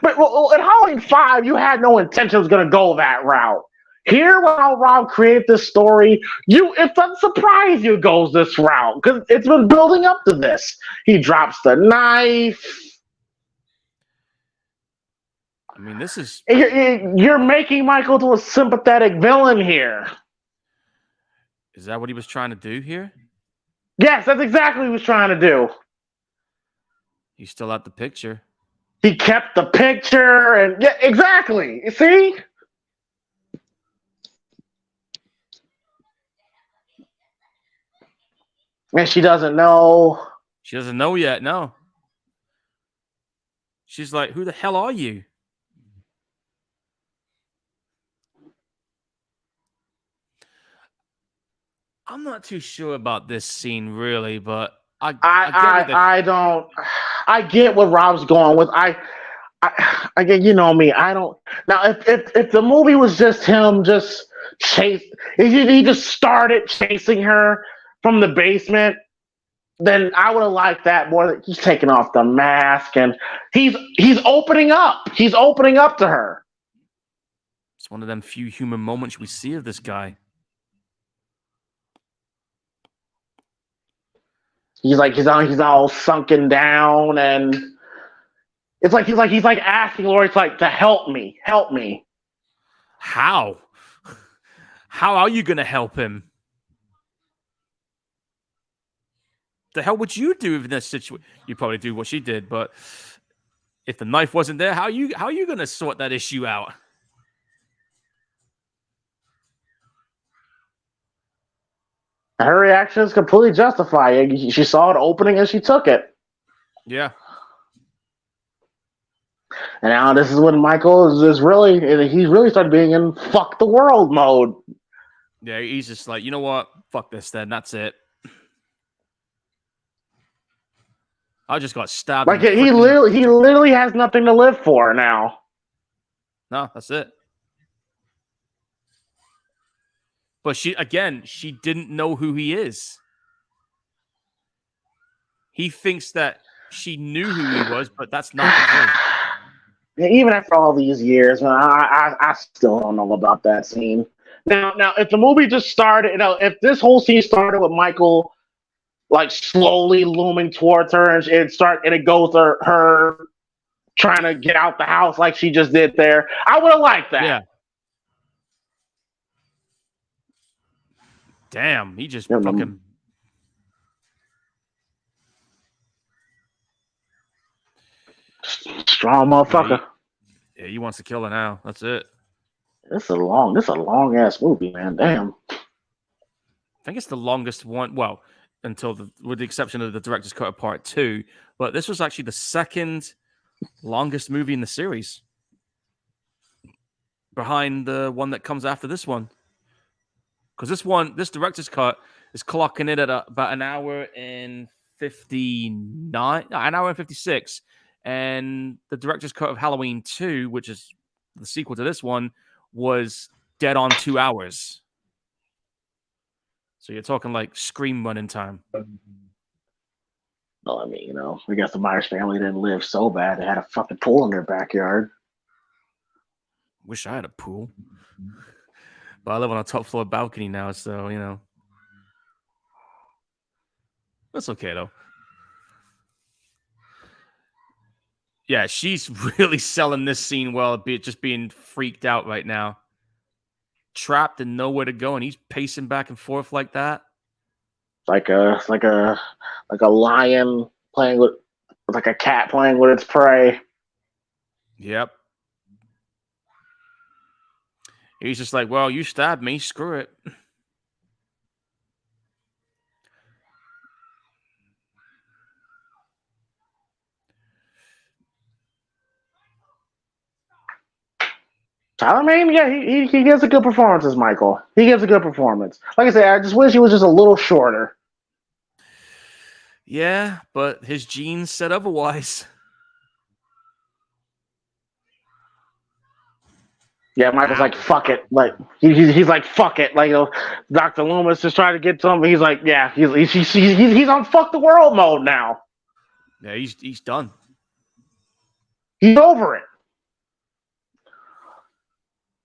But in Halloween 5, you had no intention it was going to go that route. Here, while Rob created this story, it doesn't surprise you it goes this route because it's been building up to this. He drops the knife. I mean, this is you're making Michael to a sympathetic villain here. Is that what he was trying to do here? Yes, that's exactly what he was trying to do. He still had the picture. He kept the picture, and yeah, exactly. You see? And she doesn't know. She doesn't know yet, no. She's like, who the hell are you? I'm not too sure about this scene, really, but I get what Rob's going with. Again, you know me. I don't. Now, if the movie was just him, just he just started chasing her from the basement, then I would have liked that more. He's taking off the mask and he's opening up. He's opening up to her. It's one of them few human moments we see of this guy. He's all sunken down, and it's like he's asking Laurie to help me. How? How are you gonna help him? the hell would you do in this situation? You probably do what she did, but if the knife wasn't there, how are you going to sort that issue out? Her reaction is completely justified. She saw an opening and she took it. Yeah. And now this is when Michael he's really started being in fuck the world mode. Yeah, he's just like, you know what? Fuck this then. That's it. I just got stabbed. Like he literally has nothing to live for now. No, that's it. But she didn't know who he is. He thinks that she knew who he was, but that's not the case. Even after all these years, man, I still don't know about that scene. Now, if the movie just started, if this whole scene started with Michael like slowly looming towards her, and it goes to her trying to get out the house like she just did there, I would have liked that. Yeah. Damn, he just fucking. Strong motherfucker. Yeah, he wants to kill her now. That's it. This is a long ass movie, man. Damn. I think it's the longest one. Well, with the exception of the director's cut of part 2, but this was actually the second longest movie in the series, behind the one that comes after this one. Because this director's cut is clocking in at about an hour and 56. And the director's cut of Halloween 2, which is the sequel to this one, was dead on 2 hours. So you're talking like Scream running time. Well, I mean, I guess the Myers family didn't live so bad. They had a fucking pool in their backyard. Wish I had a pool. But I live on a top floor balcony now, so, That's okay, though. Yeah, she's really selling this scene well, just being freaked out right now. Trapped and nowhere to go, and he's pacing back and forth like that. Like a lion playing with, like a cat playing with its prey. Yep. He's just like, well, you stabbed me. Screw it. Tyler Mane, yeah, he gives a good performance as Michael. He gives a good performance. Like I said, I just wish he was just a little shorter. Yeah, but his genes said otherwise. Yeah, Michael's like, fuck it. Like he's like, fuck it. Like Dr. Loomis is trying to get to him. He's like, yeah, he's on fuck the world mode now. Yeah, he's done. He's over it.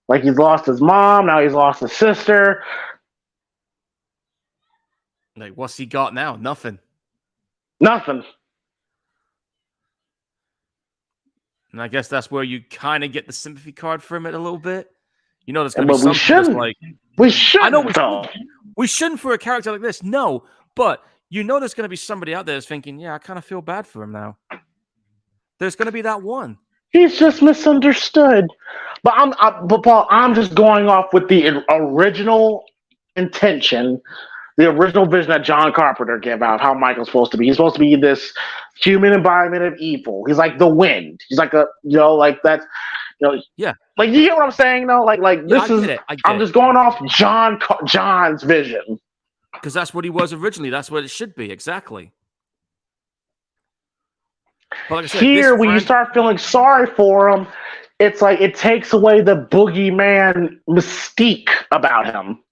Like he's lost his mom, now he's lost his sister. Like, what's he got now? Nothing. Nothing. And I guess that's where you kind of get the sympathy card from it a little bit. There's going to be we shouldn't. like... We shouldn't, I know though. We shouldn't for a character like this. No, but there's going to be somebody out there that's thinking, yeah, I kind of feel bad for him now. There's going to be that one. He's just misunderstood. But Paul, I'm just going off with the original intention, the original vision that John Carpenter gave out of how Michael's supposed to be. He's supposed to be this human embodiment of evil. He's like the wind. He's like yeah. Like, you get what I'm saying, though? Like this is. I'm just going off John's vision. Because that's what he was originally. That's what it should be. Exactly. But like I said, you start feeling sorry for him, it's like it takes away the boogeyman mystique about him.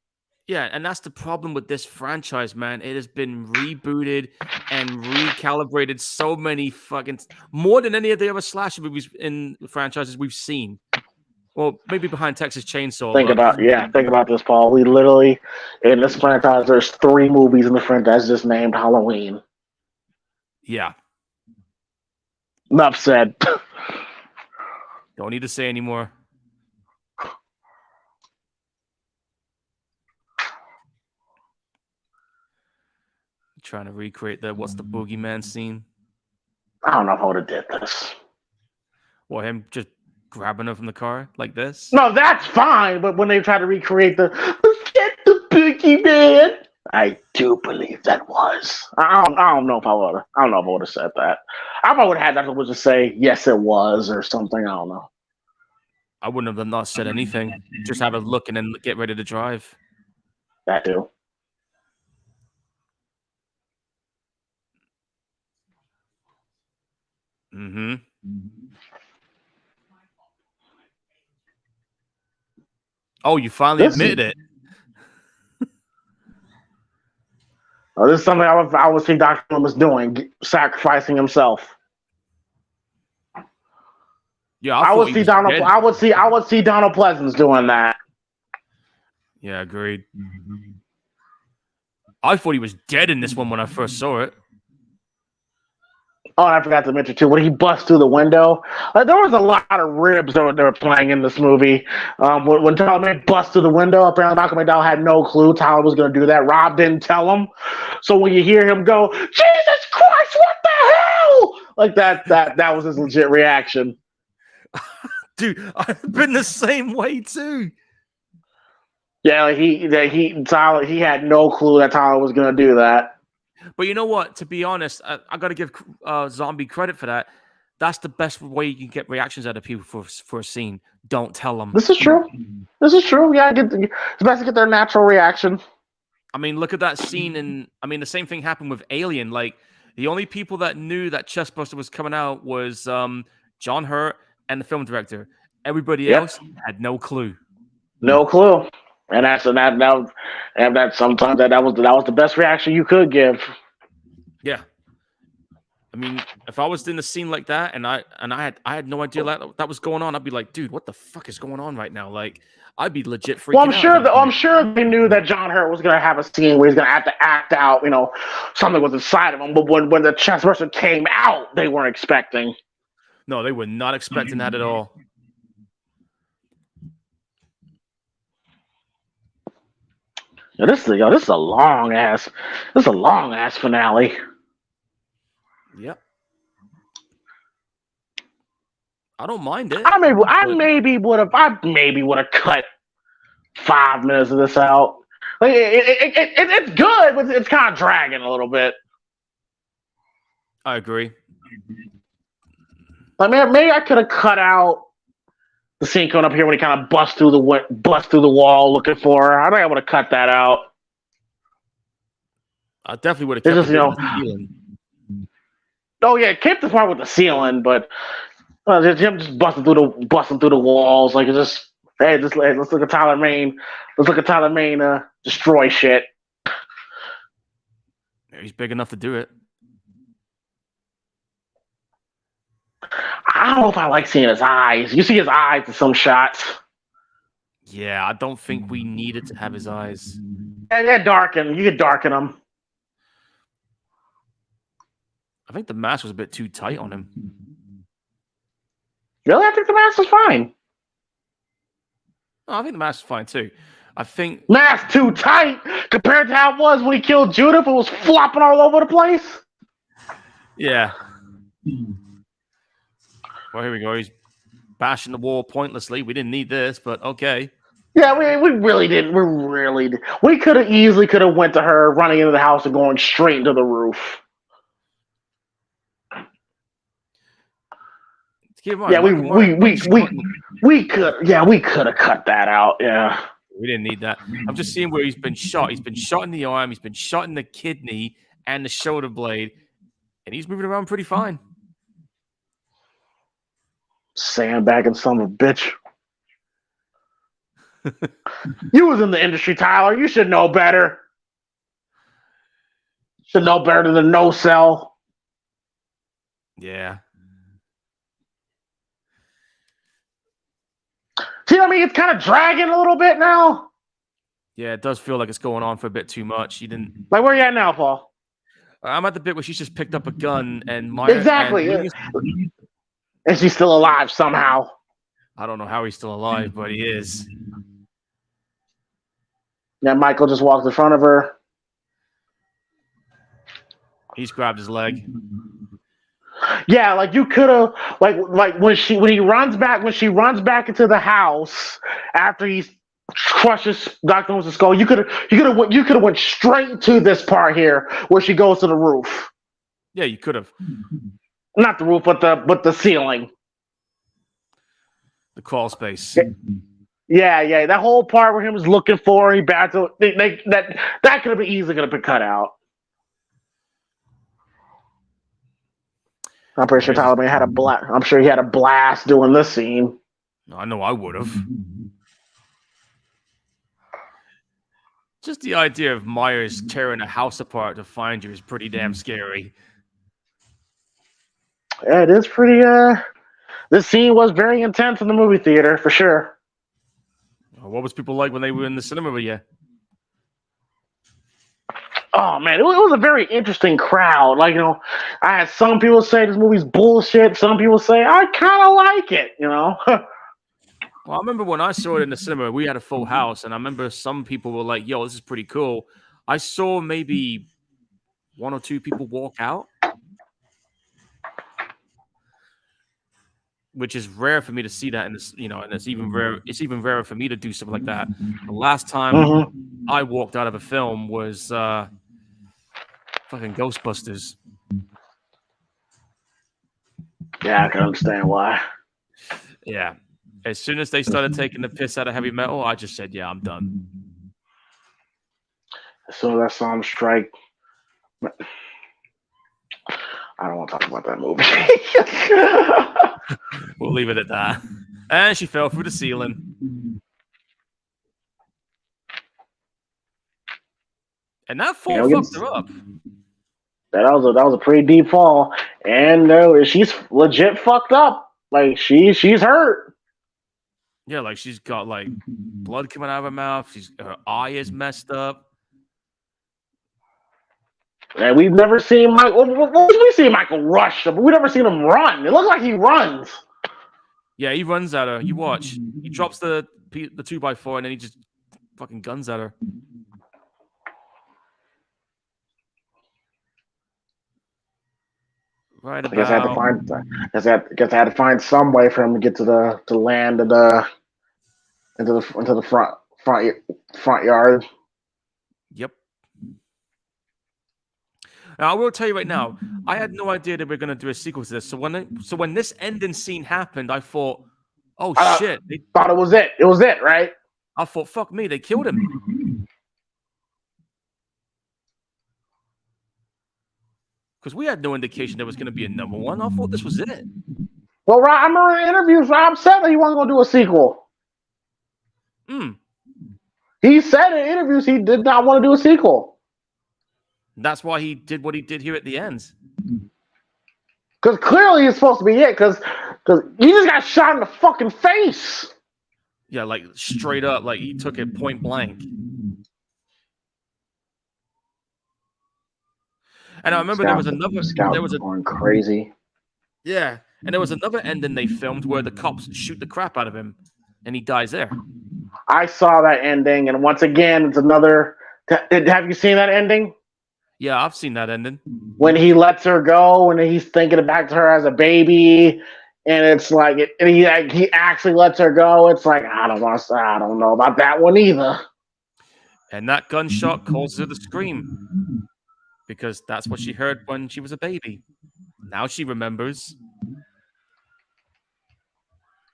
Yeah, and that's the problem with this franchise, man. It has been rebooted and recalibrated so many more than any of the other slasher movies in franchises we've seen. Well, maybe behind Texas Chainsaw. Think about this, Paul. We literally, in this franchise, there's 3 movies in the franchise just named Halloween. Yeah. Enough said. Don't need to say anymore. Trying to recreate the what's the boogeyman scene. I don't know if I would have did this. Or him just grabbing her from the car like this. No, that's fine. But when they try to recreate let's get the boogeyman, I do believe that was. I don't know if I would have. I don't know if I would have said that. I probably would have had that to just say yes, it was or something. I don't know. I wouldn't have not said anything. Just have a look and then get ready to drive. That too. Mm-hmm. Oh, you finally admitted it. Oh, this is something I would see Dr. Loomis doing, sacrificing himself. Yeah, I would see Donald Pleasance doing that. Yeah, agreed. I thought he was dead in this one when I first saw it. Oh, and I forgot to mention too, when he busts through the window, there was a lot of ribs that were playing in this movie. When Tyler May busts through the window, apparently Malcolm McDowell had no clue Tyler was going to do that. Rob didn't tell him. So when you hear him go, "Jesus Christ, what the hell?" like that was his legit reaction. Dude, I've been the same way too. Yeah, Tyler, he had no clue that Tyler was going to do that. But you know what? To be honest, I got to give Zombie credit for that. That's the best way you can get reactions out of people for a scene. Don't tell them. This is true. Yeah, it's best to get their natural reaction. I mean, look at that scene, and I mean, the same thing happened with Alien. Like, the only people that knew that Chestbuster was coming out was John Hurt and the film director. Everybody else had no clue. No clue. And that sometimes that was the best reaction you could give. Yeah. I mean, if I was in a scene like that and I had no idea that was going on, I'd be like, dude, what the fuck is going on right now? Like, I'd be legit freaking out. I'm sure they knew that John Hurt was gonna have a scene where he's gonna have to act out, something was inside of him. But when the Chestburster came out, they weren't expecting. No, they were not expecting that at all. This is a long ass finale. Yep. I don't mind it. I maybe would have cut 5 minutes of this out. Like, it's good, but it's kind of dragging a little bit. I agree. Like, maybe I could have cut out the scene coming up here when he kind of busts through the wall looking for her. I think I would have cut that out. I definitely would have kept the ceiling. Oh yeah, kept the part with the ceiling, but him just busting through the walls. Like, it's just, hey, let's look at Tyler Mane. Let's look at Tyler Mane destroy shit. Yeah, he's big enough to do it. I don't know if I like seeing his eyes. You see his eyes in some shots. Yeah, I don't think we needed to have his eyes. Yeah, they're darkened. You could darken them. I think the mask was a bit too tight on him. Really? I think the mask was fine. No, I think the mask is fine too. I think mask too tight compared to how it was when he killed Judith. It was flopping all over the place. Yeah. Well, here we go. He's bashing the wall pointlessly. We didn't need this, but okay. Yeah, we really didn't. We could have easily went to her running into the house and going straight into the roof. Yeah, we could have cut that out. Yeah, we didn't need that. I'm just seeing where he's been shot. He's been shot in the arm. He's been shot in the kidney and the shoulder blade, and he's moving around pretty fine. Sandbagging son of a bitch. You was in the industry, Tyler. You should know better. Should know better than the no sell. Yeah. See what I mean? It's kind of dragging a little bit now. Yeah, it does feel like it's going on for a bit too much. You didn't. Like, where are you at now, Paul? I'm at the bit where she's just picked up a gun and exactly. And she's still alive somehow. I don't know how he's still alive, but he is. Yeah, Michael just walked in front of her. He's grabbed his leg. Yeah, like you could have, like when she runs back into the house after he crushes Dr. Holmes' skull. You could have went straight to this part here where she goes to the roof. Yeah, you could have. Not the roof, but the ceiling. The crawl space. Yeah. That whole part where him was looking for her, he back to that could have been easily been cut out. I'm pretty sure Tyler May had a blast. I'm sure he had a blast doing this scene. I know I would have. Just the idea of Myers tearing a house apart to find you is pretty damn scary. Yeah, it is pretty. This scene was very intense in the movie theater for sure. What was people like when they were in the cinema with you? Oh man, it was a very interesting crowd. Like, I had some people say this movie's bullshit. Some people say I kind of like it. Well, I remember when I saw it in the cinema, we had a full house, and I remember some people were like, "Yo, this is pretty cool." I saw maybe one or two people walk out, which is rare for me to see that in this, and it's even rarer for me to do something like that. The last time I walked out of a film was fucking Ghostbusters. Yeah, I can understand why. Yeah. As soon as they started taking the piss out of heavy metal, I just said, yeah, I'm done. As soon as I saw him strike, I don't want to talk about that movie. We'll leave it at that. And she fell through the ceiling. And that fall fucked her up. That was a pretty deep fall, and she's legit fucked up. Like she's hurt. Yeah, like she's got like blood coming out of her mouth. Her eye is messed up. And we've never seen we see Michael rush, but we've never seen him run. It looks like he runs. Yeah, he runs at her. You watch. He drops the 2x4 and then he just fucking guns at her. Right about. I guess I had to find some way for him to get to land into the front yard. Yep. Now, I will tell you right now, I had no idea that we are going to do a sequel to this. So when this ending scene happened, I thought, oh shit! They thought it was it. It was it, right? I thought, fuck me, they killed him. Because we had no indication there was going to be a number one. I thought this was it. Well, I remember in interviews, Rob said that he wasn't going to do a sequel. He said in interviews he did not want to do a sequel. That's why he did what he did here at the end. Because clearly it's supposed to be it. Because he just got shot in the fucking face. Yeah, like straight up, like he took it point blank. And I remember there was going crazy. Yeah, and there was another ending they filmed where the cops shoot the crap out of him, and he dies there. I saw that ending, and once again, it's another. Have you seen that ending? Yeah, I've seen that ending. When he lets her go, and he's thinking back to her as a baby, and it's like, and he actually lets her go. It's like I don't know about that one either. And that gunshot causes her to scream. Because that's what she heard when she was a baby. Now she remembers.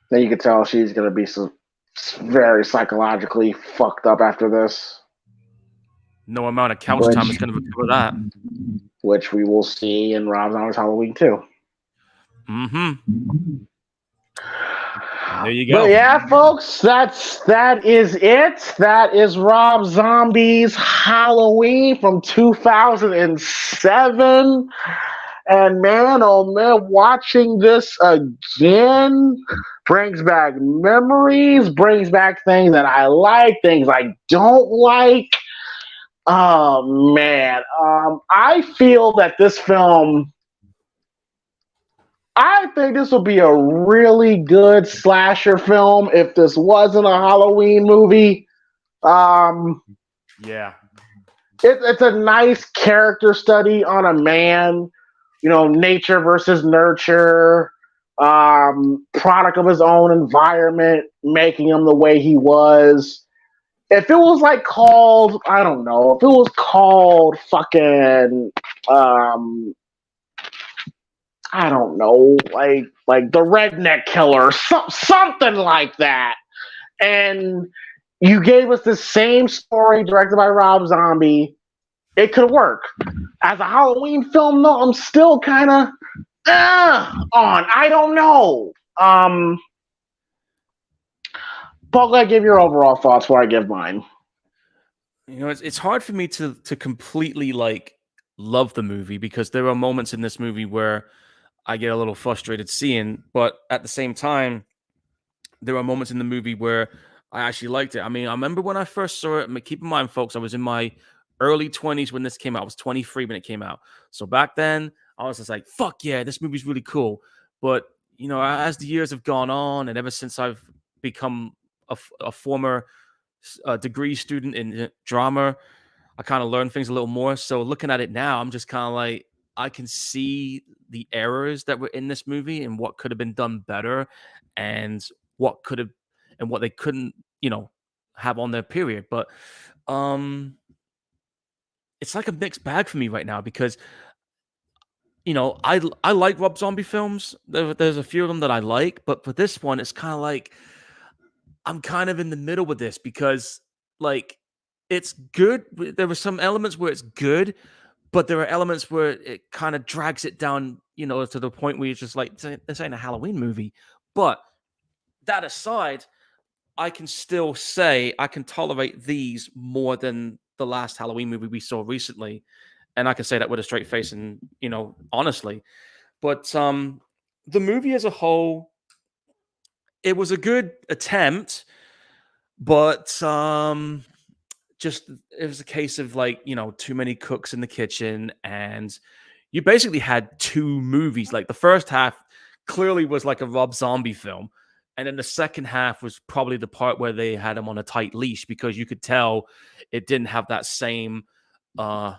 Then you can tell she's going to be very psychologically fucked up after this. No amount of couch time is going to recover that. Which we will see in Rob Zombie's Halloween 2. Mm-hmm. There you go. But yeah, folks, that is it. That is Rob Zombie's Halloween from 2007. And man, oh man, watching this again brings back memories, brings back things that I like, things I don't like. Oh man, I feel that this film. I think this would be a really good slasher film if this wasn't a Halloween movie. Yeah. it's a nice character study on a man, nature versus nurture, product of his own environment, making him the way he was. If it was like called, I don't know, if it was called fucking, I don't know, like the Redneck Killer, something like that, and you gave us the same story directed by Rob Zombie, it could work. As a Halloween film, though, I'm still kind of on. I don't know. Paul, go ahead, give your overall thoughts before I give mine. It's hard for me to completely like love the movie because there are moments in this movie where I get a little frustrated seeing, but at the same time, there are moments in the movie where I actually liked it. I mean, I remember when I first saw it. I mean, keep in mind, folks, I was in my early 20s when this came out. I was 23 when it came out. So back then, I was just like, fuck yeah, this movie's really cool. But, as the years have gone on, and ever since I've become a former degree student in drama, I kind of learned things a little more. So looking at it now, I'm just kind of like, I can see the errors that were in this movie and what could have been done better and what they couldn't, have on their period. But it's like a mixed bag for me right now because I like Rob Zombie films. There's a few of them that I like, but for this one, it's kind of like I'm kind of in the middle with this because like it's good. There were some elements where it's good, but there are elements where it kind of drags it down, to the point where it's just like, this ain't a Halloween movie. But that aside, I can still say I can tolerate these more than the last Halloween movie we saw recently. And I can say that with a straight face and, honestly. But the movie as a whole, it was a good attempt, but just it was a case of like, too many cooks in the kitchen, and you basically had two movies. Like the first half clearly was like a Rob Zombie film, and then the second half was probably the part where they had him on a tight leash because you could tell it didn't have that same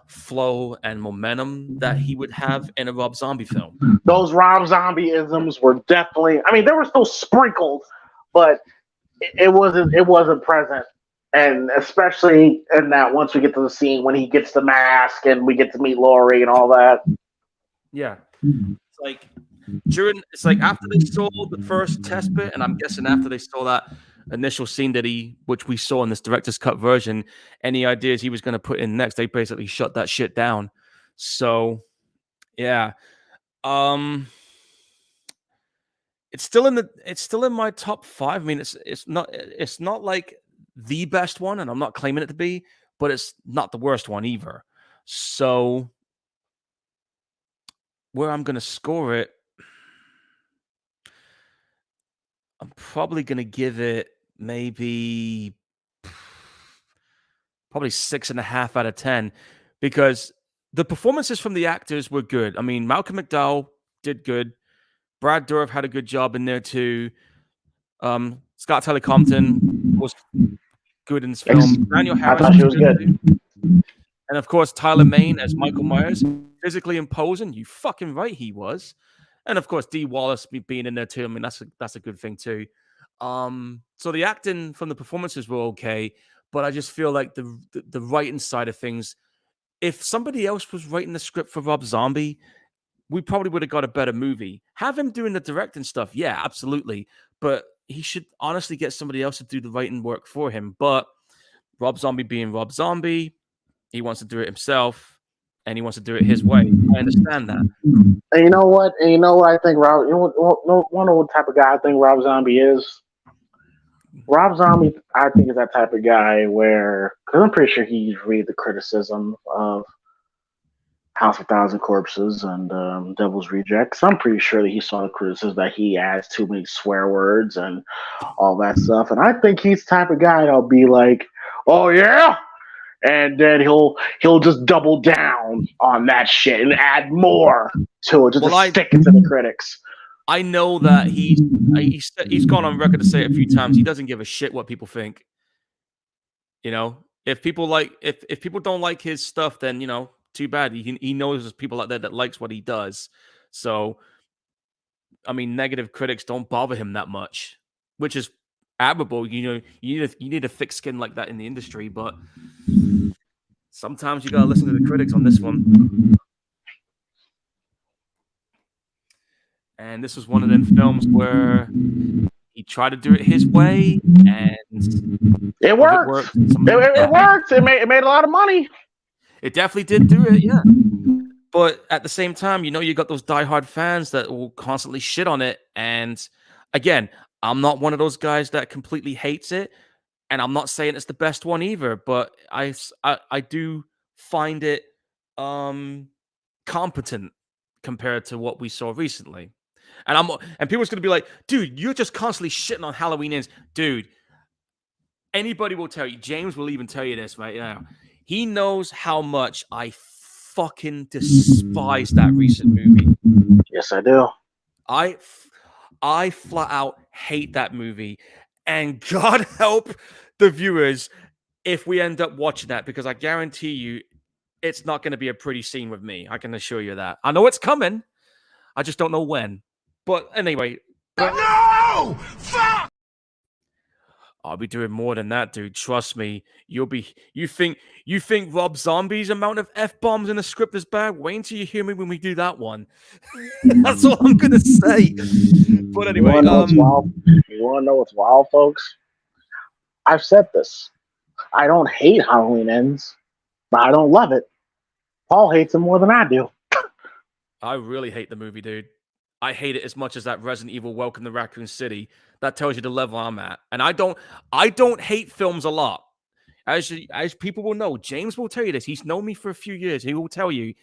flow and momentum that he would have in a Rob Zombie film. Those Rob Zombie isms were definitely, I mean, they were still sprinkled, but it wasn't present. And especially in that once we get to the scene when he gets the mask and we get to meet Laurie and all that. Yeah. It's like after they saw the first test bit, and I'm guessing after they saw that initial scene which we saw in this director's cut version, any ideas he was going to put in next, they basically shut that shit down. So yeah. It's still in my top 5. I mean, it's not like the best one, and I'm not claiming it to be, but it's not the worst one either. So where I'm going to score it, I'm probably going to give it maybe probably 6.5 out of 10 because the performances from the actors were good. I mean, Malcolm McDowell did good. Brad Dourif had a good job in there too. Scott Taylor Compton was good in this film. Daniel Harris was good. And of course, Tyler Mane as Michael Myers, physically imposing. You fucking right, he was. And of course, Dee Wallace being in there too. I mean, that's a good thing too. So the acting from the performances were okay, but I just feel like the writing side of things, if somebody else was writing the script for Rob Zombie, we probably would have got a better movie. Have him doing the directing stuff, yeah, absolutely. But he should honestly get somebody else to do the writing work for him. But Rob Zombie being Rob Zombie, he wants to do it himself, and he wants to do it his way. I understand that. And you know what? I think Rob. One of the type of guy I think Rob Zombie is. Rob Zombie, I think, is that type of guy where, because I'm pretty sure he's read the criticism of House of 1,000 Corpses and Devil's Rejects. I'm pretty sure that he saw the criticism that he adds too many swear words and all that stuff. And I think he's the type of guy that'll be like, "Oh yeah," and then he'll just double down on that shit and add more to it just to stick it to the critics. I know that he's gone on record to say it a few times. He doesn't give a shit what people think. If people don't like his stuff, then too bad. He knows there's people out there that likes what he does. So, I mean, negative critics don't bother him that much, which is admirable. You need a thick skin like that in the industry, but sometimes you gotta listen to the critics on this one. And this was one of them films where he tried to do it his way, and it worked. It worked. It made a lot of money. It definitely did do it, yeah. But at the same time, you got those diehard fans that will constantly shit on it. And again, I'm not one of those guys that completely hates it, and I'm not saying it's the best one either. But I do find it competent compared to what we saw recently. And people's gonna be like, dude, you're just constantly shitting on Halloween ends. Dude, anybody will tell you, James will even tell you this right now. He knows how much I fucking despise that recent movie. Yes, I do. I flat out hate that movie. And God help the viewers if we end up watching that, because I guarantee you it's not going to be a pretty scene with me. I can assure you that. I know it's coming. I just don't know when. But anyway. No! Fuck! I'll be doing more than that, dude. Trust me. You think Rob Zombie's amount of F-bombs in the script is bad? Wait until you hear me when we do that one. That's all I'm gonna say. But anyway, you wanna know what's wild, folks? I've said this. I don't hate Halloween Ends, but I don't love it. Paul hates it more than I do. I really hate the movie, dude. I hate it as much as that Resident Evil Welcome to Raccoon City. That tells you the level I'm at. And I don't hate films a lot. As people will know, James will tell you this. He's known me for a few years. He will tell you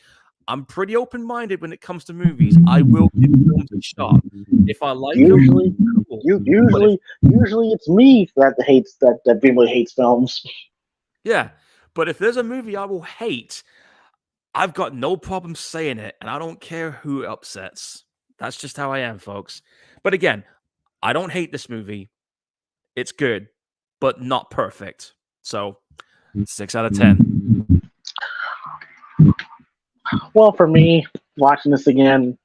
I'm pretty open-minded when it comes to movies. I will give films a shot. If I like usually it's me that really hates films. Yeah. But if there's a movie I will hate, I've got no problem saying it, and I don't care who it upsets. That's just how I am, folks. But again, I don't hate this movie. It's good, but not perfect. So, 6 out of 10. Well, for me, watching this again,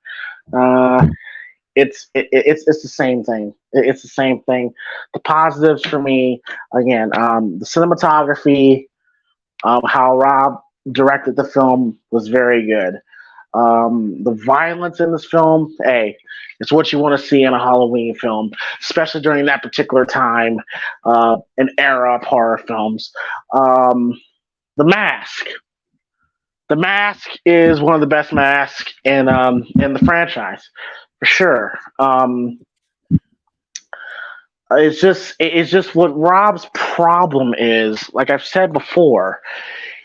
it's the same thing. It's the same thing. The positives for me, again, the cinematography, how Rob directed the film was very good. The violence in this film, hey, it's what you want to see in a Halloween film, especially during that particular time, an era of horror films. The Mask. The Mask is one of the best masks in the franchise, for sure. It's just what Rob's problem is. Like I've said before,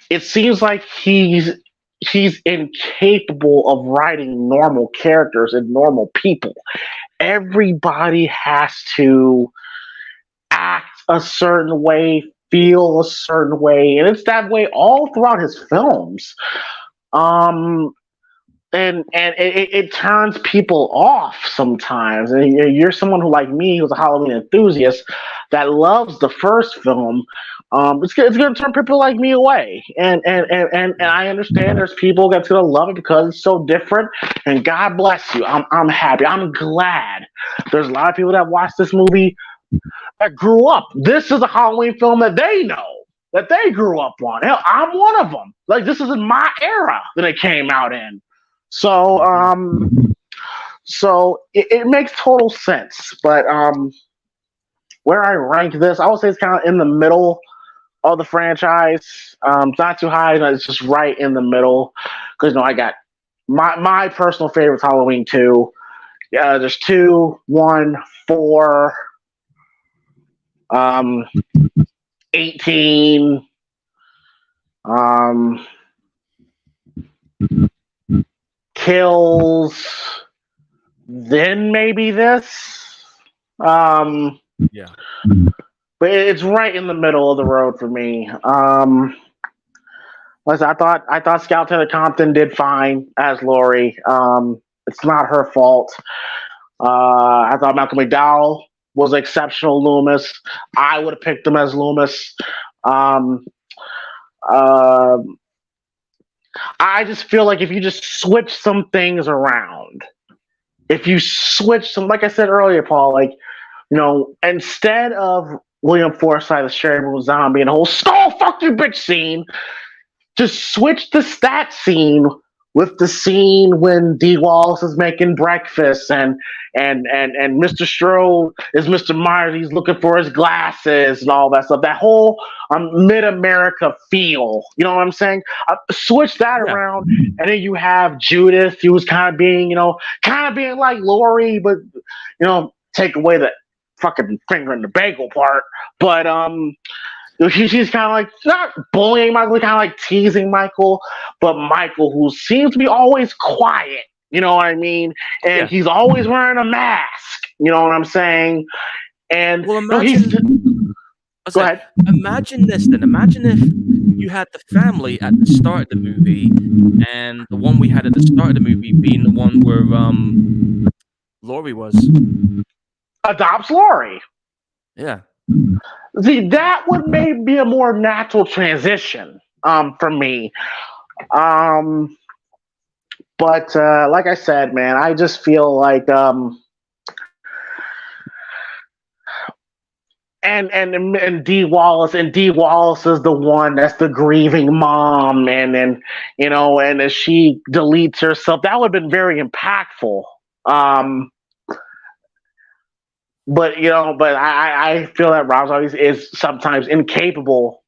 it seems like he's incapable of writing normal characters and normal people. Everybody has to act a certain way, feel a certain way, and it's that way all throughout his films. And it turns people off sometimes. And you're someone who, like me, who's a Halloween enthusiast that loves the first film. It's going to turn people like me away. And I understand there's people that's going to love it because it's so different. And God bless you. I'm happy. I'm glad. There's a lot of people that watch this movie that grew up. This is a Halloween film that they know, that they grew up on. Hell, I'm one of them. Like, this is in my era that it came out in. So it makes total sense. But where I rank this, I would say it's kind of in the middle of the franchise. It's not too high, it's just right in the middle. Because I got my personal favorite Halloween 2. Yeah, there's 2, 1, 4, 18. Kills, then maybe this. Yeah. But it's right in the middle of the road for me. Listen, I thought Scout Lieutenant Compton did fine as Lori. It's not her fault. I thought Malcolm McDowell was exceptional Loomis. I would have picked him as Loomis. I just feel like if you just switch some things around, if you switch some, like I said earlier, Paul, like, instead of William Forsythe, the Sherry Moon Zombie, and the whole skull fuck you bitch scene, just switch the stat scene with the scene when D. Wallace is making breakfast and Mr. Strode is Mr. Myers. He's looking for his glasses and all that stuff. That whole mid America feel. You know what I'm saying? Switch that around, and then you have Judith, who's kind of being like Lori, but take away the fucking finger in the bagel part. But she's kind of like not bullying Michael, kind of like teasing Michael, but Michael, who seems to be always quiet, you know what I mean? And he's always wearing a mask, you know what I'm saying? And well, imagine, go ahead. Imagine this then. Imagine if you had the family at the start of the movie, and the one we had at the start of the movie being the one where Laurie was. Adopts Laurie. Yeah. See, that would maybe be a more natural transition for me. But like I said, man, I just feel like and Dee Wallace is the one that's the grieving mom, and as she deletes herself, that would have been very impactful. But I feel that Rob Zombie is sometimes incapable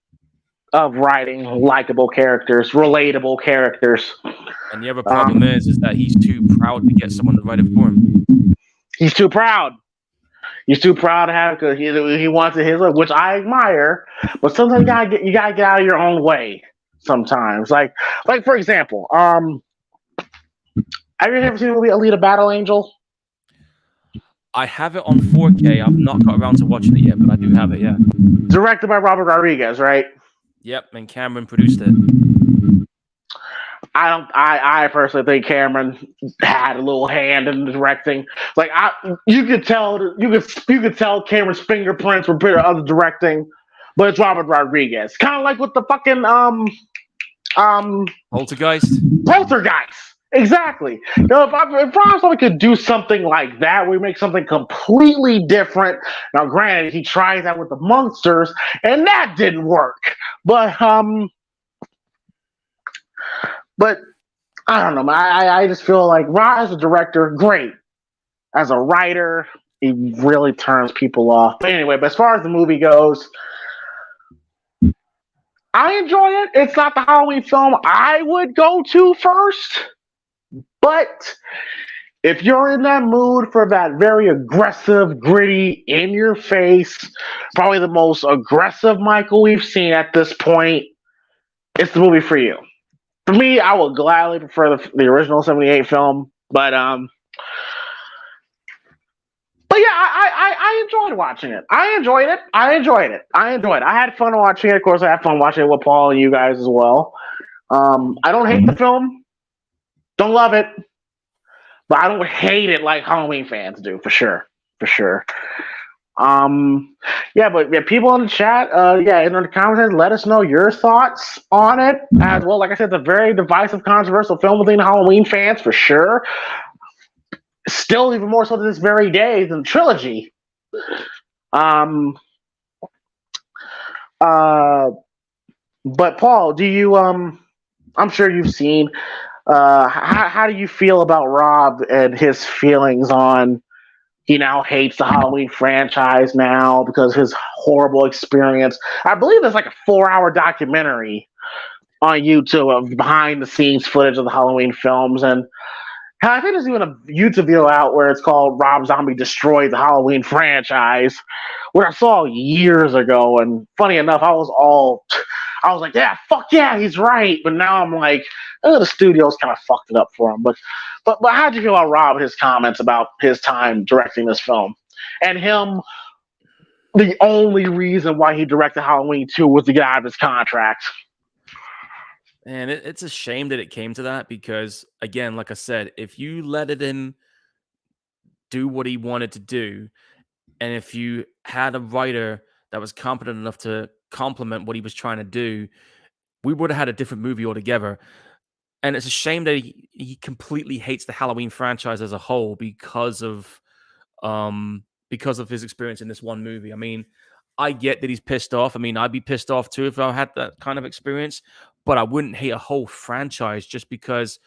of writing likable characters, relatable characters. And the other problem is that he's too proud to get someone to write it for him. He's too proud. He's too proud to have, because he wants it his way, which I admire. But sometimes you gotta get out of your own way. Sometimes, like for example, have you ever seen the movie Alita: Battle Angel? I have it on 4K. I've not got around to watching it yet, but I do have it. Yeah. Directed by Robert Rodriguez, right? Yep, and Cameron produced it. I personally think Cameron had a little hand in the directing. Like you could tell Cameron's fingerprints were pretty on the directing, but it's Robert Rodriguez. Kind of like with the fucking Poltergeist. Exactly. If Rob Zombie could do something like that, we make something completely different. Now, granted, he tries that with the monsters, and that didn't work. But I don't know. I just feel like Rob, as a director, great. As a writer, he really turns people off. But anyway, but as far as the movie goes, I enjoy it. It's not the Halloween film I would go to first. But if you're in that mood for that very aggressive, gritty, in-your-face, probably the most aggressive Michael we've seen at this point, it's the movie for you. For me, I would gladly prefer the original 78 film, but yeah, I enjoyed watching it. I enjoyed it. I had fun watching it. Of course, I had fun watching it with Paul and you guys as well. I don't hate the film. Don't love it, but I don't hate it like Halloween fans do, for sure. Yeah, but people in the chat, in the comments, let us know your thoughts on it as well. Like I said, it's a very divisive, controversial film within Halloween fans, for sure. Still, even more so to this very day than the trilogy. But Paul, do you? I'm sure you've seen. How do you feel about Rob and his feelings on? He now hates the Halloween franchise now because of his horrible experience. I believe there's like a 4-hour documentary on YouTube of behind-the-scenes footage of the Halloween films, and I think there's even a YouTube video out where it's called "Rob Zombie Destroyed the Halloween Franchise," which I saw years ago. And funny enough, I was like, yeah, fuck yeah, he's right. But now I'm like, oh, the studio's kind of fucked it up for him. But how did you feel about Rob and his comments about his time directing this film, and him? The only reason why he directed Halloween 2 was to get out of his contract. And it's a shame that it came to that, because, again, like I said, if you let him do what he wanted to do, and if you had a writer that was competent enough to complement what he was trying to do, we would have had a different movie altogether. And it's a shame that he completely hates the Halloween franchise as a whole because of his experience in this one movie. I mean, I get that he's pissed off. I mean, I'd be pissed off too if I had that kind of experience, but I wouldn't hate a whole franchise just because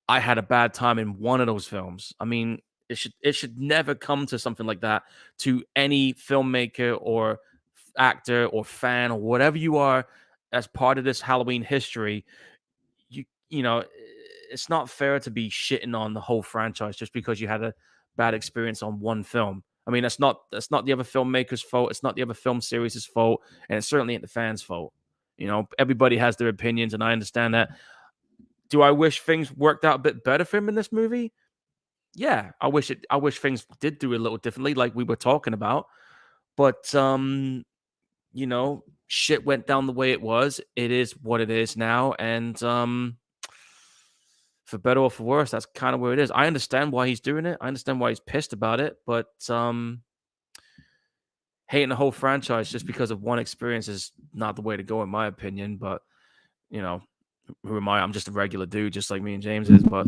I had a bad time in one of those films. I mean, it should never come to something like that to any filmmaker or actor or fan or whatever you are as part of this Halloween history. You know, it's not fair to be shitting on the whole franchise just because you had a bad experience on one film. I mean, that's not the other filmmaker's fault. It's not the other film series' fault, and it's certainly ain't the fans' fault. You know, everybody has their opinions, and I understand that. Do I wish things worked out a bit better for him in this movie? Yeah, I wish things did do a little differently, like we were talking about. But you know, shit went down the way it was. It is what it is now, and for better or for worse, that's kind of where it is. I understand why he's doing it. I understand why he's pissed about it, but hating the whole franchise just because of one experience is not the way to go, in my opinion. But you know, who am I? I'm just a regular dude, just like me and James is. But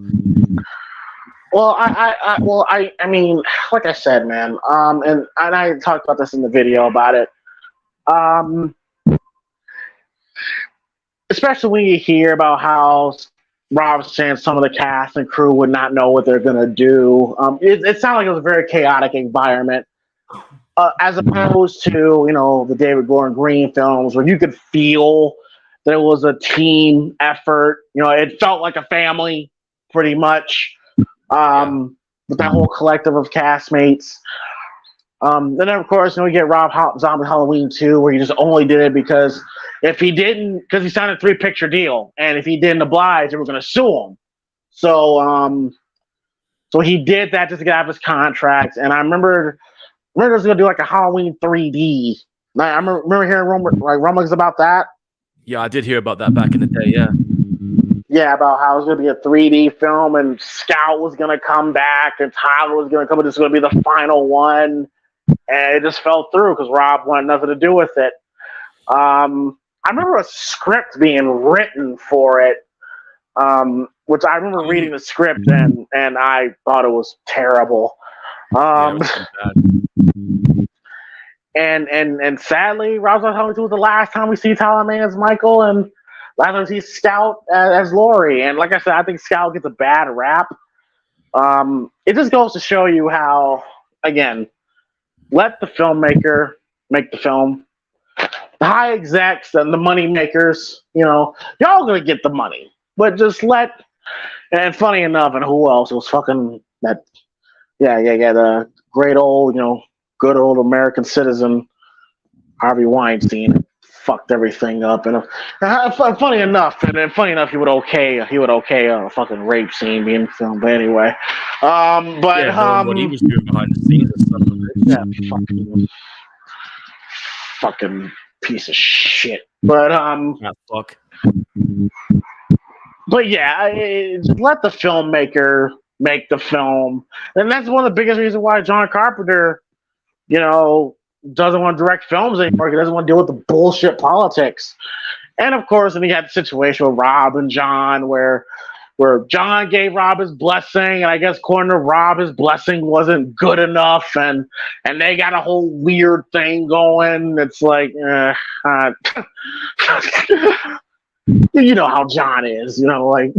well, I mean, like I said, man, and I talked about this in the video about it. Especially when you hear about how Rob's saying some of the cast and crew would not know what they're gonna do. It sounded like it was a very chaotic environment, as opposed to the David Gordon Green films where you could feel that it was a team effort. It felt like a family, pretty much, with that whole collective of castmates. And then, of course, we get Rob Zombie Halloween 2, where he just only did it because because he signed a 3-picture deal, and if he didn't oblige, they were going to sue him. So he did that just to get out of his contract. And I remember he was going to do like a Halloween 3D. I remember hearing rumblings about that. Yeah, I did hear about that back in the day. Yeah. Yeah, about how it was going to be a 3D film, and Scout was going to come back, and Tyler was going to come, and this was going to be the final one. And it just fell through because Rob wanted nothing to do with it. I remember a script being written for it, which I remember reading the script, and I thought it was terrible. And sadly, Rob Zombie Halloween 2 was the last time we see Tyler May as Michael, and last time we see Scout as Laurie. And like I said, I think Scout gets a bad rap. It just goes to show you how, again, let the filmmaker make the film. The high execs and the money makers, y'all gonna get the money. But just let. And funny enough, and who else? It was fucking that. Yeah. The great old, good old American citizen, Harvey Weinstein, fucked everything up. And funny enough, he would okay a fucking rape scene being filmed. But anyway, what he was doing behind the scenes and stuff. Yeah, fucking piece of shit. But fuck. But yeah, just let the filmmaker make the film, and that's one of the biggest reasons why John Carpenter, doesn't want to direct films anymore. He doesn't want to deal with the bullshit politics. And of course, then he had the situation with Rob and John, where John gave Rob his blessing, and I guess according to Rob, his blessing wasn't good enough, and they got a whole weird thing going. It's like, you know how John is, like.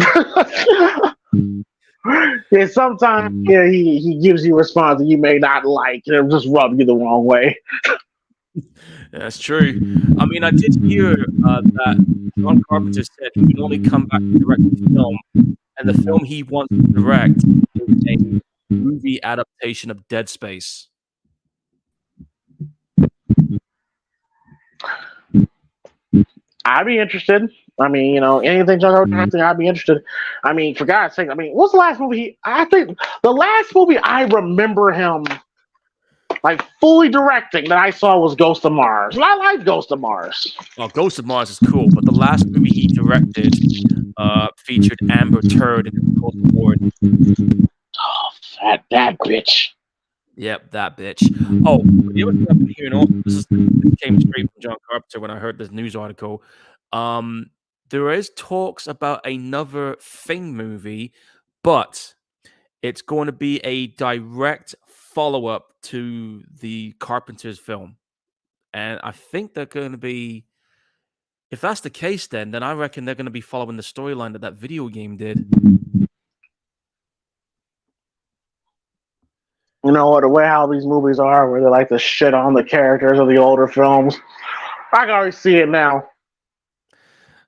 Yeah, sometimes he gives you a response that you may not like, and it'll just rub you the wrong way. That's true. I mean, I did hear that John Carpenter said he would only come back to direct the film, and the film he wants to direct is a movie adaptation of Dead Space. I'd be interested. I mean, anything John Carpenter, I'd be interested. I mean, for God's sake, what's the last movie? I think the last movie I remember him like fully directing that I saw was Ghost of Mars. And I like Ghost of Mars. Well, Ghost of Mars is cool, but the last movie he directed featured Amber Turd in the Cold War. Oh, that bitch. Yep, that bitch. Oh, the other thing I've been hearing also, this came straight from John Carpenter when I heard this news article. there is talks about another Thing movie, but it's going to be a direct follow-up to the Carpenter's film. And I think they're going to be, if that's the case, then I reckon they're going to be following the storyline that video game did. You know, the way how these movies are, where they like to shit on the characters of the older films. I can already see it now.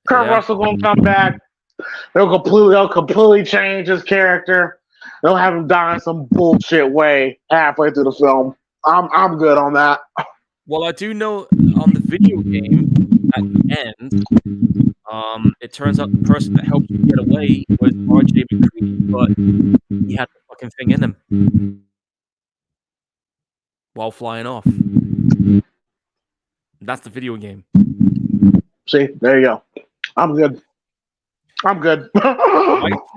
Kurt Russell gonna come back. They'll completely change his character. They'll have him die in some bullshit way halfway through the film. I'm good on that. Well, I do know on the video game at the end, it turns out the person that helped him get away was R.J. McCready, but he had the fucking thing in him while flying off. That's the video game. See, there you go. I'm good. Might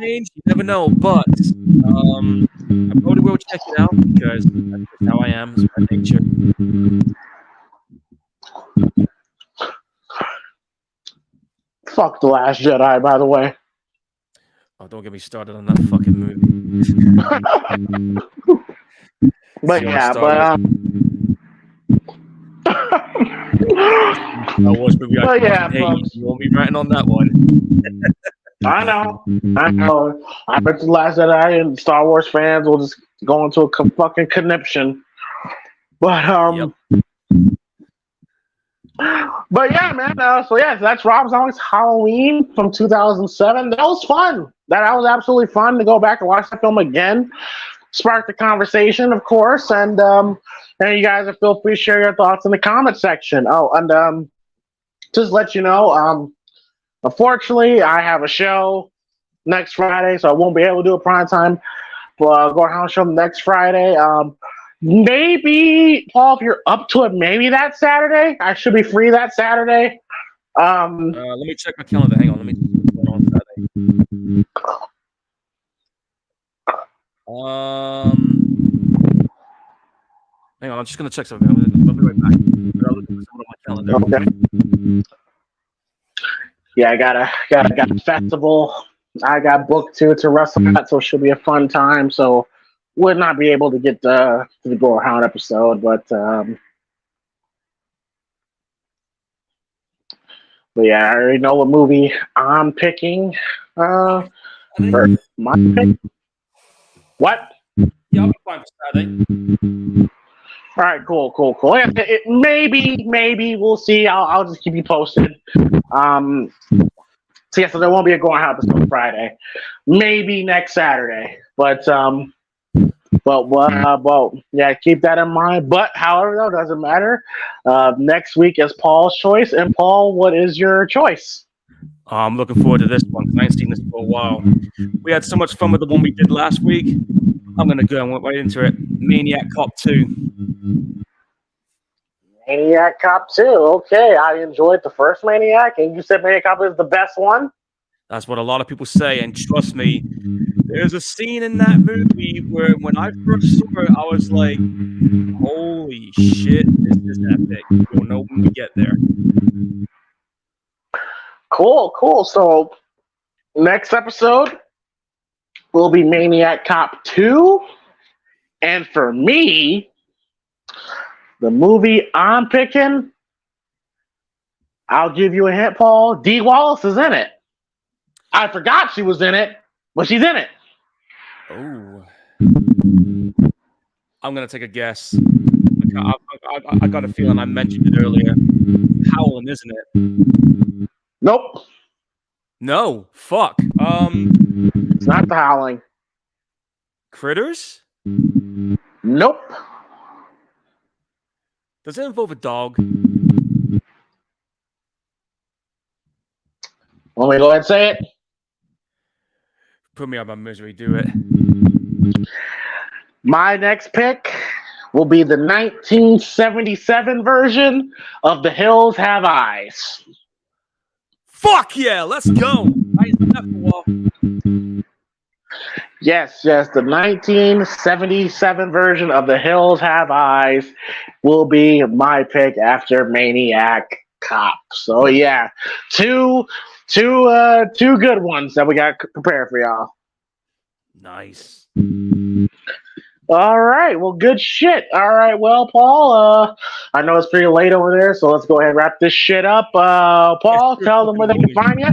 change, you never know, but I probably will check it out because that's just how I am. It's my nature. Fuck The Last Jedi, by the way. Oh, don't get me started on that fucking movie. But yeah, but You want me writing on that one? I know. I bet The Last Jedi and Star Wars fans will just go into a fucking conniption. But But yeah, man. So that's Rob Zombie's Halloween from 2007. That was fun. That was absolutely fun to go back and watch the film again. Sparked the conversation, of course, and you guys are feel free to share your thoughts in the comment section. Oh, and just let you know, unfortunately, I have a show next Friday, so I won't be able to do a primetime Gorehounds show next Friday. Maybe, Paul, if you're up to it, maybe that Saturday. I should be free that Saturday. Let me check my calendar. Hang on. Let me see what's going on Saturday. Hang on. I'm just going to check something. I'll be right back. I'll look at something on my calendar. Okay. Yeah, I got a festival. I got booked to wrestle at, so it should be a fun time. So would not be able to get to the Gorehound episode, but yeah, I already know what movie I'm picking. For my pick. What? Yeah, I'll be fine for Saturday. All right, cool. Yeah, maybe we'll see. I'll just keep you posted. So there won't be a Gorehound episode Friday. Maybe next Saturday, but yeah, keep that in mind. But however, though, doesn't matter. Next week is Paul's choice. And Paul, what is your choice? I'm looking forward to this one because I ain't seen this for a while. We had so much fun with the one we did last week. I'm gonna go right into it. Maniac Cop 2. Maniac Cop 2. Okay, I enjoyed the first Maniac, and you said Maniac Cop is the best one. That's what a lot of people say, and trust me, there's a scene in that movie where when I first saw it, I was like, holy shit, this is epic. You'll know when we get there. Cool. So next episode will be Maniac Cop 2. And for me, the movie I'm picking, I'll give you a hint, Paul. Dee Wallace is in it. I forgot she was in it, but she's in it. Oh. I'm going to take a guess. I got a feeling I mentioned it earlier. Howling, isn't it? Nope. No. Fuck. It's not the Howling. Critters? Nope. Does it involve a dog? Want me to go ahead and say it? Put me out of my misery. Do it. My next pick will be the 1977 version of The Hills Have Eyes. Fuck yeah, let's go. I ain't done that for a while. Yes, the 1977 version of The Hills Have Eyes will be my pick after Maniac Cop. So yeah, two two good ones that we got prepared for y'all. Nice. All right, well, good shit. All right, well, Paul, I know it's pretty late over there, so let's go ahead and wrap this shit up. Paul, tell them where they can find you.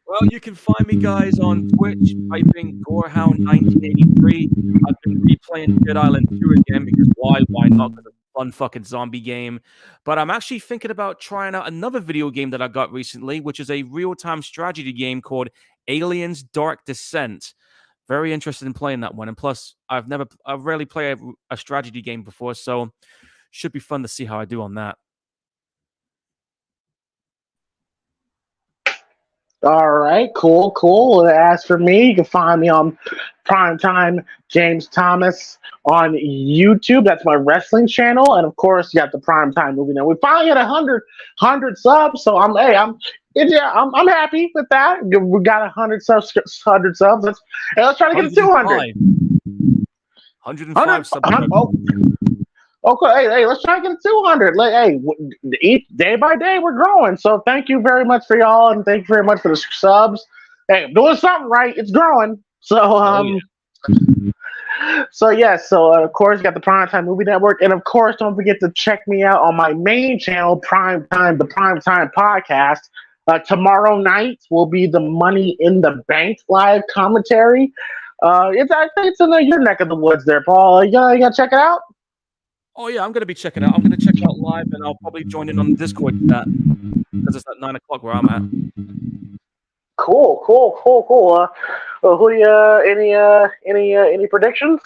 Well, you can find me, guys, on Twitch, typing Gorehound 1983. I've been replaying Dead Island 2 again because why not? Because it's a fun fucking zombie game. But I'm actually thinking about trying out another video game that I got recently, which is a real-time strategy game called Aliens Dark Descent. Very interested in playing that one. And plus, I've rarely played a strategy game before, so should be fun to see how I do on that. All right, cool. As for me, you can find me on Primetime James Thomas on YouTube. That's my wrestling channel, and of course, you got the Primetime Movie Now. We finally hit 100 subs, so I'm happy with that. We got 100 subs. Let's try to get to 200. 105 subs. Okay, hey, let's try to get to 200. Each day by day, we're growing. So thank you very much for y'all, and thank you very much for the subs. Hey, I'm doing something right. It's growing. So, of course, you got the Primetime Movie Network, and of course, don't forget to check me out on my main channel, Primetime, the Primetime Podcast. Tomorrow night will be the Money in the Bank live commentary. I think it's in your neck of the woods there, Paul. You gotta check it out. Oh, yeah, I'm going to be checking it out. I'm going to check it out live, and I'll probably join in on the Discord chat because it's at 9 o'clock where I'm at. Cool. Who do you, any predictions?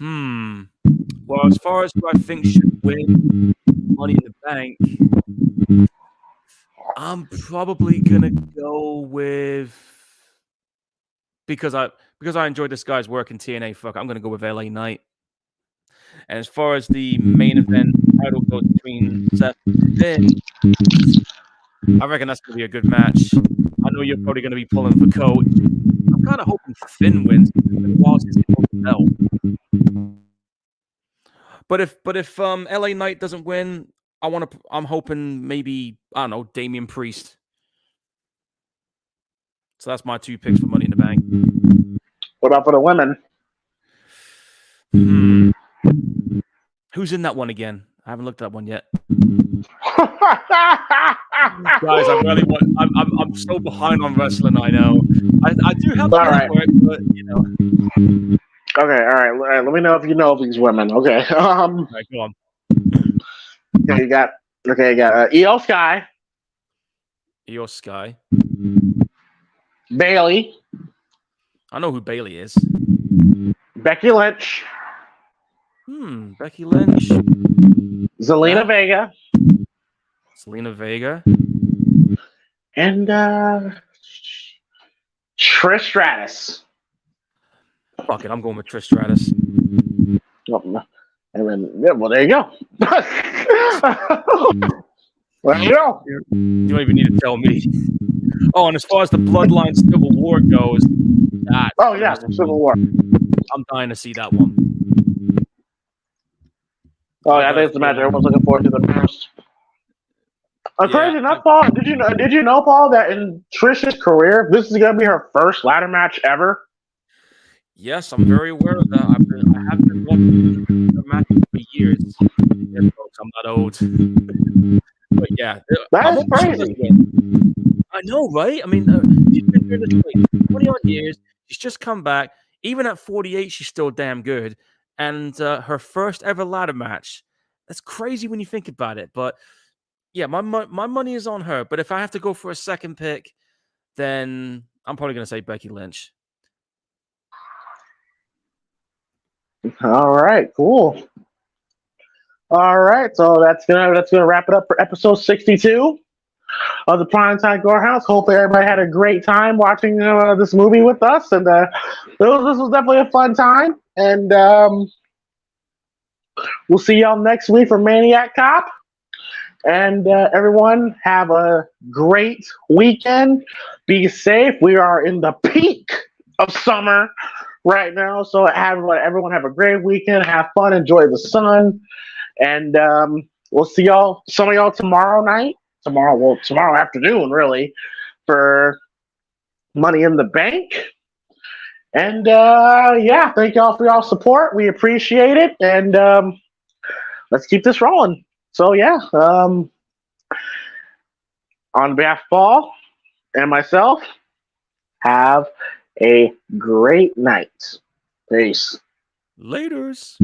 Well, as far as who I think should win Money in the Bank, I'm probably going to go with, because I enjoyed this guy's work in TNA, I'm going to go with LA Knight. And as far as the main event title goes between Seth and Finn, I reckon that's going to be a good match. I know you're probably going to be pulling for Coach. I'm kind of hoping Finn wins. It's been a while since he won the belt. But if LA Knight doesn't win, I'm hoping maybe, I don't know, Damian Priest. So that's my two picks for Money in the Bank. What about for the women? Who's in that one again? I haven't looked at that one yet. Guys, I'm so behind on wrestling. I know. I do have the network, but you know. Okay, all right. Let me know if you know these women. Okay. All right, go on. Okay, you got Io Sky. Io Sky. Bailey. I know who Bailey is. Becky Lynch. Becky Lynch. Zelina Vega. Zelina Vega. And Trish Stratus. Fuck it, I'm going with Trish Stratus. Well, there you go. There you go. You don't even need to tell me. Oh, and as far as the Bloodline Civil War goes, Civil War. I'm dying to see that one. Oh, yeah, I think it's the match everyone's looking forward to the most. Crazy enough, Paul. Did you know, Paul, that in Trish's career, this is gonna be her first ladder match ever? Yes, I'm very aware of that. I have been watching the matches for years. Yeah, folks, I'm not old. But yeah, that's crazy. I know, right? I mean, she's been doing this for 20 odd years. She's just come back. Even at 48, she's still damn good. And her first ever ladder match. That's crazy when you think about it. But yeah, my money is on her. But if I have to go for a second pick, then I'm probably going to say Becky Lynch. All right, cool. All right, so that's gonna wrap it up for episode 62 of the Primetime Gorehounds. Hopefully, everybody had a great time watching this movie with us, and this was definitely a fun time. And we'll see y'all next week for Maniac Cop. And everyone, have a great weekend. Be safe. We are in the peak of summer right now, so everyone have a great weekend. Have fun. Enjoy the sun. And we'll see some of y'all tomorrow night. Tomorrow afternoon, really. for Money in the Bank. And yeah, thank y'all for y'all support. We appreciate it. And let's keep this rolling. So yeah, on behalf of Paul and myself, have a great night. Peace. Laters.